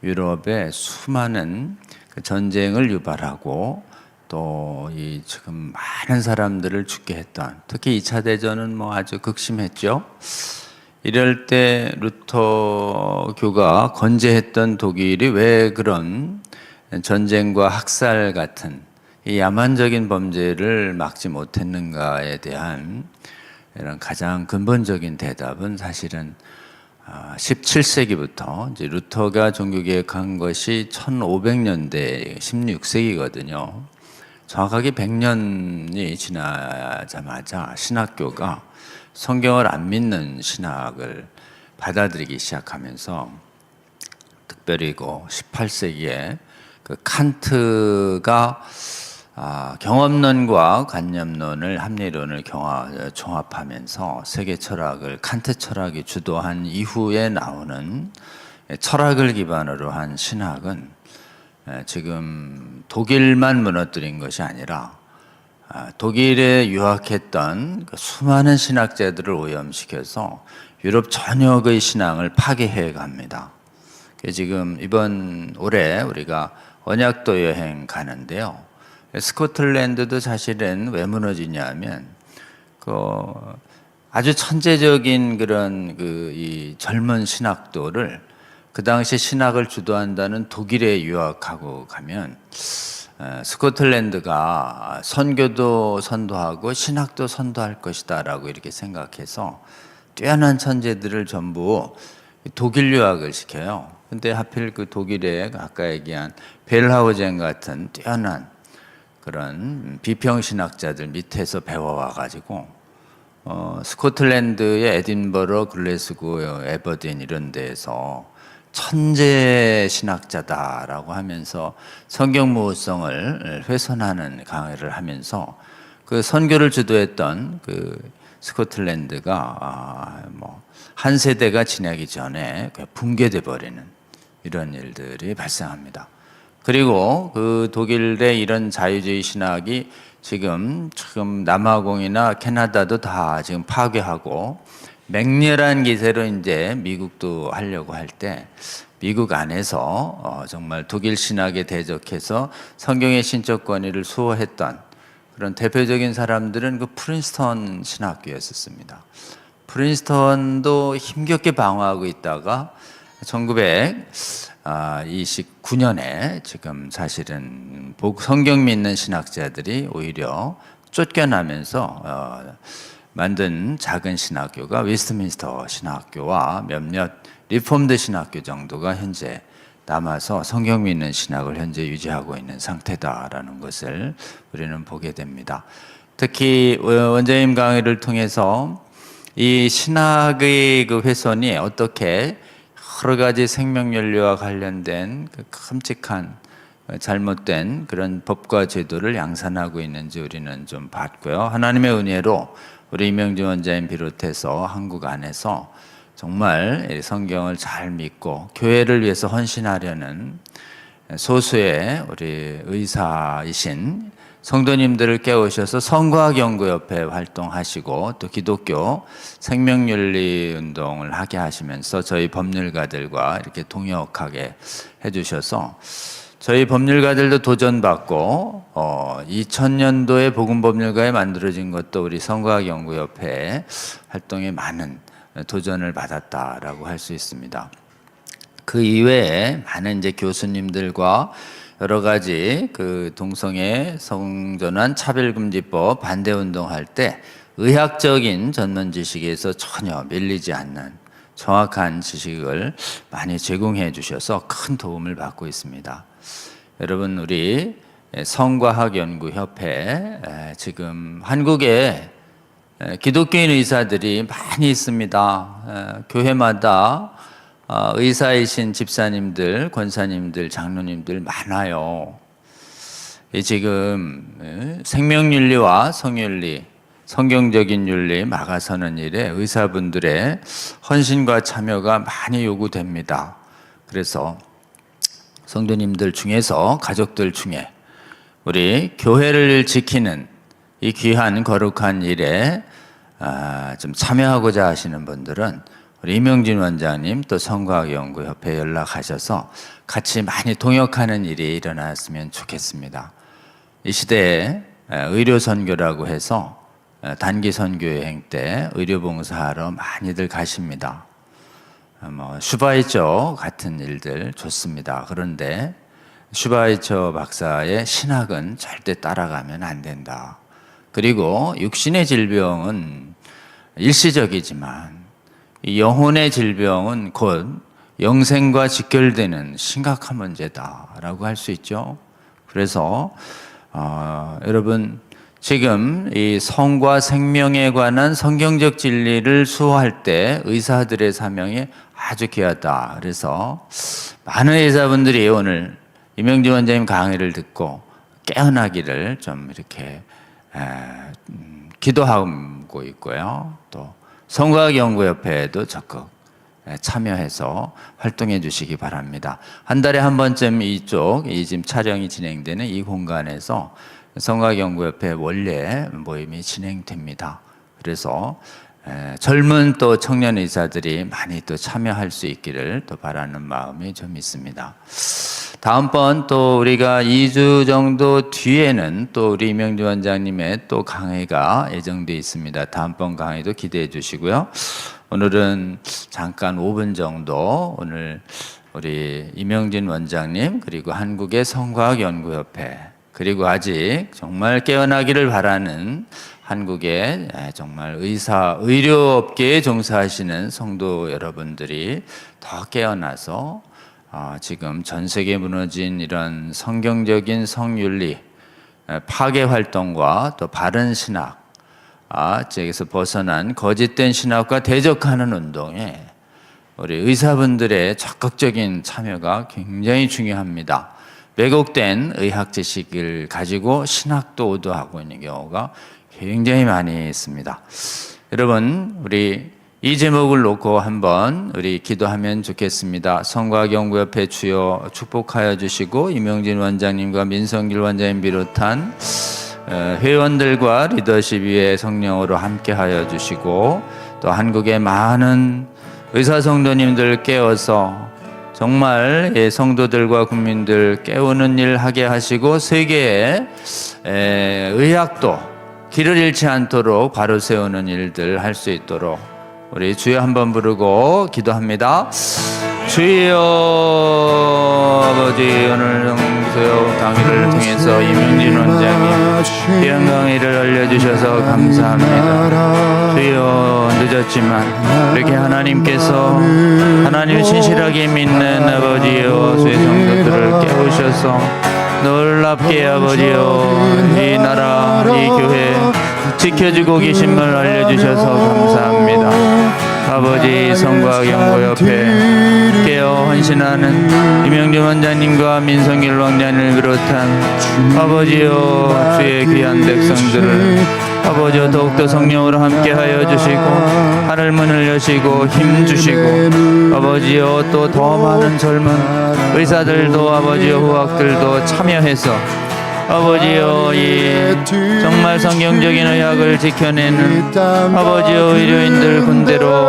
유럽에 수많은 전쟁을 유발하고 또 이 지금 많은 사람들을 죽게 했던 특히 2차 대전은 아주 극심했죠. 이럴 때 루터교가 건재했던 독일이 왜 그런 전쟁과 학살 같은 이 야만적인 범죄를 막지 못했는가에 대한 이런 가장 근본적인 대답은 사실은 17세기부터 이제 루터가 종교개혁한 것이 1500년대 16세기거든요. 정확하게 100년이 지나자마자 신학교가 성경을 안 믿는 신학을 받아들이기 시작하면서 특별히 18세기에 그 칸트가 경험론과 관념론을 합리론을 종합하면서 세계 철학을 칸트 철학이 주도한 이후에 나오는 철학을 기반으로 한 신학은 지금 독일만 무너뜨린 것이 아니라 독일에 유학했던 수많은 신학자들을 오염시켜서 유럽 전역의 신앙을 파괴해 갑니다. 지금 이번 올해 우리가 언약도 여행 가는데요. 스코틀랜드도 사실은 왜 무너지냐면 아주 천재적인 그런 이 젊은 신학도를 그 당시 신학을 주도한다는 독일에 유학하고 가면 스코틀랜드가 선교도 선도하고 신학도 선도할 것이다 라고 이렇게 생각해서 뛰어난 천재들을 전부 독일 유학을 시켜요. 근데 하필 그 독일에 아까 얘기한 벨하우젠 같은 뛰어난 그런 비평신학자들 밑에서 배워와가지고 스코틀랜드의 에딘버러, 글래스고, 에버딘 이런 데에서 천재 신학자다라고 하면서 성경 모호성을 훼손하는 강의를 하면서 그 선교를 주도했던 그 스코틀랜드가 한 세대가 지나기 전에 붕괴돼 버리는 이런 일들이 발생합니다. 그리고 그 독일의 이런 자유주의 신학이 지금 남아공이나 캐나다도 다 지금 파괴하고 맹렬한 기세로 이제 미국도 하려고 할 때 미국 안에서 정말 독일 신학에 대적해서 성경의 신적 권위를 수호했던 그런 대표적인 사람들은 그 프린스턴 신학교였었습니다. 프린스턴도 힘겹게 방어하고 있다가 1929년에 지금 사실은 성경 믿는 신학자들이 오히려 쫓겨나면서 만든 작은 신학교가 웨스트민스터 신학교와 몇몇 리폼드 신학교 정도가 현재 남아서 성경 믿는 신학을 현재 유지하고 있는 상태다라는 것을 우리는 보게 됩니다. 특히 원장님 강의를 통해서 이 신학의 그 훼손이 어떻게 여러 가지 생명윤리와 관련된 그 끔찍한 잘못된 그런 법과 제도를 양산하고 있는지 우리는 좀 봤고요. 하나님의 은혜로 우리 이명준 원장님 비롯해서 한국 안에서 정말 성경을 잘 믿고 교회를 위해서 헌신하려는 소수의 우리 의사이신 성도님들을 깨우셔서 성과학연구협회 활동하시고 또 기독교 생명윤리 운동을 하게 하시면서 저희 법률가들과 이렇게 동역하게 해주셔서 저희 법률가들도 도전받고 2000년도에 복음법률가에 만들어진 것도 우리 성과학연구협회 활동에 많은 도전을 받았다라고 할 수 있습니다. 그 이외에 많은 이제 교수님들과 여러 가지 그 동성애 성전환 차별금지법 반대 운동할 때 의학적인 전문 지식에서 전혀 밀리지 않는 정확한 지식을 많이 제공해 주셔서 큰 도움을 받고 있습니다. 여러분, 우리 성과학연구협회 지금 한국에 기독교인 의사들이 많이 있습니다. 교회마다 의사이신 집사님들, 권사님들, 장로님들 많아요. 지금 생명윤리와 성윤리, 성경적인 윤리 막아서는 일에 의사분들의 헌신과 참여가 많이 요구됩니다. 그래서 성도님들 중에서 가족들 중에 우리 교회를 지키는 이 귀한 거룩한 일에 좀 참여하고자 하시는 분들은 우리 이명진 원장님 또 성과학연구협회에 연락하셔서 같이 많이 동역하는 일이 일어났으면 좋겠습니다. 이 시대에 의료선교라고 해서 단기 선교 여행 때 의료봉사하러 많이들 가십니다. 슈바이처 같은 일들 좋습니다. 그런데 슈바이처 박사의 신학은 절대 따라가면 안 된다. 그리고 육신의 질병은 일시적이지만 이 영혼의 질병은 곧 영생과 직결되는 심각한 문제다라고 할 수 있죠. 그래서 여러분 지금 이 성과 생명에 관한 성경적 진리를 수호할 때 의사들의 사명이 아주 귀하다. 그래서 많은 의사분들이 오늘 이명진 원장님 강의를 듣고 깨어나기를 좀 이렇게 기도하고 있고요. 또 성과학연구협회에도 적극 참여해서 활동해 주시기 바랍니다. 한 달에 한 번쯤 이 지금 촬영이 진행되는 이 공간에서 성과학연구협회 원래 모임이 진행됩니다. 그래서 젊은 또 청년 의사들이 많이 또 참여할 수 있기를 또 바라는 마음이 좀 있습니다. 다음번 또 우리가 2주 정도 뒤에는 또 우리 이명주 원장님의 또 강의가 예정되어 있습니다. 다음번 강의도 기대해 주시고요. 오늘은 잠깐 5분 정도 오늘 우리 이명진 원장님 그리고 한국의 성과학연구협회 그리고 아직 정말 깨어나기를 바라는 한국의 정말 의료업계에 종사하시는 성도 여러분들이 더 깨어나서 지금 전 세계에 무너진 이런 성경적인 성윤리 파괴 활동과 또 바른 신학 저기서 벗어난 거짓된 신학과 대적하는 운동에 우리 의사분들의 적극적인 참여가 굉장히 중요합니다. 왜곡된 의학 지식을 가지고 신학도 오도하고 있는 경우가 굉장히 많이 있습니다. 여러분, 우리 이 제목을 놓고 한번 우리 기도하면 좋겠습니다. 성과학연구협회 주여 축복하여 주시고 이명진 원장님과 민성길 원장님 비롯한 회원들과 리더십 위에 성령으로 함께하여 주시고 또 한국의 많은 의사 성도님들 깨워서 정말 성도들과 국민들 깨우는 일 하게 하시고 세계의 의학도 길을 잃지 않도록 바로 세우는 일들 할 수 있도록 우리 주여 한번 부르고 기도합니다. 주여 아버지, 오늘 영수요 강의를 통해서 이명진 원장님 귀한 강의를 알려주셔서 감사합니다. 주여 늦었지만 이렇게 하나님께서 하나님을 신실하게 믿는 아버지여 주의 성도들을 깨우셔서 놀랍게 아버지여 이 나라 이 교회 지켜주고 계심을 알려주셔서 감사합니다. 아버지, 성과연구협회 깨어 헌신하는 이명준 원장님과 민성길 왕자님을 비롯한 아버지여 주의 귀한 백성들을 아버지여 더욱더 성령으로 함께하여 주시고 하늘 문을 여시고 힘 주시고 아버지여 또 더 많은 젊은 의사들도 아버지여 후학들도 참여해서 아버지여 이 정말 성경적인 의학을 지켜내는 아버지여 의료인들 군대로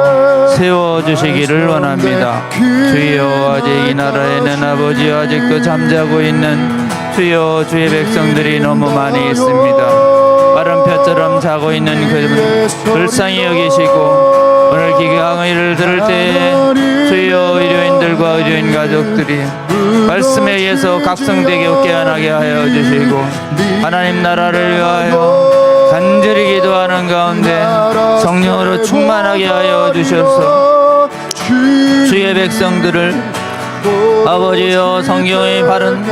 세워주시기를 원합니다. 주여 아직 이 나라에는 아버지여 아직도 잠자고 있는 주여 주의 백성들이 너무 많이 있습니다. 마른 뼈처럼 자고 있는 그분 불쌍히 여기시고 오늘 기강의를 들을 때 주여 의료인들과 의료인 가족들이 말씀에 의해서 각성되게 깨어나게 하여 주시고 하나님 나라를 위하여 간절히 기도하는 가운데 성령으로 충만하게 하여 주셔서 주의 백성들을 아버지여 성경의 바른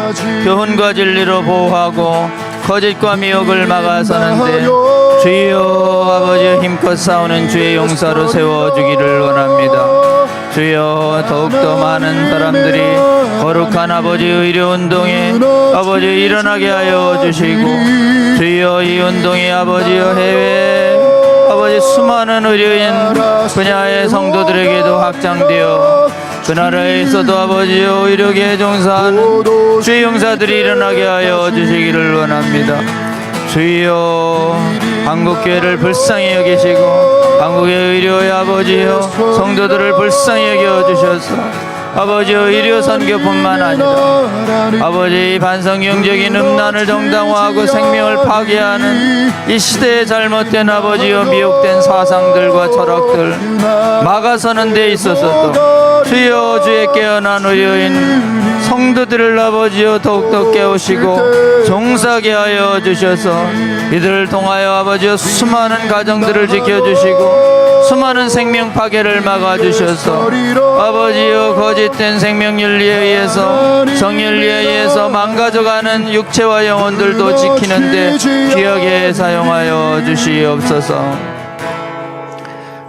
교훈과 진리로 보호하고 거짓과 미혹을 막아서는데 주여 아버지여 힘껏 싸우는 주의 용사로 세워주기를 원합니다. 주여 더욱더 많은 사람들이 거룩한 아버지 의료운동에 아버지 일어나게 하여 주시고 주여 이 운동이 아버지여 해외 아버지 수많은 의료인 분야의 성도들에게도 확장되어 그 나라에서도 아버지여 의료계에 종사하는 주의 용사들이 일어나게 하여 주시기를 원합니다. 주여 한국교회를 불쌍히 여기시고 한국의 의료의 아버지여 성도들을 불쌍히 여겨주셔서 아버지여 의료 선교뿐만 아니라 아버지 반성경적인 음란을 정당화하고 생명을 파괴하는 이 시대의 잘못된 아버지여 미혹된 사상들과 철학들 막아서는 데 있어서도 주여 주의 깨어난 의료인 성도들을 아버지여 더욱더 깨우시고 종사하게 하여 주셔서 이들을 통하여 아버지여 수많은 가정들을 지켜주시고 수많은 생명 파괴를 막아주셔서 아버지여 거짓된 생명윤리에 의해서 성윤리에 의해서 망가져가는 육체와 영혼들도 지키는데 귀하게 사용하여 주시옵소서.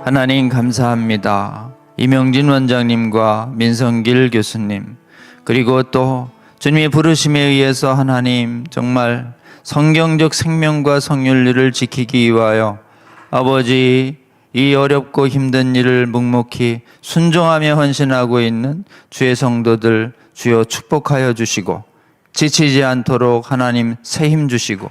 하나님 감사합니다. 이명진 원장님과 민성길 교수님 그리고 또 주님의 부르심에 의해서 하나님 정말 성경적 생명과 성윤리를 지키기 위하여 아버지 이 어렵고 힘든 일을 묵묵히 순종하며 헌신하고 있는 주의 성도들 주여 축복하여 주시고 지치지 않도록 하나님 새 힘 주시고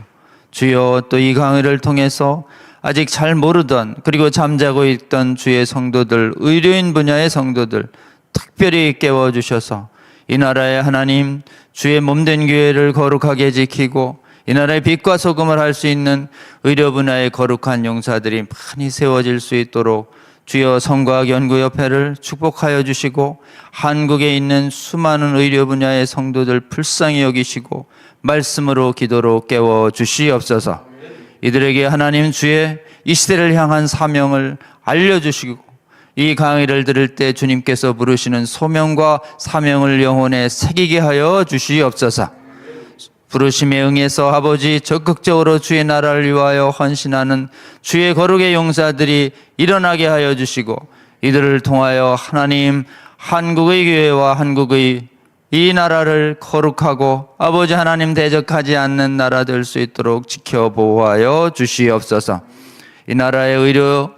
주여 또 이 강의를 통해서 아직 잘 모르던 그리고 잠자고 있던 주의 성도들 의료인 분야의 성도들 특별히 깨워주셔서 이 나라에 하나님 주의 몸된 교회를 거룩하게 지키고 이 나라의 빛과 소금을 할 수 있는 의료 분야의 거룩한 용사들이 많이 세워질 수 있도록 주여 성과학연구협회를 축복하여 주시고 한국에 있는 수많은 의료 분야의 성도들 불쌍히 여기시고 말씀으로 기도로 깨워 주시옵소서. 이들에게 하나님 주의 이 시대를 향한 사명을 알려주시고 이 강의를 들을 때 주님께서 부르시는 소명과 사명을 영혼에 새기게 하여 주시옵소서. 부르심에 응해서 아버지 적극적으로 주의 나라를 위하여 헌신하는 주의 거룩의 용사들이 일어나게 하여 주시고 이들을 통하여 하나님 한국의 교회와 한국의 이 나라를 거룩하고 아버지 하나님 대적하지 않는 나라 될 수 있도록 지켜 보호하여 주시옵소서. 이 나라의 의료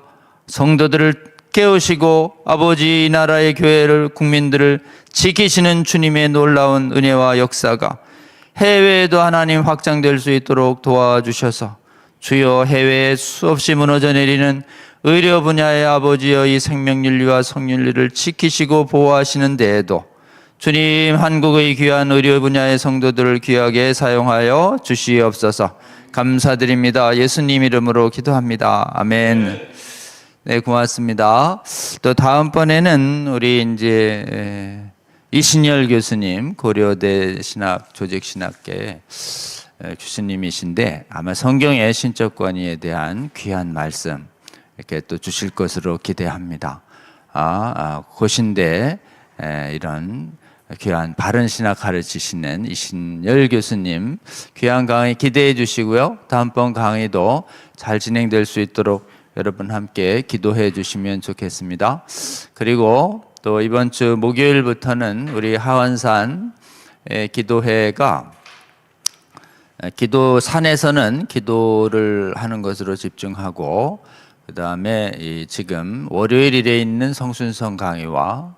성도들을 깨우시고 아버지 이 나라의 교회를 국민들을 지키시는 주님의 놀라운 은혜와 역사가 해외에도 하나님 확장될 수 있도록 도와주셔서 주여 해외에 수없이 무너져 내리는 의료 분야의 아버지여 이 생명윤리와 성윤리를 지키시고 보호하시는 데에도 주님 한국의 귀한 의료 분야의 성도들을 귀하게 사용하여 주시옵소서. 감사드립니다. 예수님 이름으로 기도합니다. 아멘. 네, 고맙습니다. 또 다음번에는 우리 이제 이신열 교수님 고려대 신학 조직신학계 교수님이신데 아마 성경의 신적 권위에 대한 귀한 말씀 이렇게 또 주실 것으로 기대합니다. 고신대 이런 귀한 바른 신학 가르치시는 이신열 교수님 귀한 강의 기대해 주시고요. 다음번 강의도 잘 진행될 수 있도록 여러분 함께 기도해 주시면 좋겠습니다. 그리고 또 이번 주 목요일부터는 우리 하원산 기도회가 기도산에서는 기도를 하는 것으로 집중하고 그 다음에 지금 월요일 일에 있는 성순성 강의와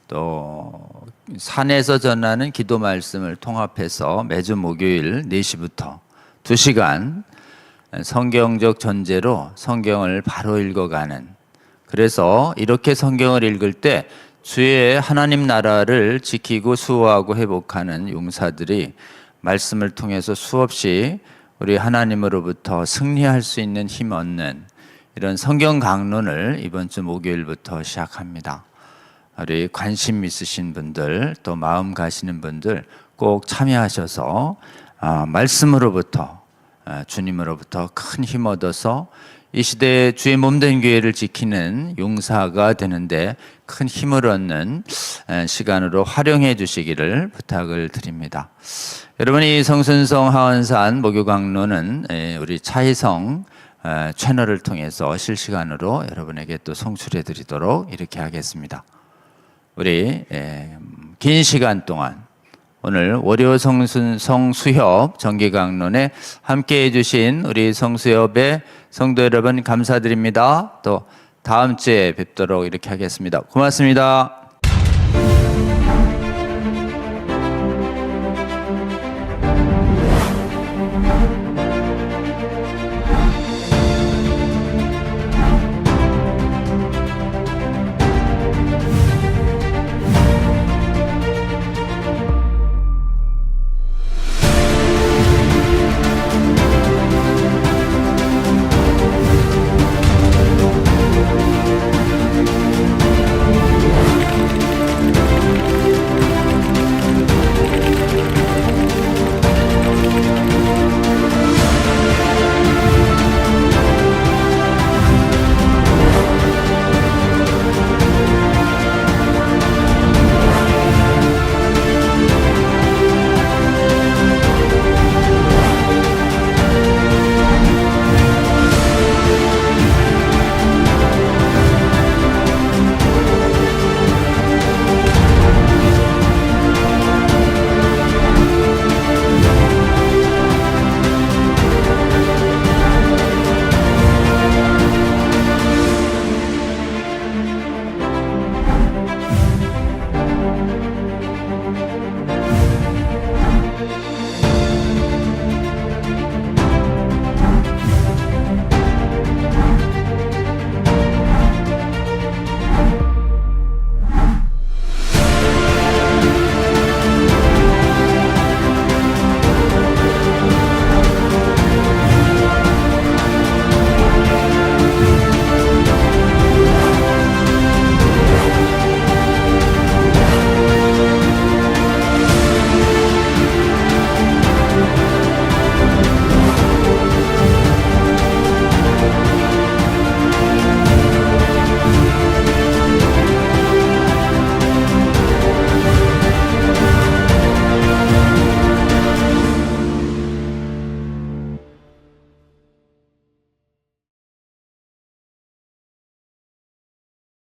또 산에서 전하는 기도 말씀을 통합해서 매주 목요일 4시부터 2시간 성경적 전제로 성경을 바로 읽어가는, 그래서 이렇게 성경을 읽을 때 주의 하나님 나라를 지키고 수호하고 회복하는 용사들이 말씀을 통해서 수없이 우리 하나님으로부터 승리할 수 있는 힘 얻는 이런 성경 강론을 이번 주 목요일부터 시작합니다. 우리 관심 있으신 분들 또 마음 가시는 분들 꼭 참여하셔서 말씀으로부터 주님으로부터 큰 힘 얻어서 이 시대에 주의 몸된 교회를 지키는 용사가 되는데 큰 힘을 얻는 시간으로 활용해 주시기를 부탁을 드립니다. 여러분이 성순성 하원산 목요 강론은 우리 차희성 채널을 통해서 실시간으로 여러분에게 또 송출해 드리도록 이렇게 하겠습니다. 우리 긴 시간 동안 오늘 월요 성수협 정기강론에 함께해 주신 우리 성수협의 성도 여러분 감사드립니다. 또 다음 주에 뵙도록 이렇게 하겠습니다. 고맙습니다.